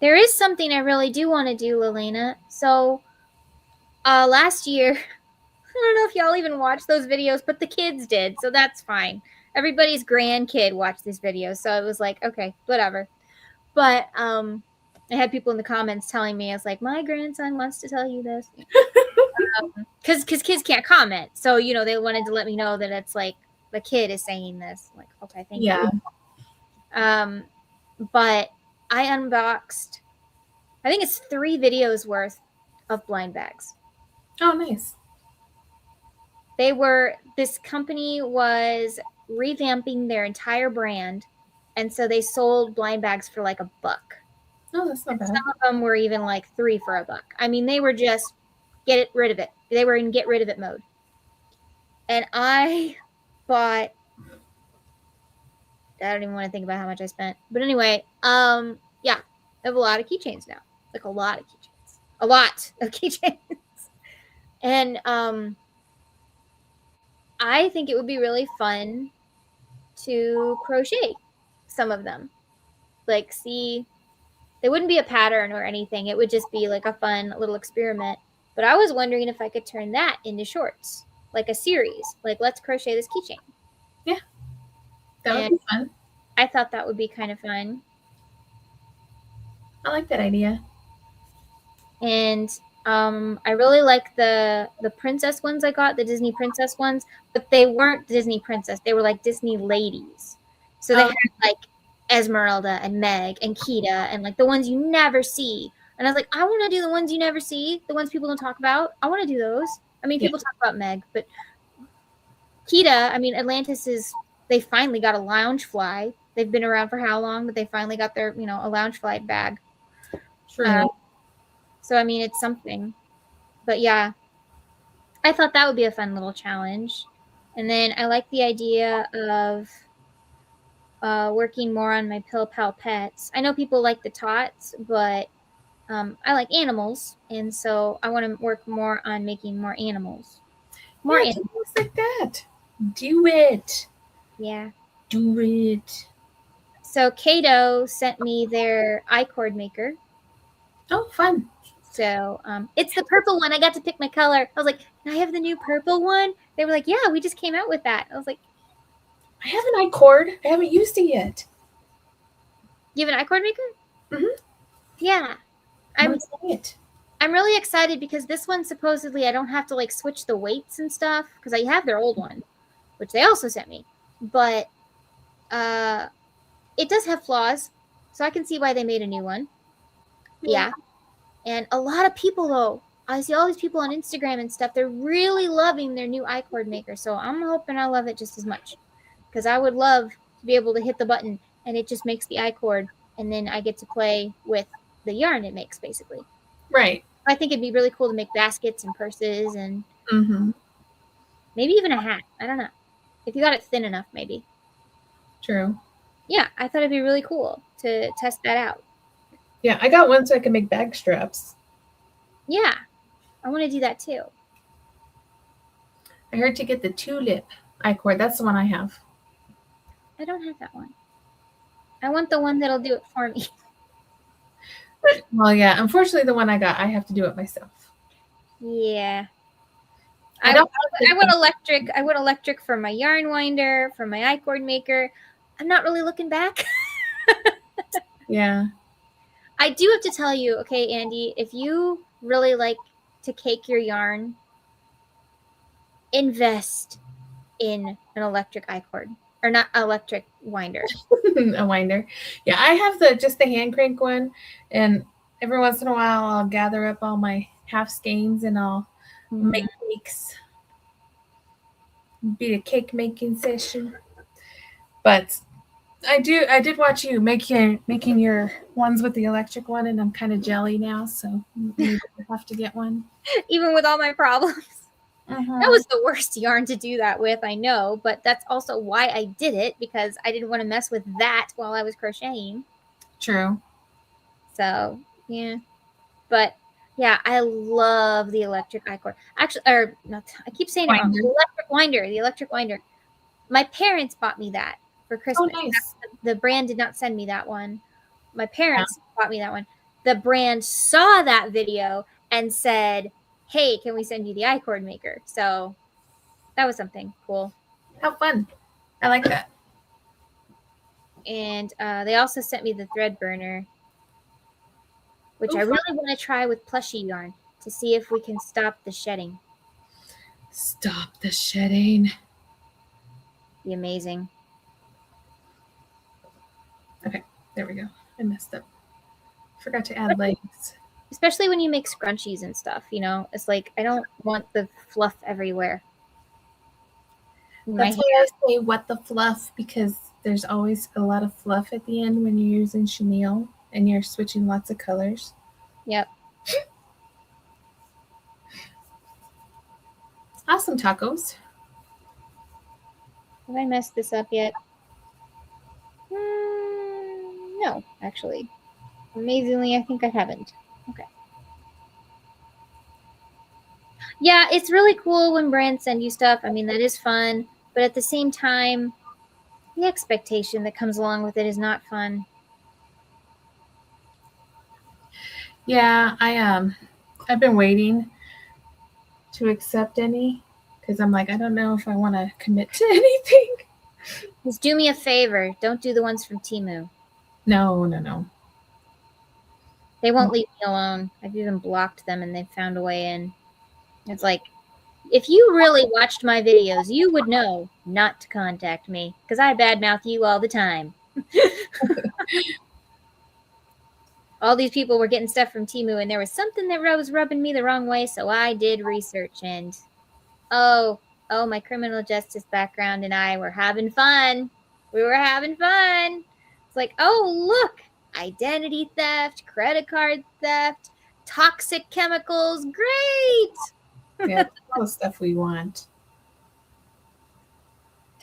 There is something I really do want to do, Lelena. So, last year, I don't know if y'all even watch those videos, but the kids did, so that's fine. Everybody's grandkid watched this video, so it was like, okay, whatever. But I had people in the comments telling me, I was like, my grandson wants to tell you this. Because kids can't comment. So, they wanted to let me know that it's like the kid is saying this. I'm like, okay, thank you. But I unboxed, I think it's 3 videos worth of blind bags. Oh, nice. This company was revamping their entire brand. And so they sold blind bags for like $1. Oh, that's not bad. Some of them were even like 3 for $1. I mean, they were just get rid of it. They were in get rid of it mode. And I bought, I don't even want to think about how much I spent. But anyway, yeah, I have a lot of keychains now. Like a lot of keychains. A lot of keychains. And I think it would be really fun to crochet some of them. Like, see, they wouldn't be a pattern or anything. It would just be like a fun little experiment. But I was wondering if I could turn that into shorts, like a series. Like, let's crochet this keychain. Yeah, that would be fun. I thought that would be kind of fun. I like that idea. And I really like the princess ones I got, the Disney princess ones, but they weren't Disney princess. They were like Disney ladies. So they had like Esmeralda and Meg and Kita and like the ones you never see. And I was like, I want to do the ones you never see, the ones people don't talk about. I want to do those. I mean, people talk about Meg, but Kita, I mean, they finally got a lounge fly. They've been around for how long, but they finally got their, a lounge fly bag. True. So, I mean, it's something. But yeah, I thought that would be a fun little challenge. And then I like the idea of working more on my Pill Pal pets. I know people like the tots, but I like animals. And so I want to work more on making more animals. More animals like that. Do it. Yeah. Do it. So Kato sent me their iCord maker. Oh, fun. So it's the purple one. I got to pick my color. I was like, can I have the new purple one? They were like, yeah, we just came out with that. I was like, I have an iCord. I haven't used it yet. You have an iCord maker? Mm-hmm. Yeah. I'm really excited because this one, supposedly, I don't have to like switch the weights and stuff because I have their old one, which they also sent me. But it does have flaws, so I can see why they made a new one. Yeah. And a lot of people, though, I see all these people on Instagram and stuff, they're really loving their new iCord maker. So I'm hoping I love it just as much. Because I would love to be able to hit the button and it just makes the iCord. And then I get to play with the yarn it makes, basically. Right. I think it'd be really cool to make baskets and purses and maybe even a hat. I don't know. If you got it thin enough, maybe. True. Yeah, I thought it'd be really cool to test that out. Yeah, I got one so I can make bag straps. Yeah, I want to do that too. I heard to get the tulip iCord. That's the one I have. I don't have that one. I want the one that'll do it for me. Well, yeah. Unfortunately, the one I got, I have to do it myself. Yeah. I went electric. I went electric for my yarn winder, for my iCord maker. I'm not really looking back. Yeah. I do have to tell you, okay, Andy, if you really like to cake your yarn, invest in an electric iCord. Or not electric winder. A winder. Yeah, I have just the hand crank one, and every once in a while I'll gather up all my half skeins and I'll make cakes. Be a cake making session. But I did watch you making your ones with the electric one, and I'm kind of jelly now, so maybe I'll have to get one. Even with all my problems. That was the worst yarn to do that with, I know, but that's also why I did it, because I didn't want to mess with that while I was crocheting. True. So, yeah. But, yeah, I love the electric iCord. Actually, or not, I keep saying it wrong. The electric winder. My parents bought me that for Christmas. Oh, nice. The brand did not send me that one. My parents bought me that one. The brand saw that video and said, hey, can we send you the I-cord maker? So that was something cool. How fun. I like that. And they also sent me the thread burner, which Ooh, I really fun. want to try with plushie yarn to see if we can stop the shedding. Stop the shedding. Be amazing. Okay, there we go. I messed up. Forgot to add legs. Especially when you make scrunchies and stuff, you know? It's like, I don't want the fluff everywhere. That's why I say what the fluff, because there's always a lot of fluff at the end when you're using chenille and you're switching lots of colors. Yep. Awesome tacos. Have I messed this up yet? No, actually. Amazingly, I think I haven't. Okay. Yeah, it's really cool when brands send you stuff. I mean, that is fun. But at the same time, the expectation that comes along with it is not fun. Yeah, I've been waiting to accept any because I'm like, I don't know if I want to commit to anything. Just do me a favor. Don't do the ones from Temu. No. They won't leave me alone. I've even blocked them and they've found a way in. It's like, if you really watched my videos, you would know not to contact me because I badmouth you all the time. All these people were getting stuff from Temu and there was something that was rubbing me the wrong way, so I did research and oh, my criminal justice background and I were having fun. We were having fun. It's like, oh, look, identity theft, credit card theft, toxic chemicals. Great. Yeah, all the stuff we want.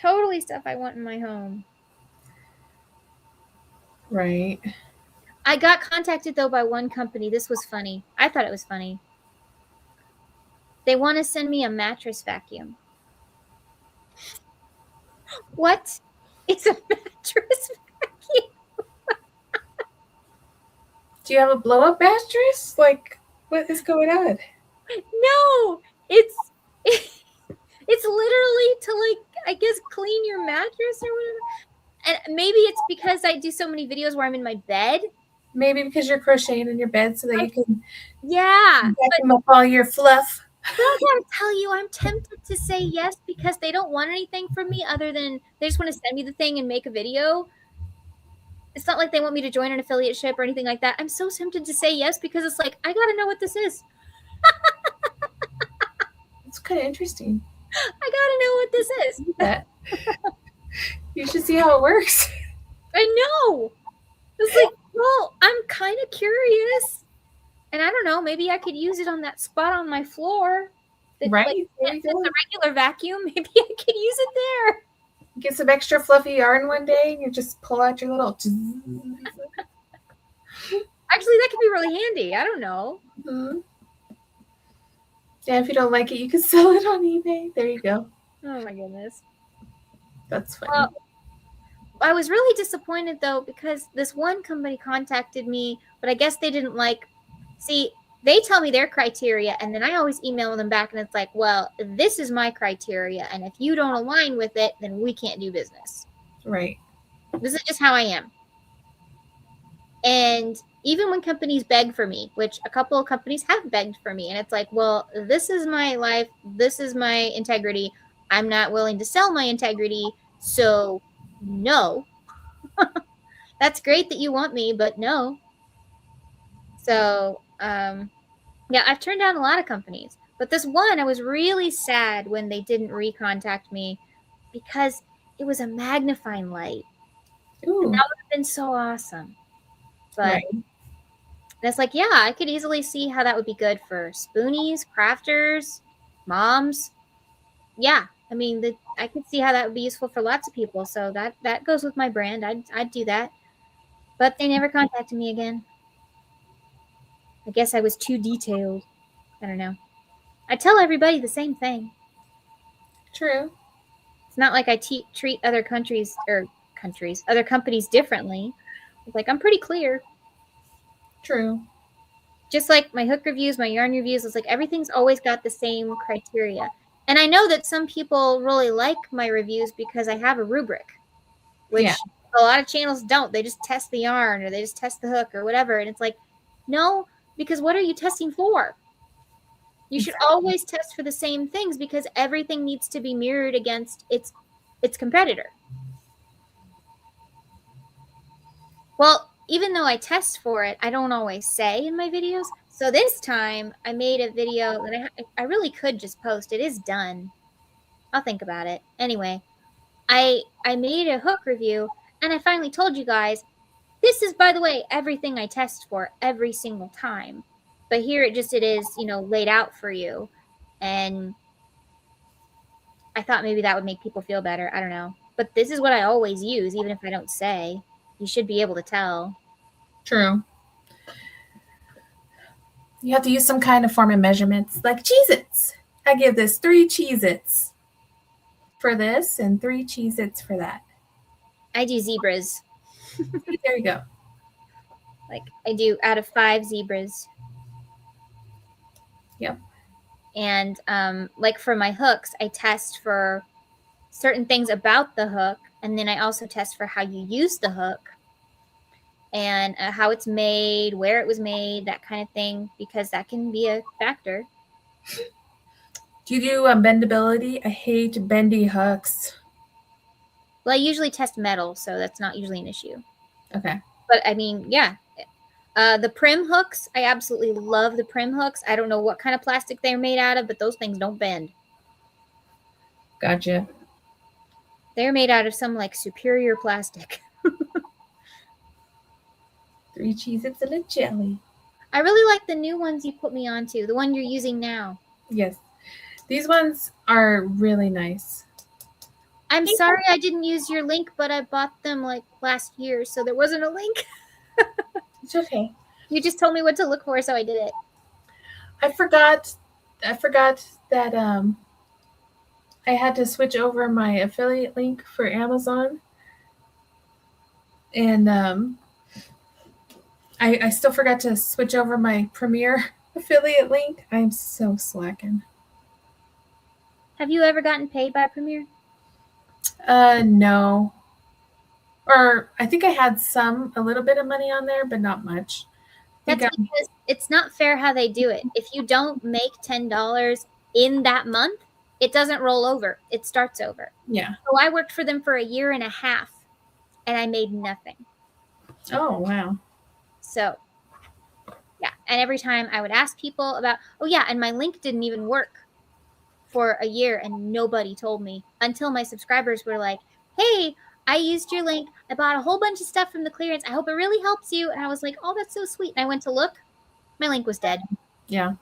Totally stuff I want in my home. Right. I got contacted, though, by one company. This was funny. I thought it was funny. They want to send me a mattress vacuum. What? It's a mattress vacuum. Do you have a blow up mattress? Like, what is going on? No, it's literally to, like, I guess clean your mattress or whatever. And maybe it's because I do so many videos where I'm in my bed. Maybe because you're crocheting in your bed so that you can vacuum up all your fluff. But I gotta tell you, I'm tempted to say yes because they don't want anything from me other than they just want to send me the thing and make a video. It's not like they want me to join an affiliate ship or anything like that. I'm so tempted to say yes because it's like, I gotta know what this is. It's kind of interesting. I gotta know what this is. That. You should see how it works. I know. It's like, well, I'm kind of curious. And I don't know, maybe I could use it on that spot on my floor. That, right? Like, it's a regular vacuum. Maybe I could use it there. Get some extra fluffy yarn one day and you just pull out your little. Actually, that could be really handy. I don't know. Mm-hmm. Yeah, if you don't like it, you can sell it on eBay. There you go. Oh my goodness. That's funny. Well, I was really disappointed though because this one company contacted me, but I guess they didn't like. See, they tell me their criteria, and then I always email them back, and it's like, well, this is my criteria, and if you don't align with it, then we can't do business. Right. This is just how I am. And even when companies beg for me, which a couple of companies have begged for me, and it's like, well, this is my life, this is my integrity. I'm not willing to sell my integrity, so no. That's great that you want me, but no. So, yeah, I've turned down a lot of companies. But this one, I was really sad when they didn't recontact me because it was a magnifying light. Ooh. And that would have been so awesome. But it's like, yeah, I could easily see how that would be good for spoonies, crafters, moms. Yeah, I mean, I could see how that would be useful for lots of people. So that goes with my brand. I'd do that. But they never contacted me again. I guess I was too detailed. I don't know. I tell everybody the same thing. True. It's not like I treat other other companies differently. It's like, I'm pretty clear. True. just like my hook reviews, my yarn reviews, it's like everything's always got the same criteria. And I know that some people really like my reviews because I have a rubric, which a lot of channels don't. They just test the yarn or they just test the hook or whatever. And it's like, no, because what are you testing for? You should always test for the same things because everything needs to be mirrored against its competitor. Well, even though I test for it, I don't always say in my videos. So this time I made a video that I really could just post. It is done. I'll think about it. Anyway, I made a hook review and I finally told you guys, this is, by the way, everything I test for every single time. But here it is, laid out for you. And I thought maybe that would make people feel better. I don't know. But this is what I always use, even if I don't say. You should be able to tell. True. You have to use some kind of form of measurements, like Cheez-Its. I give this 3 Cheez-Its for this and 3 Cheez-Its for that. I do zebras. There you go. Like I do out of 5 zebras. Yep. And like for my hooks, I test for certain things about the hook, and then I also test for how you use the hook and how it's made, where it was made, that kind of thing, because that can be a factor. Do you do bendability? I hate bendy hooks. Well, I usually test metal, so that's not usually an issue. Okay. But I mean, yeah. The prim hooks, I absolutely love the prim hooks. I don't know what kind of plastic they're made out of, but those things don't bend. Gotcha. They're made out of some like superior plastic. 3 Cheez-Its and a jelly. I really like the new ones you put me onto, the one you're using now. Yes. These ones are really nice. I'm sorry I didn't use your link, but I bought them like last year, so there wasn't a link. It's okay. You just told me what to look for, so I did it. I forgot that I had to switch over my affiliate link for Amazon. And I still forgot to switch over my Premiere affiliate link. I'm so slacking. Have you ever gotten paid by Premiere? No. Or I think I had a little bit of money on there, but not much. That's because it's not fair how they do it. If you don't make $10 in that month, it doesn't roll over. It starts over. Yeah. So I worked for them for 1.5 years, and I made nothing. Oh, wow. So, yeah. And every time I would ask people about, oh, yeah, and my link didn't even work for 1 year, and nobody told me until my subscribers were like, hey, I used your link. I bought a whole bunch of stuff from the clearance. I hope it really helps you. And I was like, oh, that's so sweet. And I went to look. My link was dead. Yeah.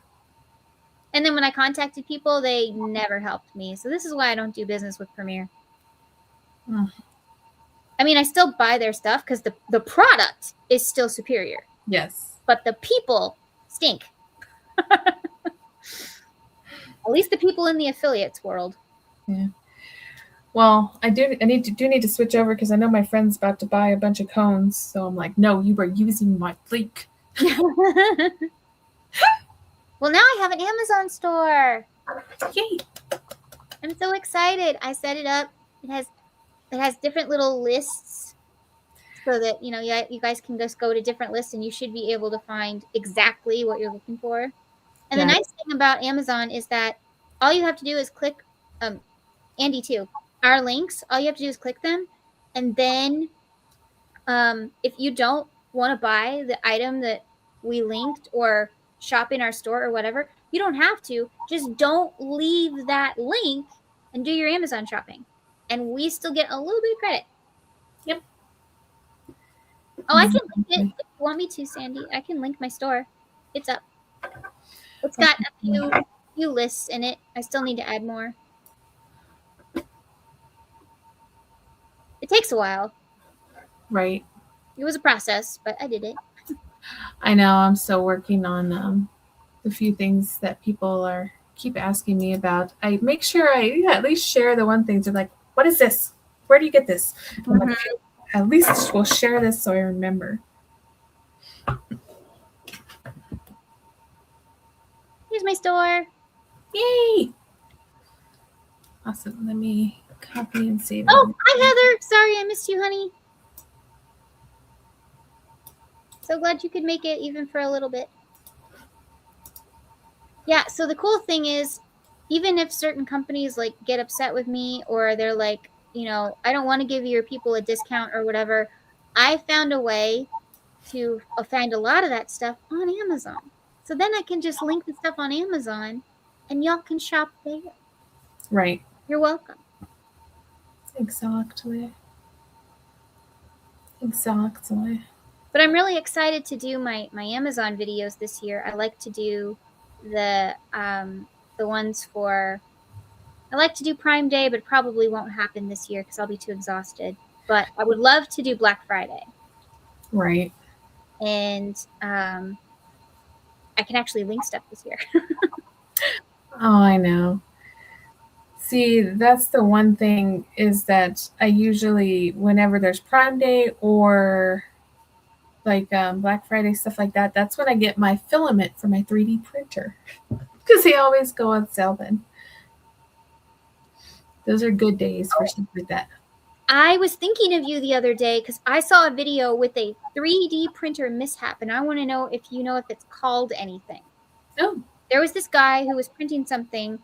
And then when I contacted people, they never helped me. So this is why I don't do business with Premiere. I mean, I still buy their stuff because the product is still superior. Yes. But the people stink. At least the people in the affiliates world. Yeah. Well, I need to switch over because I know my friend's about to buy a bunch of cones. So I'm like, no, you were using my link. Well, now I have an Amazon store. Yay! I'm so excited. I set it up. It has different little lists so that, you guys can just go to different lists and you should be able to find exactly what you're looking for. And the nice thing about Amazon is that all you have to do is click, Andy too, our links, all you have to do is click them. And then if you don't want to buy the item that we linked or shop in our store or whatever, you don't have to. Just don't leave that link and do your Amazon shopping. And we still get a little bit of credit. Yep. Oh, I can link it if you want me to, Sandy. I can link my store. It's up. It's got a few lists in it. I still need to add more. It takes a while. Right. It was a process, but I did it. I know. I'm still working on the few things that people keep asking me about. I make sure I at least share the one thing. They're like, what is this? Where do you get this? Like, at least we'll share this so I remember. Here's my store. Yay! Awesome. Let me copy and save. Oh, hi, Heather. Sorry I missed you, honey. So glad you could make it even for a little bit. Yeah, so the cool thing is, even if certain companies like get upset with me or they're like, I don't want to give your people a discount or whatever, I found a way to find a lot of that stuff on Amazon. So then I can just link the stuff on Amazon and y'all can shop there. Right. You're welcome. Exactly. But I'm really excited to do my Amazon videos this year. I like to do the ones for, I like to do Prime Day, but it probably won't happen this year because I'll be too exhausted. But I would love to do Black Friday. Right. And I can actually link stuff this year. Oh, I know. See, that's the one thing is that I usually, whenever there's Prime Day or like Black Friday, stuff like that, that's when I get my filament for my 3D printer because they always go on sale then. Those are good days for stuff like that. I was thinking of you the other day because I saw a video with a 3D printer mishap, and I want to know if you know if it's called anything. Oh. There was this guy who was printing something,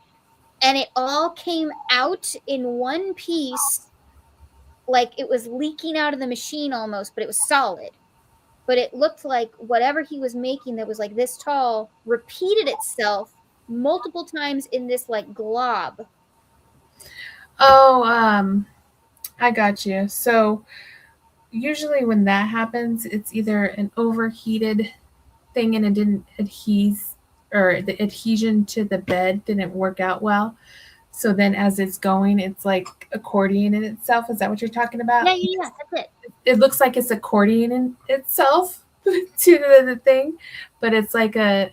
and it all came out in one piece, like it was leaking out of the machine almost, but it was solid. But it looked like whatever he was making that was like this tall repeated itself multiple times in this like glob. Oh, I got you. So usually when that happens, it's either an overheated thing and it didn't adhere, or the adhesion to the bed didn't work out well. So then as it's going, it's like accordion in itself. Is that what you're talking about? Yeah, that's it. It looks like it's accordion in itself to the thing, but it's like a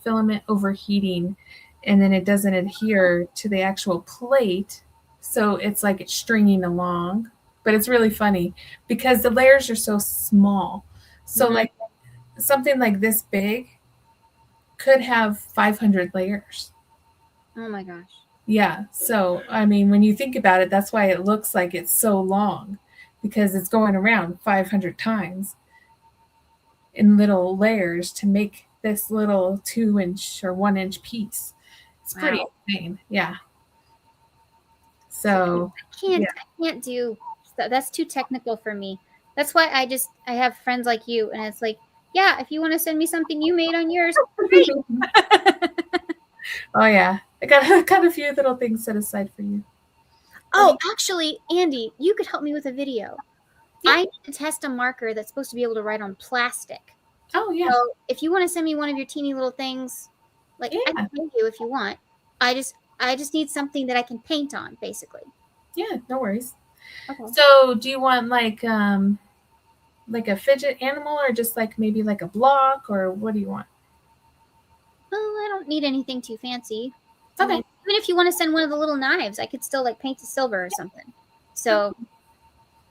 filament overheating, and then it doesn't adhere to the actual plate. So it's like it's stringing along, but it's really funny because the layers are so small. So like something like this big could have 500 layers. Oh my gosh. Yeah. So, I mean, when you think about it, that's why it looks like it's so long because it's going around 500 times in little layers to make this little 2-inch or 1-inch piece. It's pretty insane. Yeah. So, I can't do that's too technical for me. That's why I have friends like you, and it's like, yeah, if you want to send me something you made on yours, great. Oh yeah, I got a few little things set aside for you. Oh, actually, Andy, you could help me with a video. Yeah. I need to test a marker that's supposed to be able to write on plastic. Oh yeah. So if you want to send me one of your teeny little things, like I can thank you if you want. I just need something that I can paint on, basically. Yeah, no worries. Okay. So do you want like a fidget animal or just like maybe like a block, or what do you want? Well, I don't need anything too fancy. Okay. I mean, even if you want to send one of the little knives, I could still like paint it silver or something. So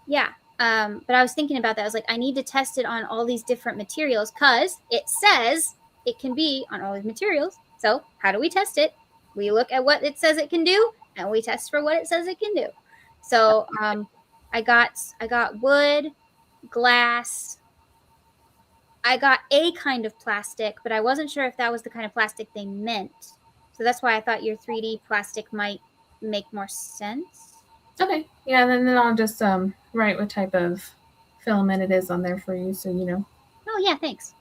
yeah. But I was thinking about that. I was like, I need to test it on all these different materials because it says it can be on all these materials. So how do we test it? We look at what it says it can do, and we test for what it says it can do. So I got wood, glass. I got a kind of plastic, but I wasn't sure if that was the kind of plastic they meant. So that's why I thought your 3D plastic might make more sense. Okay. Yeah, and then I'll just write what type of filament it is on there for you, so you know. Oh yeah, thanks.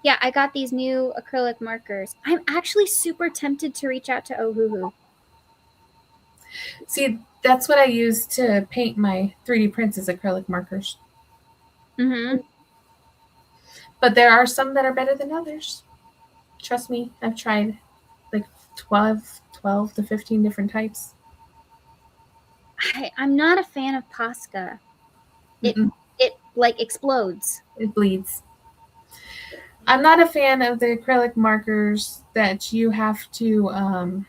Yeah, I got these new acrylic markers. I'm actually super tempted to reach out to Ohuhu. See, that's what I use to paint my 3D prints is acrylic markers. But there are some that are better than others. Trust me, I've tried like 12 to 15 different types. I'm not a fan of Posca. It like explodes. It bleeds. I'm not a fan of the acrylic markers that you have to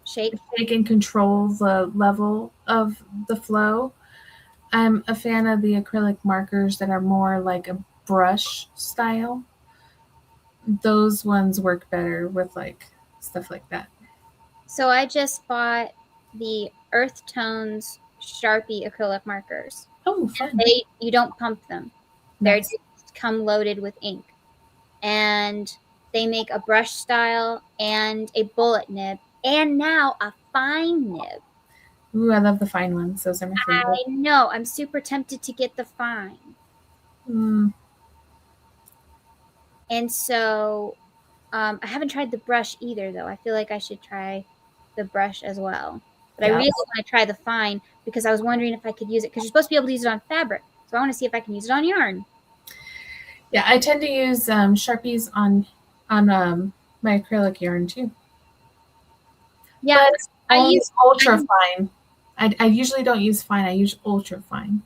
shake and control the level of the flow. I'm a fan of the acrylic markers that are more like a brush style. those ones work better with like stuff like that. So I just bought the Earth Tones Sharpie acrylic markers. Oh, fun. You don't pump them. They Nice. just come loaded with ink. And they make a brush style and a bullet nib and now a fine nib. Ooh, I love the fine ones. Those are my favorite. I know. I'm super tempted to get the fine. Mm. And so I haven't tried the brush either, though. I feel like I should try the brush as well. But Yeah. I really want to try the fine because I was wondering if I could use it, because you're supposed to be able to use it on fabric. So I want to see if I can use it on yarn. Yeah, I tend to use Sharpies on my acrylic yarn too. Yeah, but I only use ultra fine. I usually don't use fine. I use ultra fine.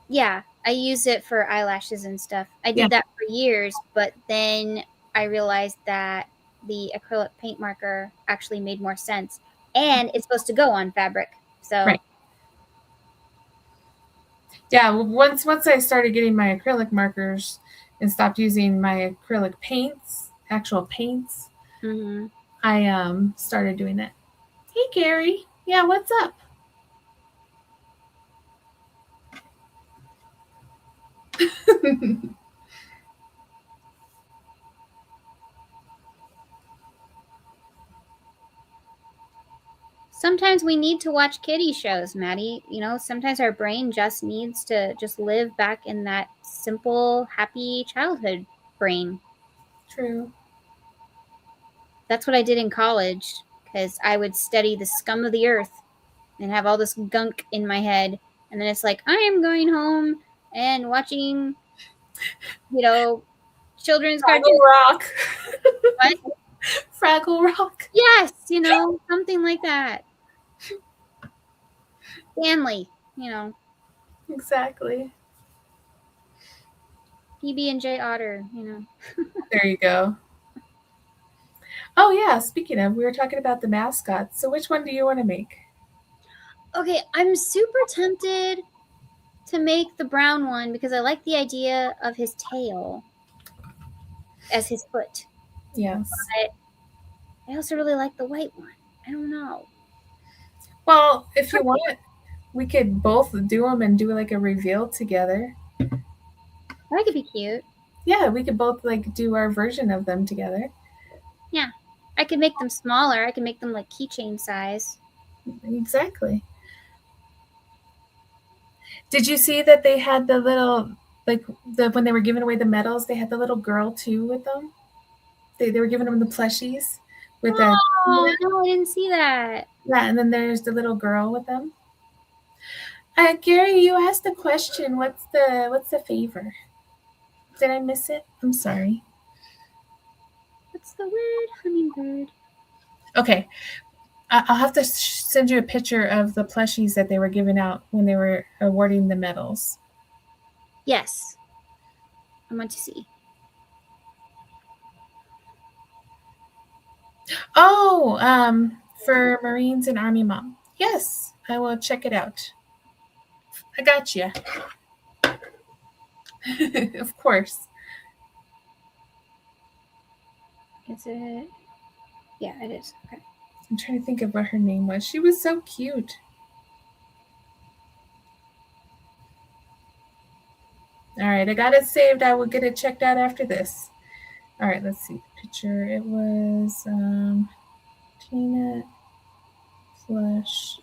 Yeah, I use it for eyelashes and stuff. I did Yeah. that for years, but then I realized that the acrylic paint marker actually made more sense. And it's supposed to go on fabric. So Right. Yeah, once I started getting my acrylic markers and stopped using my acrylic paints, actual paints, I started doing it. Hey Gary. Yeah, what's up? sometimes we need to watch kiddie shows, Maddie. You know, sometimes our brain just needs to just live back in that simple, happy childhood brain. True. That's what I did in college because I would study the scum of the earth and have all this gunk in my head. And then it's like, I am going home and watching, children's cartoons. Fraggle Rock. What? Fraggle Rock. Yes, something like that. Stanley, Exactly. PB&J Otter, There you go. Oh yeah, speaking of, we were talking about the mascots. So which one do you want to make? Okay, I'm super tempted to make the brown one because I like the idea of his tail as his foot. Yes. But I also really like the white one. I don't know. Well, if you want, we could both do them and do like a reveal together. That could be cute. Yeah, we could both like do our version of them together. Yeah. I could make them smaller. I could make them like keychain size. Exactly. Did you see that they had the little when they were giving away the medals, they had the little girl too with them? They were giving them the plushies with no, I didn't see that. Yeah, and then there's the little girl with them. Gary, you asked the question. What's the favor? Did I miss it? I'm sorry. What's the word? Hummingbird. Okay. I'll have to send you a picture of the plushies that they were giving out when they were awarding the medals. Yes. I want to see. Oh, for Marines and Army Mom. Yes, I will check it out. I got you. Of course. Is it? Yeah, it is. Okay. I'm trying to think of what her name was. She was so cute. All right, I got it saved. I will get it checked out after this. All right, let's see the picture. It was Tina Flush.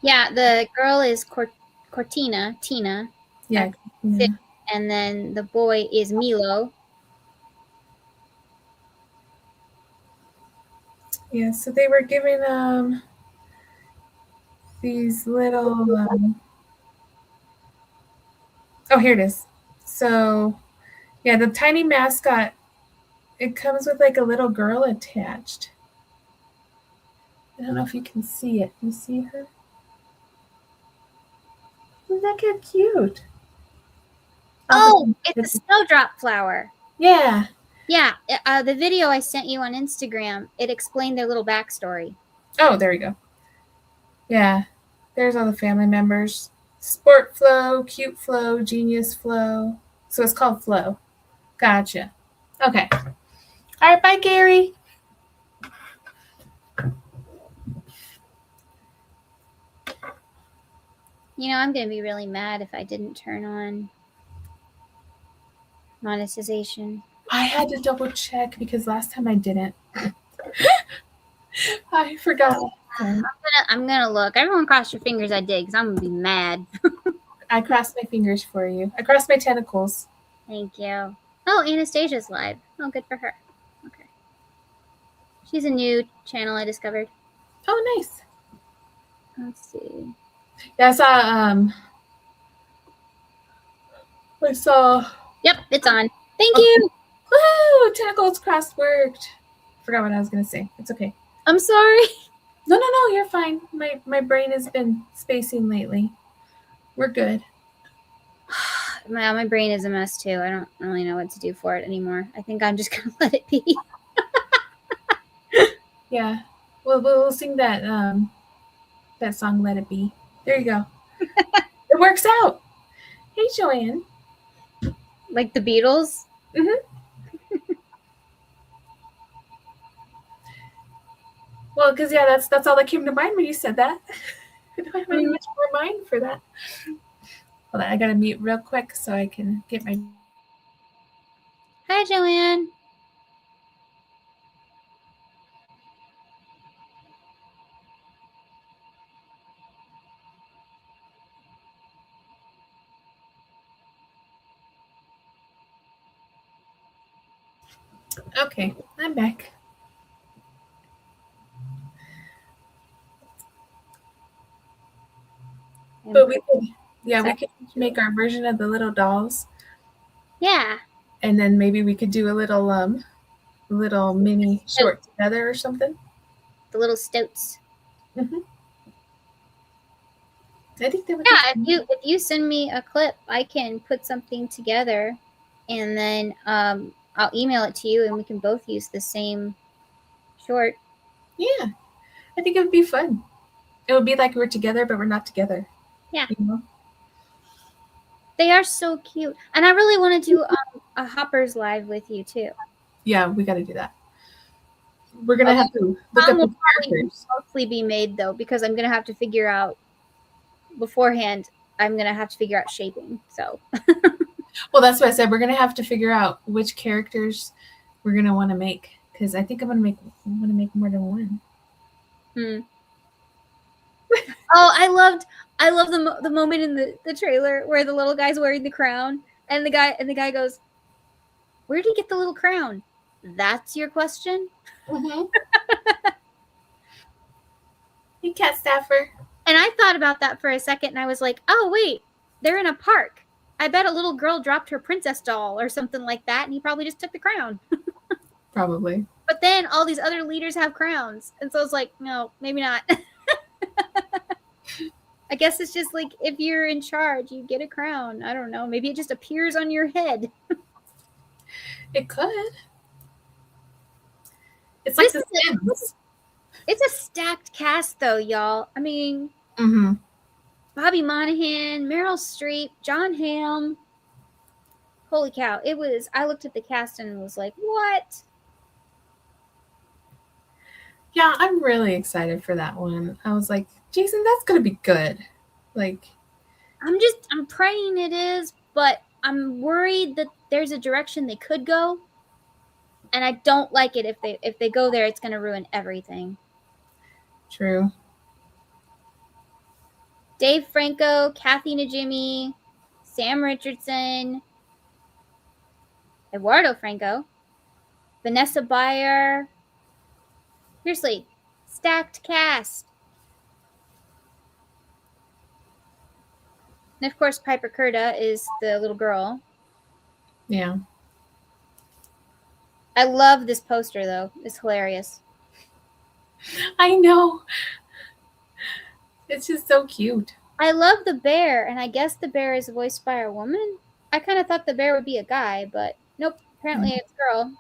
Yeah, the girl is Cortina, Tina. Yeah. And then the boy is Milo. Yeah, so they were giving these little oh, here it is. So yeah, the tiny mascot, it comes with like a little girl attached. I don't know if you can see it. You see her? Doesn't that get cute? Oh, it's a snowdrop flower. Yeah. Yeah, the video I sent you on Instagram, it explained their little backstory. Oh, there we go. Yeah, there's all the family members. Sport Flow, Cute Flow, Genius Flow. So it's called Flow Gotcha. Okay. All right. Bye, Gary. You know, I'm going to be really mad if I didn't turn on monetization. I had to double check because last time I didn't. I forgot. I'm gonna look. Everyone cross your fingers I did, because I'm going to be mad. I crossed my fingers for you. I crossed my tentacles. Thank you. Oh, Anastasia's live. Oh, good for her. Okay. She's a new channel I discovered. Oh, nice. Let's see. Yeah, I saw. Yep, it's on. Thank you. Woo! Tentacles crossed worked. Forgot what I was gonna say. It's okay. I'm sorry. No, you're fine. My brain has been spacing lately. We're good. My brain is a mess too. I don't really know what to do for it anymore. I think I'm just gonna let it be. Yeah. We'll sing that that song "Let It Be." There you go. It works out. Hey, Joanne. Like the Beatles. Well, because yeah, that's all that came to mind when you said that. I don't have any much more mind for that. Hold on, I gotta mute real quick so I can get my. Hi, Joanne. Okay, I'm back. But we could, we could make our version of the little dolls. Yeah. And then maybe we could do a little mini short together or something. The little stoats. Mm-hmm. I think that would be fun. If you send me a clip, I can put something together, and then I'll email it to you, and we can both use the same short. Yeah, I think it would be fun. It would be like we're together, but we're not together. Yeah. You know? They are so cute, and I really want to do a Hoppers live with you too. Yeah, we got to do that. We're gonna have to look up the characters. Mostly be made though, because I'm gonna have to figure out beforehand. I'm gonna have to figure out shaping. So. Well, that's what I said. We're gonna have to figure out which characters we're gonna want to make, because I think I'm gonna make more than one. Oh, I love the moment in the trailer where the little guy's wearing the crown, and the guy goes, "Where did he get the little crown? That's your question?" Mm-hmm. Hey, Cat Staffer. And I thought about that for a second, and I was like, "Oh wait, they're in a park. I bet a little girl dropped her princess doll or something like that, and he probably just took the crown." Probably. But then all these other leaders have crowns, and so I was like, "No, maybe not." I guess it's just like if you're in charge, you get a crown. I don't know. Maybe it just appears on your head. It could. It's like The Sims. It's a stacked cast, though, y'all. I mean, Bobby Monahan, Meryl Streep, John Hamm. Holy cow! It was. I looked at the cast and was like, "What?" Yeah, I'm really excited for that one. I was like, Jason, that's gonna be good. Like, I'm praying it is, but I'm worried that there's a direction they could go, and I don't like it if they go there. It's gonna ruin everything. True. Dave Franco, Kathy Najimy, Sam Richardson, Eduardo Franco, Vanessa Bayer. Seriously, stacked cast. And of course, Piper Curda is the little girl. Yeah. I love this poster, though. It's hilarious. I know. It's just so cute. I love the bear, and I guess the bear is voiced by a woman. I kind of thought the bear would be a guy, but nope. Apparently, it's a girl.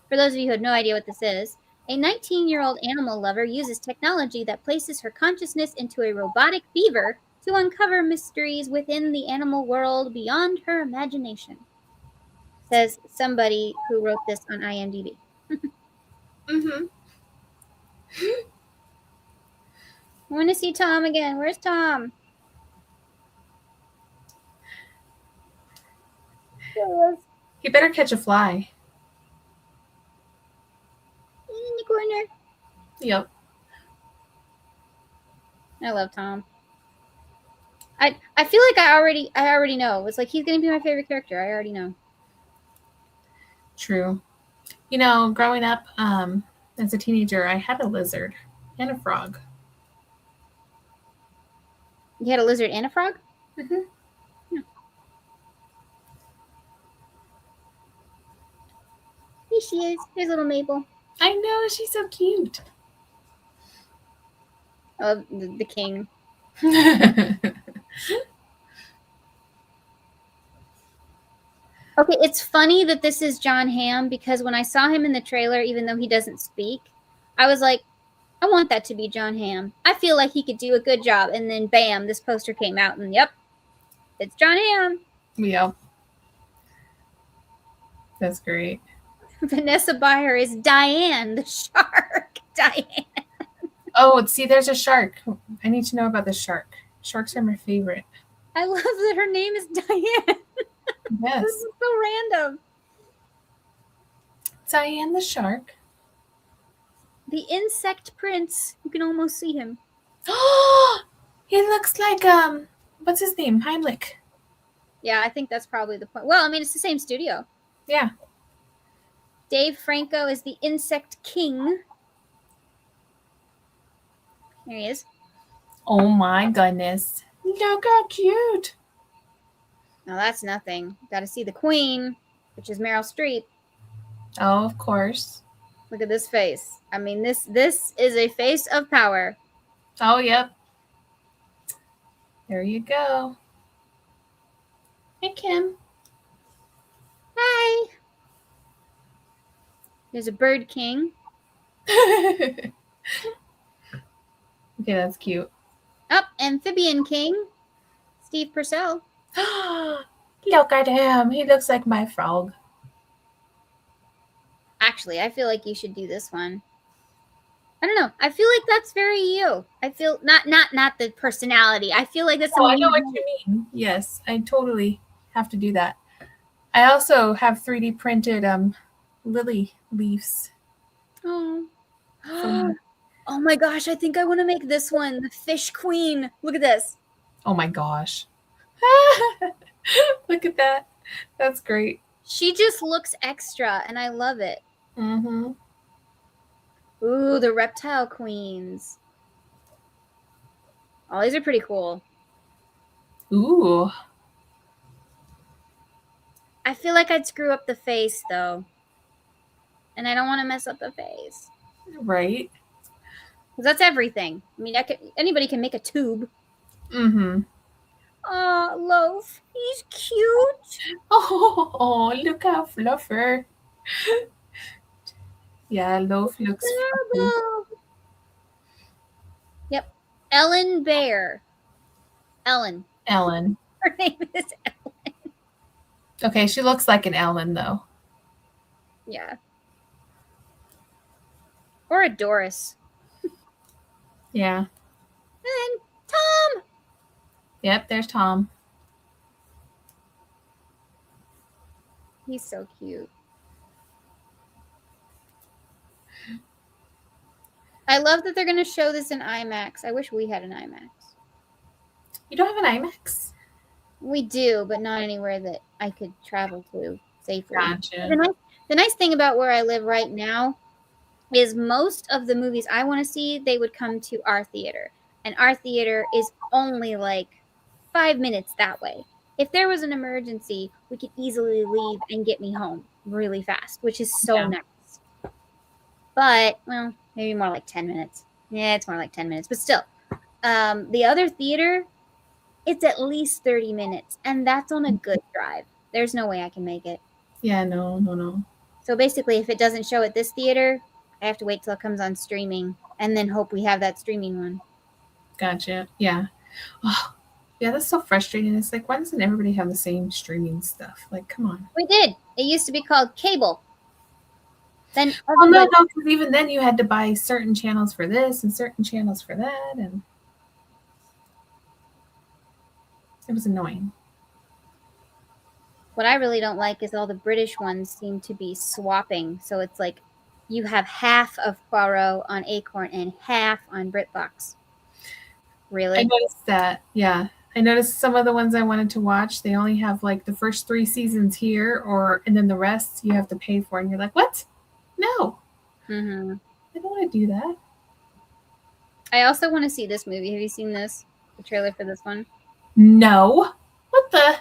For those of you who have no idea what this is, a 19-year-old animal lover uses technology that places her consciousness into a robotic beaver to uncover mysteries within the animal world beyond her imagination. Says somebody who wrote this on IMDb. Mm-hmm. I want to see Tom again. Where's Tom? There he is. He better catch a fly. He's in the corner. Yep. I love Tom. I feel like I already know. It's like he's gonna be my favorite character. I already know. True. Growing up as a teenager, I had a lizard and a frog. You had a lizard and a frog? Mm-hmm. Yeah. Here she is. Here's little Mabel. I know, she's so cute. I love the king. Okay, it's funny that this is John Hamm because when I saw him in the trailer, even though he doesn't speak, I was like, I want that to be John Hamm. I feel like he could do a good job. And then bam, this poster came out and yep, it's John Hamm. Yep. That's great. Vanessa Bayer is Diane, the shark. Diane. Oh, see, there's a shark. I need to know about the shark. Sharks are my favorite. I love that her name is Diane. Yes. This is so random. Diane the shark. The insect prince. You can almost see him. Oh, he looks like what's his name? Heimlich. Yeah, I think that's probably the point. Well, I mean, it's the same studio. Yeah. Dave Franco is the insect king. There he is. Oh my goodness. Look how cute. Now that's nothing. Got to see the queen, which is Meryl Streep. Oh, of course. Look at this face. I mean, this is a face of power. Oh, yep. There you go. Hey, Kim. Hi. There's a bird king. Okay, that's cute. Up, amphibian king. Steve Purcell. Look at him. He looks like my frog. Actually, I feel like you should do this one. I don't know. I feel like that's very you. I feel not the personality. I feel like that's. Oh, I know what you mean. Yes, I totally have to do that. I also have 3D printed lily leaves. Oh. Oh my gosh, I think I want to make this one, the fish queen. Look at this. Oh my gosh. Look at that. That's great. She just looks extra and I love it. Mm-hmm. Ooh, the reptile queens. Oh, these are pretty cool. Ooh. I feel like I'd screw up the face though. And I don't want to mess up the face. Right. Because that's everything. I mean, anybody can make a tube. Mm-hmm. Oh, Loaf. He's cute. Oh, look how fluffer. Yeah, Loaf looks fluffy. Yep. Ellen Bear. Ellen. Ellen. Her name is Ellen. Okay, she looks like an Ellen, though. Yeah. Or a Doris. Yeah. And then Tom. Yep, there's Tom. He's so cute. I love that they're going to show this in IMAX. I wish we had an IMAX. You don't have an IMAX? We do, but not anywhere that I could travel to safely. Gotcha. The nice thing about where I live right now is most of the movies I want to see, they would come to our theater. And our theater is only like 5 minutes that way. If there was an emergency, we could easily leave and get me home really fast, which is so nice. But, well, maybe more like 10 minutes. Yeah, it's more like 10 minutes. But still, the other theater, it's at least 30 minutes. And that's on a good drive. There's no way I can make it. Yeah, no. So basically, if it doesn't show at this theater, I have to wait till it comes on streaming and then hope we have that streaming one. Gotcha. Yeah. Oh, Yeah, that's so frustrating. It's like, why doesn't everybody have the same streaming stuff? Like, come on. We did. It used to be called cable. Then Well, no, everybody. no, because even then you had to buy certain channels for this and certain channels for that, and it was annoying. What I really don't like is all the British ones seem to be swapping. So it's like you have half of Poirot on Acorn and half on BritBox. I Really? noticed that. Yeah. I noticed some of the ones I wanted to watch, they only have like the first 3 seasons here, or and then the rest you have to pay for, and you're like, what? No, Mm-hmm. I don't want to do that. I also want to see this movie. Have you seen this? The trailer for this one? No. What the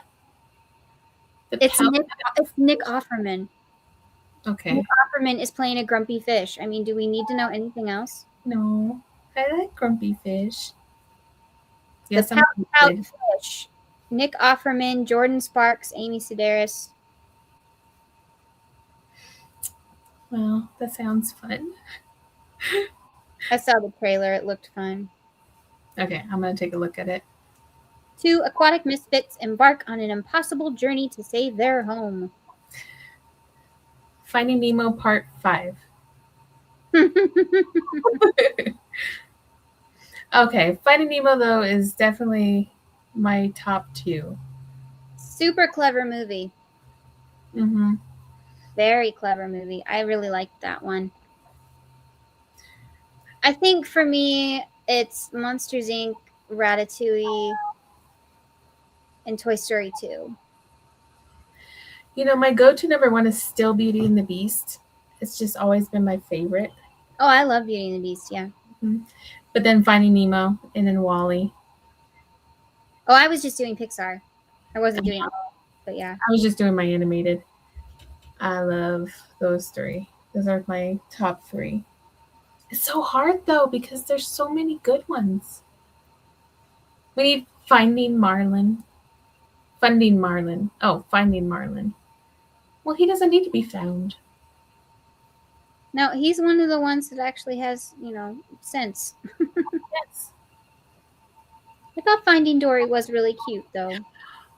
It's pout? Nick. It's Nick Offerman. Nick Okay. Offerman is playing a grumpy fish. I mean, do we need to know anything else? No. I like grumpy fish. The Yes, I'm Pout Pout tempted. Fish. Nick Offerman, Jordan Sparks, Amy Sedaris. Well, that sounds fun. I saw the trailer. It looked fun. Okay, I'm gonna take a look at it. Two aquatic misfits embark on an impossible journey to save their home. Finding Nemo Part 5. Okay, Finding Nemo though is definitely my top two. Super clever movie. Mm-hmm. Very clever movie. I really liked that one. I think for me, it's Monsters Inc., Ratatouille, and Toy Story 2. You know, my go-to number one is still Beauty and the Beast. It's just always been my favorite. Oh, I love Beauty and the Beast, yeah. Mm-hmm. But then Finding Nemo and then Wally. Oh, I was just doing Pixar. I wasn't doing all, but yeah. I was just doing my animated. I love those three. Those are my top three. It's so hard though because there's so many good ones. We need Finding Marlin. Funding Marlin. Oh, Finding Marlin. Well, he doesn't need to be found. No, he's one of the ones that actually has, sense. Yes. I thought Finding Dory was really cute, though.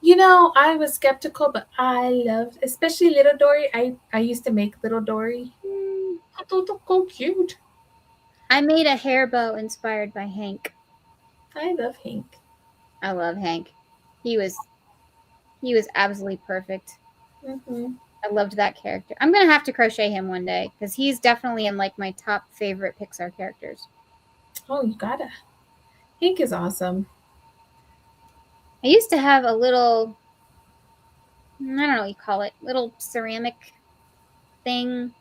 You know, I was skeptical, but I loved, especially Little Dory. I used to make Little Dory. I thought they're so cute. I made a hair bow inspired by Hank. I love Hank. I love Hank. He was absolutely perfect. Mm-hmm. I loved that character. I'm gonna have to crochet him one day because he's definitely in like my top favorite Pixar characters. Oh, you gotta. Hank is awesome. I used to have a little, I don't know what you call it, little ceramic thing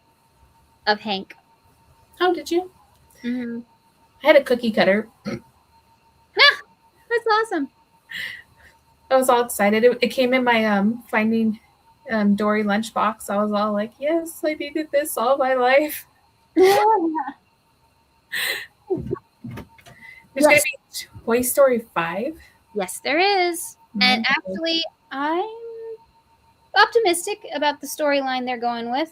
of Hank. Oh, did you? Mm-hmm. I had a cookie cutter. Ah, that's awesome. I was all excited. It came in my Finding Dory lunchbox. I was all like, yes, I needed this all my life. There's going to be Toy Story 5. Yes, there is. And actually, I'm optimistic about the storyline they're going with.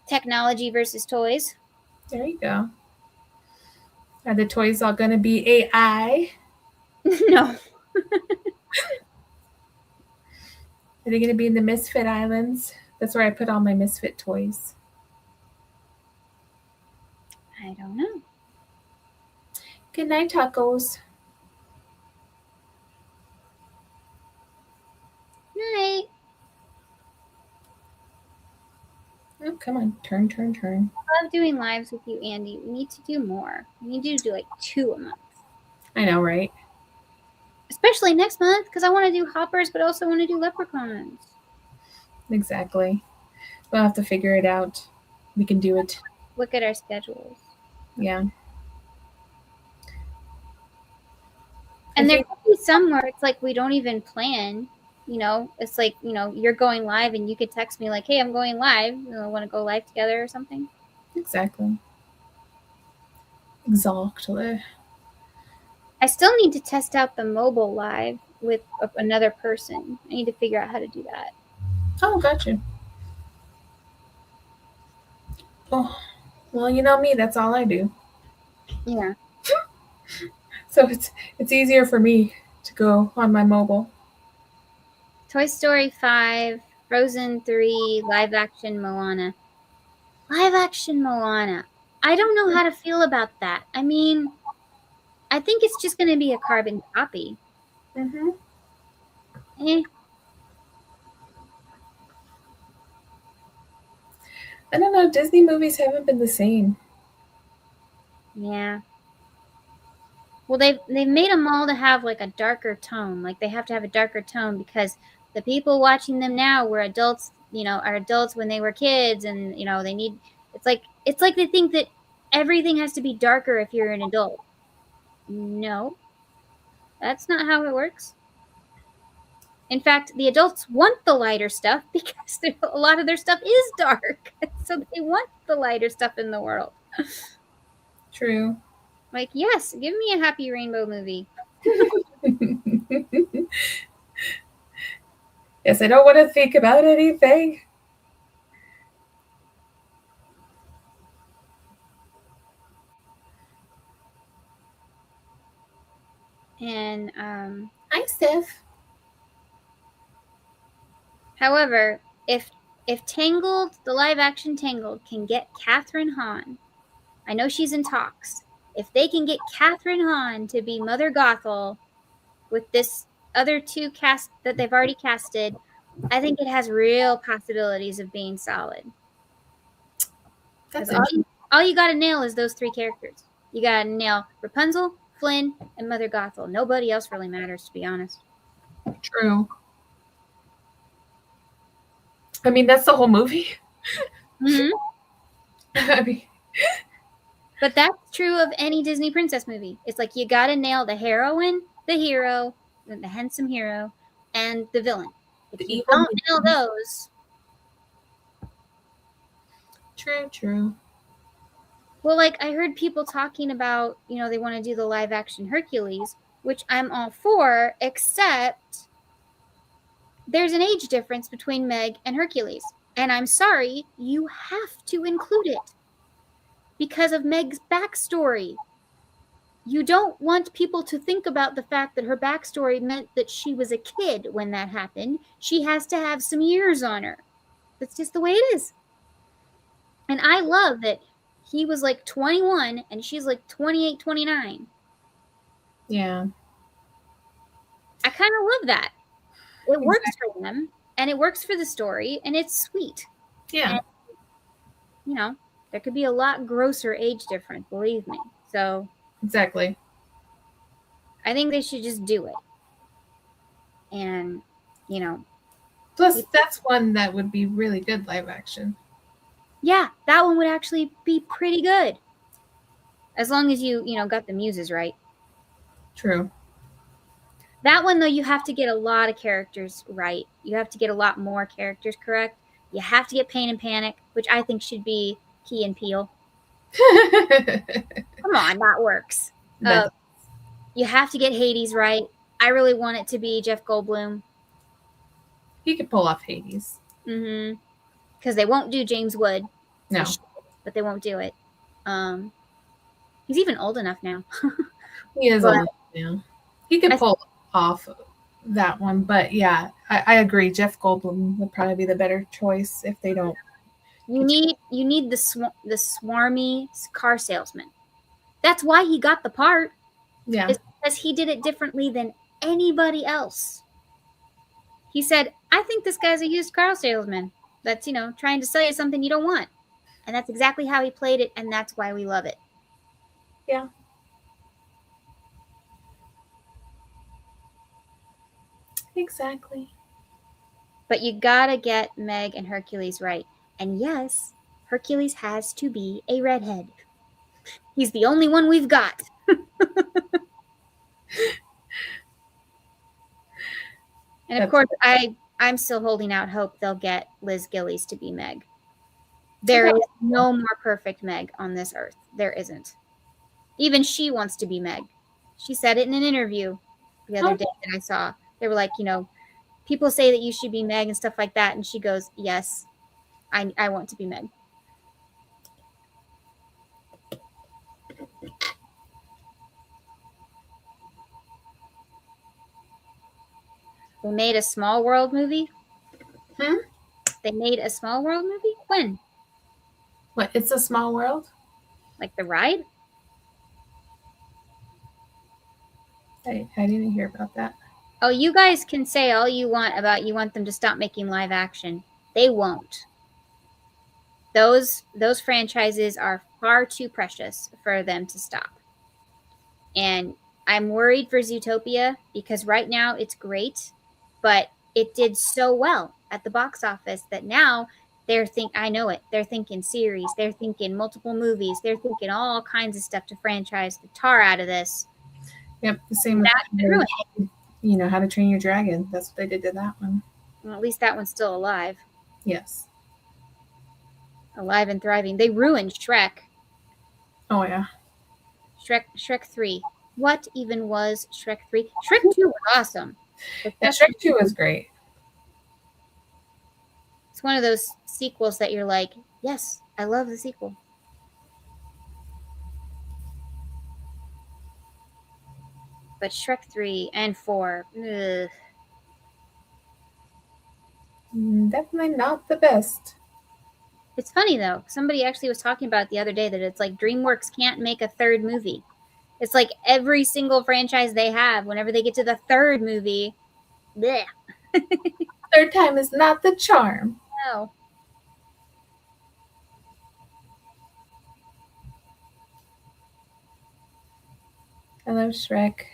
Technology versus toys. There you go. Are the toys all going to be AI? No. Are they going to be in the Misfit Islands? That's where I put all my Misfit toys. I don't know. Good night, tacos. Night. Oh, come on. Turn. I love doing lives with you, Andy. We need to do more. We need you to do like 2 a month. I know, right? Especially next month because I want to do hoppers, but also want to do leprechauns. Exactly. We'll have to figure it out. We can do it. Look at our schedules. Yeah. And there could be some where it's like we don't even plan. It's like, you're going live and you could text me like, hey, I'm going live. Want to go live together or something? Exactly. Exactly. I still need to test out the mobile live with another person. I need to figure out how to do that. Oh, gotcha. Oh, well, you know me. That's all I do. Yeah. So it's easier for me to go on my mobile. Toy Story 5, Frozen 3, live action Moana. Live action Moana. I don't know how to feel about that. I mean, I think it's just going to be a carbon copy. Mm-hmm. Eh. I don't know. Disney movies haven't been the same. Yeah. Well, they've made them all to have like a darker tone. Like they have to have a darker tone because the people watching them now were adults. Are adults when they were kids, and they need. It's like they think that everything has to be darker if you're an adult. No, that's not how it works. In fact, the adults want the lighter stuff because a lot of their stuff is dark, so they want the lighter stuff in the world. True. Like, yes, give me a happy rainbow movie. Yes, I don't want to think about anything. And Hi, Steph. however, if Tangled, the live action Tangled, can get Catherine Hahn, I know she's in talks. If they can get Catherine Hahn to be Mother Gothel with this other two cast that they've already casted, I think it has real possibilities of being solid. That's Because interesting. all you got to nail is those three characters. You got to nail Rapunzel, Flynn, and Mother Gothel. Nobody else really matters, to be honest. True. I mean, that's the whole movie. Mm-hmm. I mean, But that's true of any Disney princess movie. It's like you got to nail the heroine, the hero, the handsome hero, and the villain. If the you evil. don't nail those, True. well, like I heard people talking about, they want to do the live action Hercules, which I'm all for, except there's an age difference between Meg and Hercules. And I'm sorry, you have to include it because of Meg's backstory. You don't want people to think about the fact that her backstory meant that she was a kid when that happened. She has to have some years on her. That's just the way it is. And I love that he was like 21 and she's like 28, 29. Yeah. I kind of love that. It works Exactly. for them and it works for the story and it's sweet. Yeah. And, there could be a lot grosser age difference, believe me. So Exactly. I think they should just do it. And, Plus, that's one that would be really good live action. yeah, that one would actually be pretty good. As long as you got the muses right. True. That one, though, you have to get a lot of characters right. You have to get a lot more characters correct. You have to get Pain and Panic, which I think should be Key and Peele. Come on, that works. You have to get Hades right. I really want it to be Jeff Goldblum. He could pull off Hades. Mm-hmm. Because they won't do James Wood. No. But they won't do it. He's even old enough now. He is old now. He could pull off that one, but yeah, I agree. Jeff Goldblum would probably be the better choice if they don't. You need the swarmy car salesman. That's why he got the part. Yeah. It's because he did it differently than anybody else. He said, I think this guy's a used car salesman that's, trying to sell you something you don't want. And that's exactly how he played it, and that's why we love it. Yeah. Exactly. But you gotta get Meg and Hercules right. And yes, Hercules has to be a redhead. He's the only one we've got. And of course, I'm still holding out hope they'll get Liz Gillies to be Meg. There is no more perfect Meg on this earth. There isn't. Even she wants to be Meg. She said it in an interview the other day that I saw. They were like, people say that you should be Meg and stuff like that. And she goes, yes, I want to be Meg. They made a Small World movie? Hmm? They made a Small World movie? When? What? It's a Small World? Like the ride? I didn't hear about that. Oh, you guys can say all you want about you want them to stop making live action. They won't. Those franchises are far too precious for them to stop. And I'm worried for Zootopia because right now it's great, but it did so well at the box office that now I know it. They're thinking series, they're thinking multiple movies, they're thinking all kinds of stuff to franchise the tar out of this. Yep, the same And with that could ruin it. How to Train Your Dragon. That's what they did to that one. Well, at least that one's still alive. Yes. Alive and thriving. They ruined Shrek. Oh yeah. Shrek 3. What even was Shrek 3? Shrek 2 was awesome. Yeah, Shrek 2 was great. It's one of those sequels that you're like, yes, I love the sequel. But Shrek 3 and 4, ugh. Definitely not the best. It's funny though. Somebody actually was talking about it the other day that it's like DreamWorks can't make a third movie. It's like every single franchise they have, whenever they get to the third movie, bleh. Third time is not the charm. No. I love Shrek.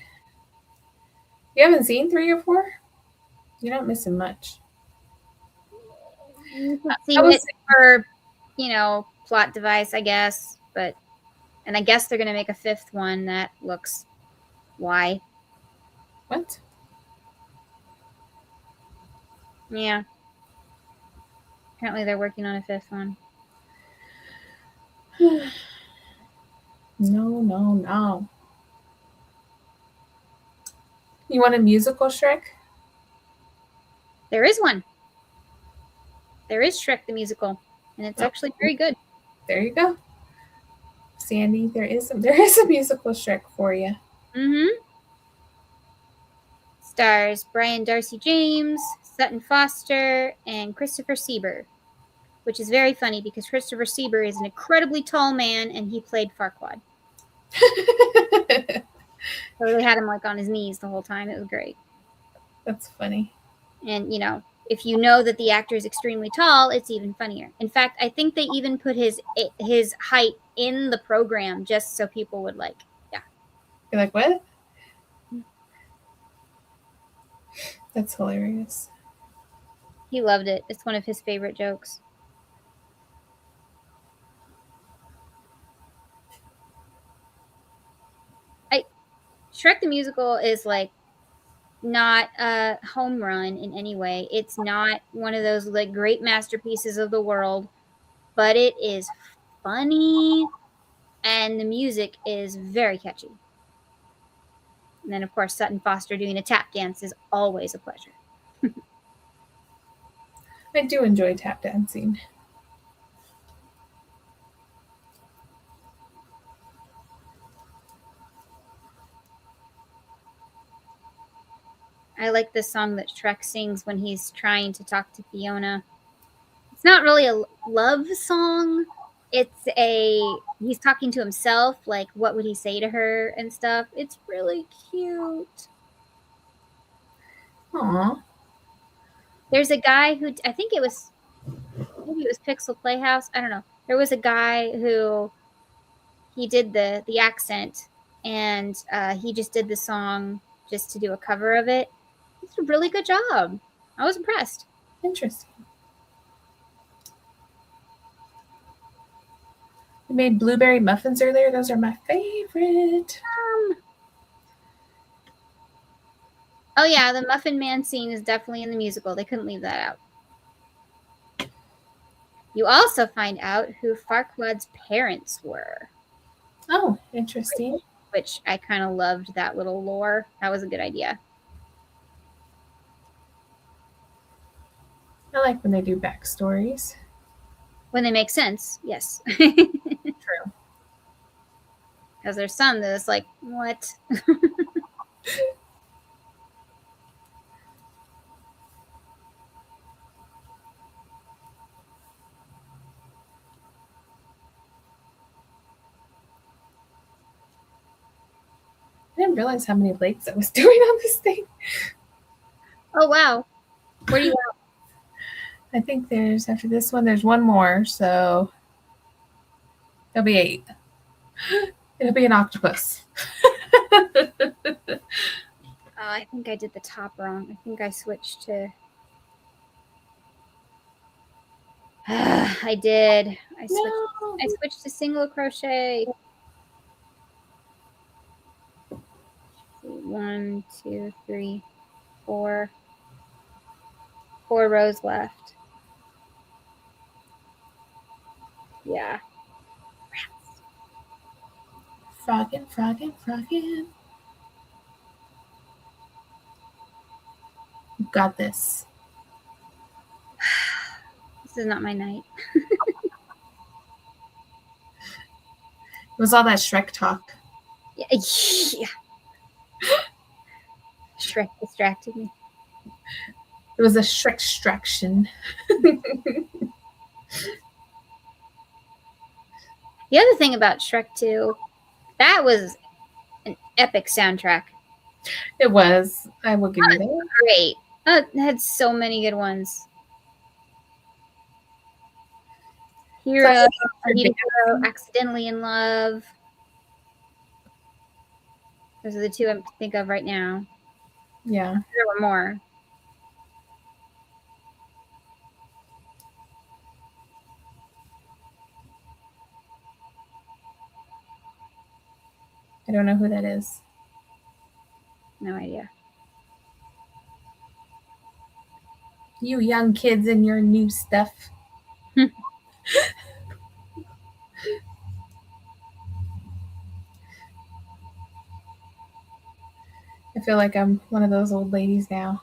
You haven't seen 3 or 4? You're not missing much. You can see it for, plot device, I guess. And I guess they're going to make a 5th one that looks why. What? Yeah. Apparently they're working on a 5th one. No. You want a musical Shrek? There is one. There is Shrek the musical, and it's actually very good. There you go. Sandy, there is a musical Shrek for you. Mm-hmm. Stars Brian Darcy James, Sutton Foster, and Christopher Sieber, which is very funny because Christopher Sieber is an incredibly tall man, and he played Farquaad. So they had him like on his knees the whole time. It was great. That's funny. And if you know that the actor is extremely tall, it's even funnier. In fact, I think they even put his height in the program just so people would yeah. You're like, what? That's hilarious. He loved it. It's one of his favorite jokes. Shrek the Musical is like not a home run in any way. It's not one of those like great masterpieces of the world, but it is funny and the music is very catchy. And then of course Sutton Foster doing a tap dance is always a pleasure. I do enjoy tap dancing. I like the song that Shrek sings when he's trying to talk to Fiona. It's not really a love song. He's talking to himself, like what would he say to her and stuff. It's really cute. Aww. There's a guy who I think maybe it was Pixel Playhouse. I don't know. There was a guy who he did the accent, and he just did the song just to do a cover of it. It's a really good job. I was impressed. Interesting. You made blueberry muffins earlier. Those are my favorite. Oh yeah, the Muffin Man scene is definitely in the musical. They couldn't leave that out. You also find out who Farquaad's parents were. Oh, interesting. Which I kind of loved that little lore. That was a good idea. I like when they do backstories. When they make sense, yes. True. As their son, that's like, what? realize how many lakes I was doing on this thing. Oh wow. Where do you I think there's, after this one, there's one more, so there'll be 8. It'll be an octopus. Oh, I think I did the top wrong. I think I switched to. I did. I switched. No. I switched to single crochet. 1, 2, 3, 4. 4 rows left. Yeah. Frogging, frogging, frogging. You got this. This is not my night. It was all that Shrek talk. Yeah. Shrek distracted me. It was a Shrek distraction. The other thing about Shrek 2, that was an epic soundtrack. It was. I will give you that. Great. It had so many good ones. Hero, Accidentally in Love. Those are the 2 I think of right now. Yeah. There were more. I don't know who that is. No idea. You young kids and your new stuff. I feel like I'm one of those old ladies now.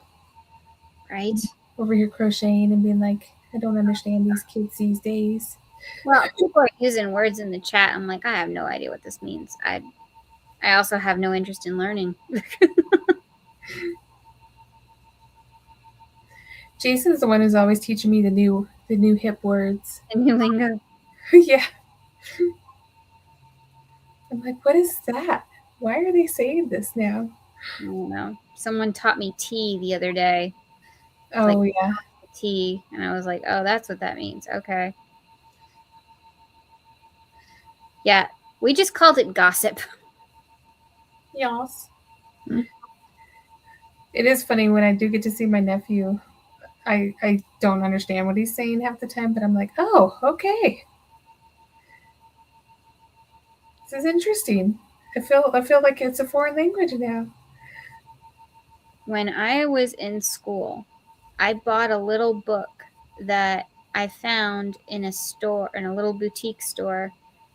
Right? Over here crocheting and being like, I don't understand these kids these days. Well, people are using words in the chat. I'm like, I have no idea what this means. I also have no interest in learning. Jason's the one who's always teaching me the new hip words. The new lingo. Yeah. I'm like, what is that? Why are they saying this now? I don't know. Someone taught me tea the other day. Oh, like, yeah. Tea. And I was like, oh, that's what that means. Okay. Yeah. We just called it gossip. Yes. Hmm. It is funny when I do get to see my nephew. I don't understand what he's saying half the time, but I'm like, oh, okay. This is interesting. I feel like it's a foreign language now. When I was in school, I bought a little book that I found in a store, in a little boutique store,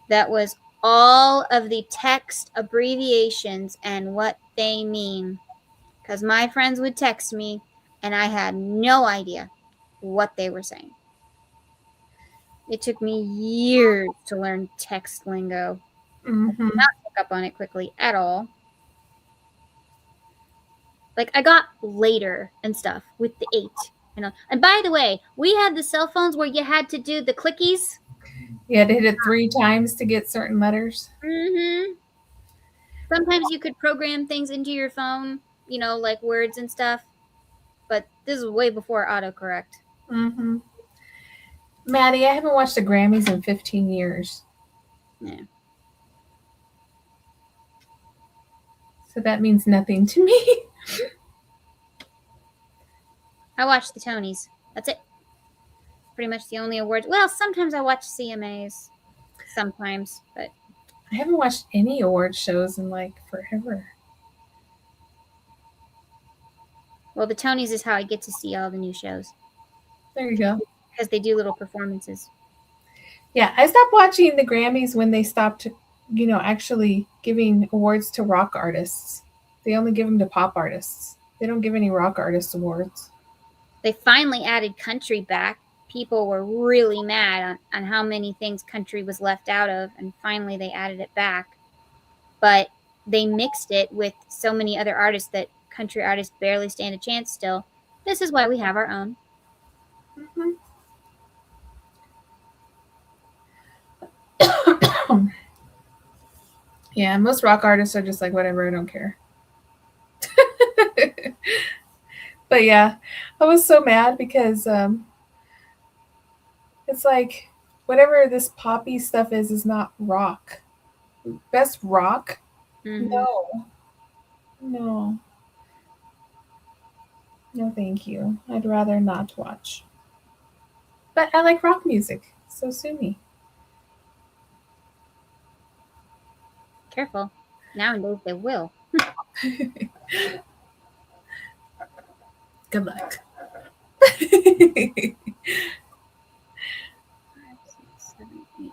that was all of the text abbreviations and what they mean. Because my friends would text me and I had no idea what they were saying. It took me years to learn text lingo. Mm-hmm. I did not pick up on it quickly at all. Like, I got later and stuff with the 8. You know. And by the way, we had the cell phones where you had to do the clickies. You had to hit it 3 times to get certain letters. Mm-hmm. Sometimes you could program things into your phone, you know, like words and stuff. But this is way before autocorrect. Mm-hmm. Maddie, I haven't watched the Grammys in 15 years. Yeah. So that means nothing to me. I watch the Tonys. That's it. Pretty much the only awards. Well, sometimes I watch CMAs. Sometimes, but I haven't watched any award shows in like forever. well, the Tonys is how I get to see all the new shows. There you go. Because they do little performances. Yeah, I stopped watching the Grammys when they stopped, actually giving awards to rock artists. They only give them to pop artists. They don't give any rock artist awards. They finally added country back. People were really mad on how many things country was left out of, and finally they added it back. But they mixed it with so many other artists that country artists barely stand a chance still. This is why we have our own. Mm-hmm. Yeah, most rock artists are just like, whatever, I don't care. But yeah, I was so mad because it's like whatever this poppy stuff is not rock. Best rock? Mm-hmm. No, no, no, thank you. I'd rather not watch. But I like rock music, so sue me. Careful. Nowadays they will. Good luck. 5, 6, 7, 8.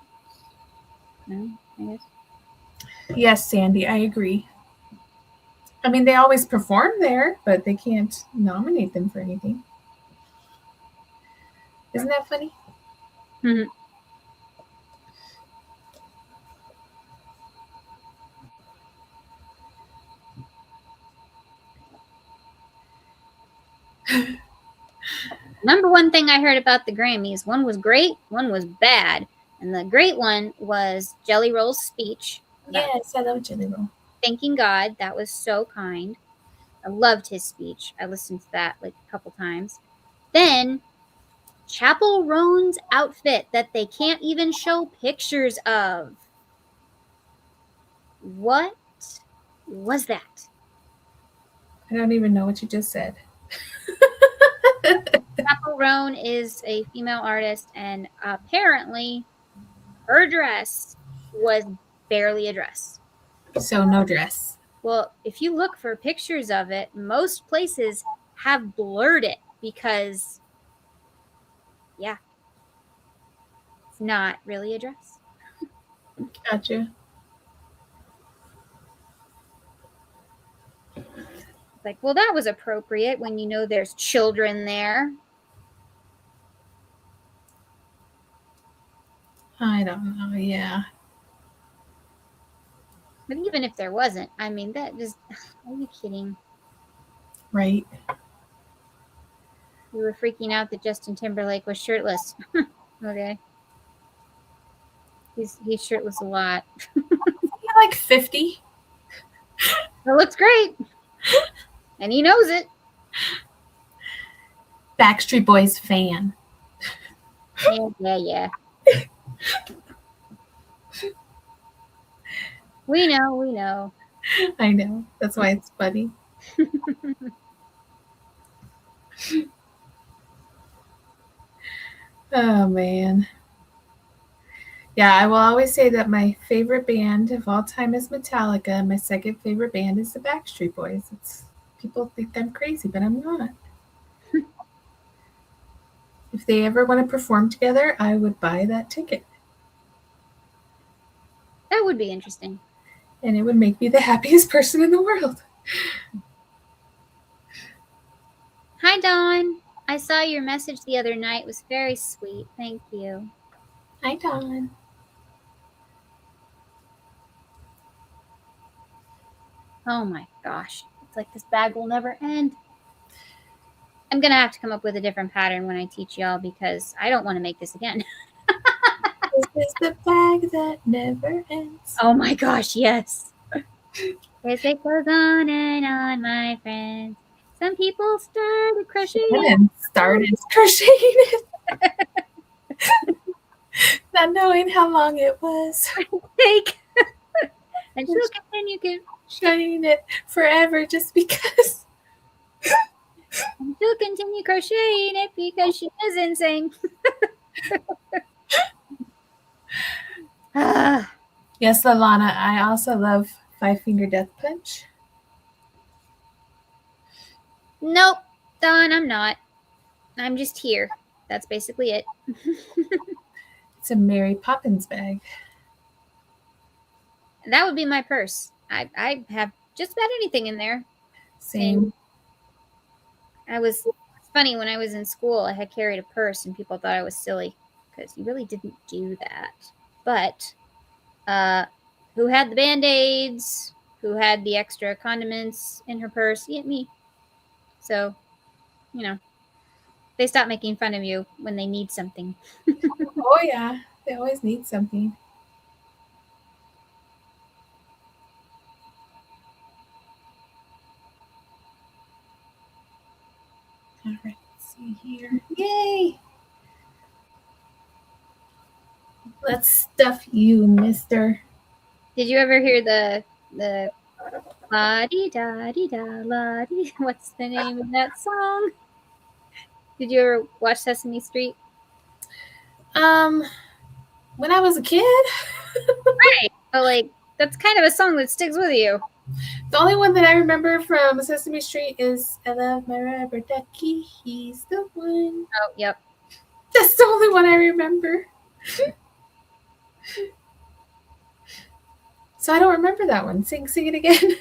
No, I guess. Yes, Sandy, I agree. I mean, they always perform there, but they can't nominate them for anything. Isn't that funny? Mm-hmm. Number one thing I heard about the Grammys, one was great, one was bad. And the great one was Jelly Roll's speech about Yes, I love Jelly Roll. thanking God. That was so kind. I loved his speech. I listened to that like a couple times. Then Chapel Roan's outfit that they can't even show pictures of. What was that? I don't even know what you just said. Chapel Roan is a female artist, and apparently her dress was barely a dress. So no dress. Well, if you look for pictures of it, most places have blurred it because, yeah, it's not really a dress. Gotcha. It's like, well, that was appropriate when you know there's children there. I don't know. Yeah. But even if there wasn't, I mean, that just, are you kidding? Right. We were freaking out that Justin Timberlake was shirtless. Okay. He's shirtless a lot. You're like 50. It looks great. And he knows it. Backstreet Boys fan. Yeah. We know. I know. That's why it's funny. Oh man. Yeah, I will always say that my favorite band of all time is Metallica. My second favorite band is the Backstreet Boys. It's people think I'm crazy, but I'm not. If they ever want to perform together, I would buy that ticket. That would be interesting. And it would make me the happiest person in the world. Hi, Dawn. I saw your message the other night. It was very sweet. Thank you. Hi, Dawn. Oh my gosh. It's like this bag will never end. I'm going to have to come up with a different pattern when I teach y'all because I don't want to make this again. This is the bag that never ends. Oh my gosh, yes. As it goes on, my friends. Some people started crocheting. Shannon started crocheting it. Not knowing how long it was. Take. And she'll continue Crocheting it forever just because. and she'll continue crocheting it because she is insane. Yes, Lalana, I also love Five Finger Death Punch. Nope, Dawn, I'm not. I'm just here. That's basically it. It's a Mary Poppins bag. That would be my purse. I have just about anything in there. Same. And it's funny, when I was in school, I had carried a purse and people thought I was silly because you really didn't do that. But who had the Band-Aids? Who had the extra condiments in her purse? Yeah, me. So, they stop making fun of you when they need something. Oh, yeah. They always need something. All right, let's see here. Yay! Let's stuff you, mister. Did you ever hear the la di da di da la di? What's the name of that song? Did you ever watch Sesame Street? When I was a kid, Right. But like that's kind of a song that sticks with you. the only one that I remember from Sesame Street is "I love my rubber ducky, he's the one." Oh, yep. That's the only one I remember. So I don't remember that one. Sing it again.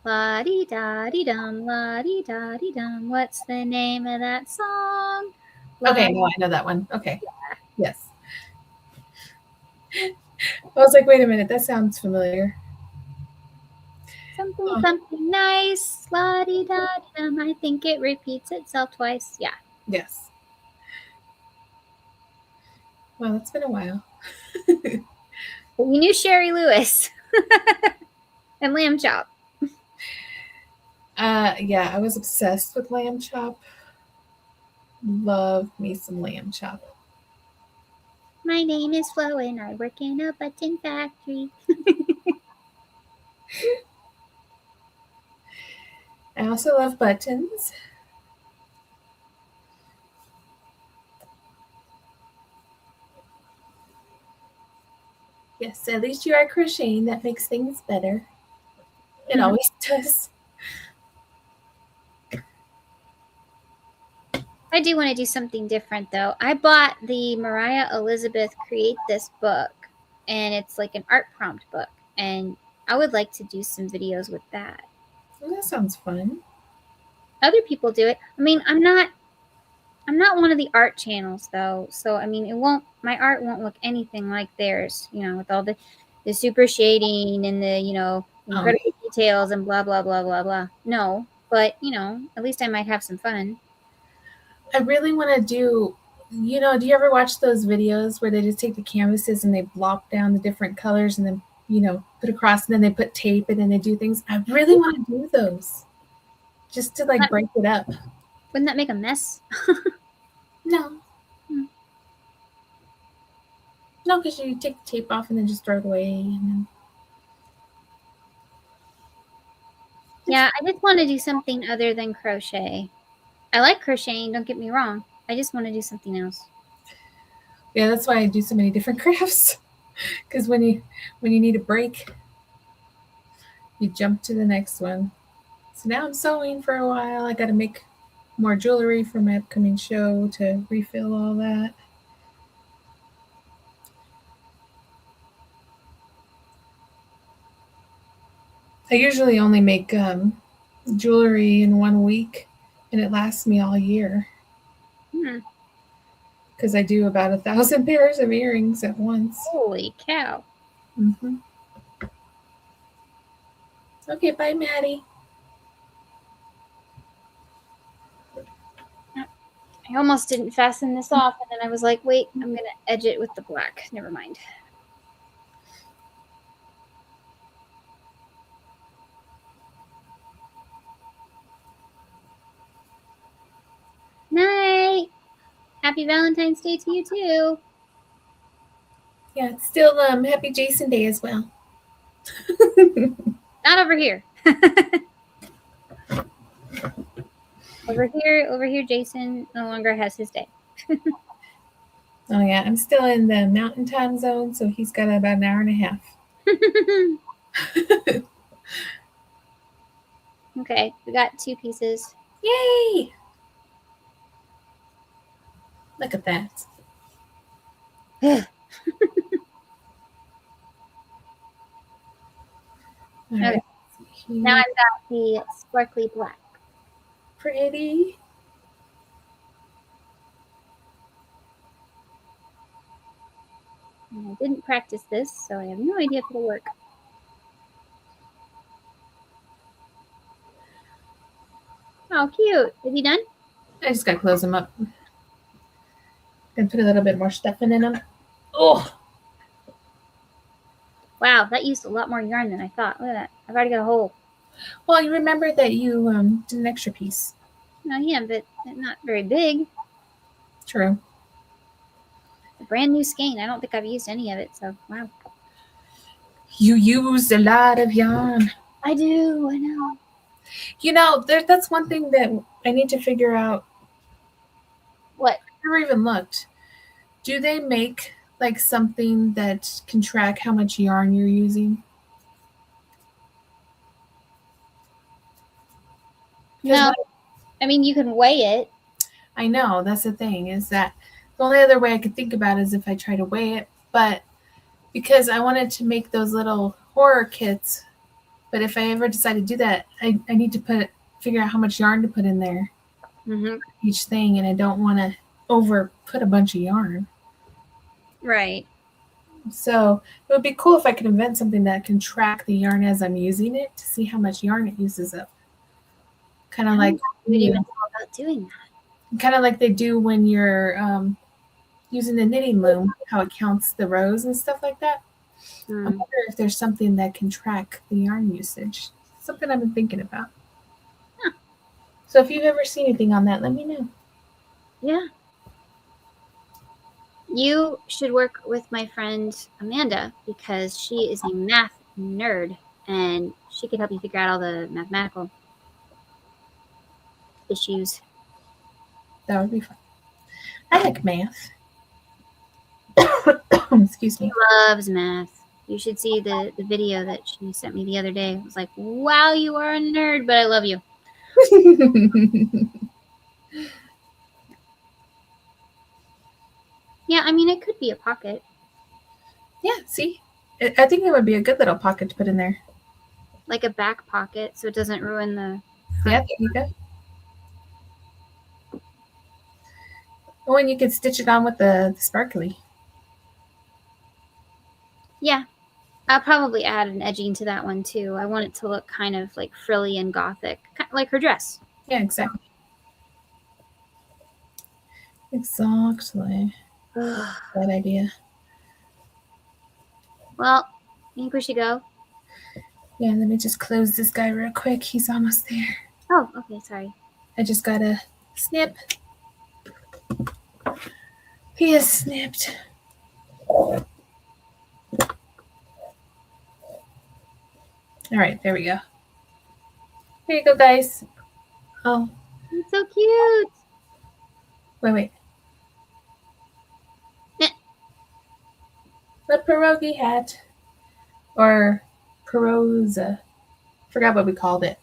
La di da di dum, la di da di dum. What's the name of that song? Okay, no, I know that one. Okay. Yes. I was like, wait a minute, that sounds familiar. Something, something nice. La di da di dum. I think it repeats itself twice. Yeah. Yes. Well, it's been a while. But you knew Sherry Lewis and Lamb Chop. Yeah, I was obsessed with lamb chop. Love me some lamb chop. My name is Flo and I work in a button factory. I also love buttons. Yes, at least you are crocheting. That makes things better. It always does. I do want to do something different though. I bought the Mariah Elizabeth Create This book, and it's like an art prompt book, and I would like to do some videos with that. Well, that sounds fun. Other people do it. I mean, I'm not one of the art channels though, so I mean, my art won't look anything like theirs, with all the super shading and the, incredible details and blah blah blah blah blah. No, but at least I might have some fun. I really want to do, do you ever watch those videos where they just take the canvases and they block down the different colors and then, put across and then they put tape and then they do things? I really want to do those just to like break it up. Wouldn't that make a mess? No. No, because you take the tape off and then just throw it away. And then... Yeah, I just want to do something other than crochet. I like crocheting, don't get me wrong. I just want to do something else. Yeah, that's why I do so many different crafts. Because when you need a break, you jump to the next one. So now I'm sewing for a while. I got to make more jewelry for my upcoming show to refill all that. I usually only make jewelry in 1 week, and it lasts me all year. Because I do about 1,000 pairs of earrings at once. Holy cow. Mm-hmm. Okay, bye, Maddie. I almost didn't fasten this off, and then I was like, wait, I'm going to edge it with the black. Never mind. Night. Happy Valentine's Day to you, too. Yeah, it's still Happy Jason Day as well. Not over here. Over here, Jason no longer has his day. Oh, yeah, I'm still in the mountain time zone, so he's got about an hour and a half. Okay, we got 2 pieces. Yay! Look at that. All right. Okay. Now I've got the sparkly black. Pretty. And I didn't practice this, so I have no idea if it'll work. Oh, cute. Is he done? I just got to close them up. And put a little bit more stuff in them. Oh! Wow, that used a lot more yarn than I thought. Look at that. I've already got a hole. Well, you remember that you did an extra piece. No, yeah, but not very big. True. A brand new skein. I don't think I've used any of it, so wow. You used a lot of yarn. I do, I know. That's one thing that I need to figure out. What? I never even looked. Do they make like something that can track how much yarn you're using? No. I mean, you can weigh it. I know, that's the thing, is that the only other way I could think about is if I try to weigh it, but because I wanted to make those little horror kits, but if I ever decide to do that, I need to figure out how much yarn to put in there, each thing, and I don't want to over put a bunch of yarn. Right. So it would be cool if I could invent something that can track the yarn as I'm using it to see how much yarn it uses up. Kind of like you would even thought about doing that. Kind of like they do when you're using the knitting loom, how it counts the rows and stuff like that. I wonder if there's something that can track the yarn usage. Something I've been thinking about. Huh. So if you've ever seen anything on that, let me know. Yeah. You should work with my friend Amanda because she is a math nerd and she can help you figure out all the mathematical issues. That would be fun. I like math. Excuse me. She loves math. You should see the video that she sent me the other day. It was like, wow, you are a nerd, but I love you. Yeah, I mean, it could be a pocket. Yeah, see? I think it would be a good little pocket to put in there. Like a back pocket so it doesn't ruin the... Yeah, there you go. Oh, and you could stitch it on with the sparkly. Yeah. I'll probably add an edging to that one too. I want it to look kind of like frilly and gothic, like her dress. Yeah, exactly. Exactly. That idea. Well, I think we should go. Yeah, let me just close this guy real quick. He's almost there. Oh, okay, sorry. I just gotta snip. He is snipped. All right, there we go. Here you go, guys. Oh. It's so cute. Wait. The pierogi hat. Or pierosa. Forgot what we called it.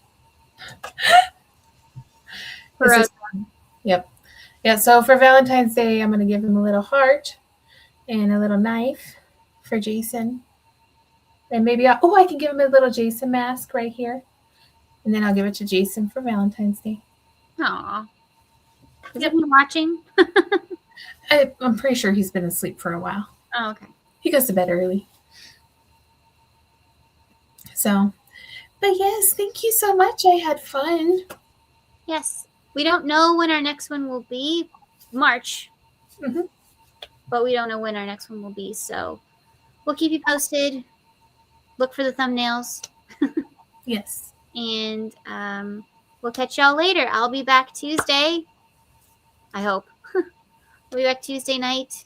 Yep. Yeah, so for Valentine's Day, I'm going to give him a little heart and a little knife for Jason. And maybe I can give him a little Jason mask right here. And then I'll give it to Jason for Valentine's Day. Aw. Is he watching? I'm pretty sure he's been asleep for a while. Oh, okay. He goes to bed early. So, but yes, thank you so much. I had fun. Yes. We don't know when our next one will be. March. But we don't know when our next one will be. So we'll keep you posted. Look for the thumbnails. Yes. And we'll catch y'all later. I'll be back Tuesday. I hope. We'll be back Tuesday night,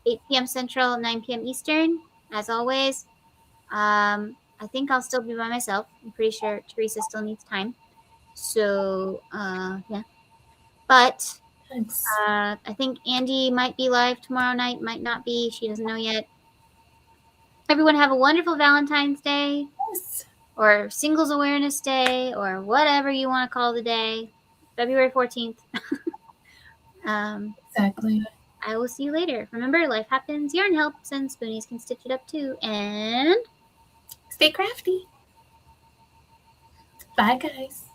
8 p.m. Central, 9 p.m. Eastern, as always. I think I'll still be by myself. I'm pretty sure Teresa still needs time. So, yeah. But thanks. I think Andy might be live tomorrow night, might not be. She doesn't know yet. Everyone have a wonderful Valentine's Day. Yes. Or Singles Awareness Day, or whatever you want to call the day. February 14th. Exactly. I will see you later. Remember, life happens, yarn helps, and spoonies can stitch it up too. And stay crafty. Bye, guys.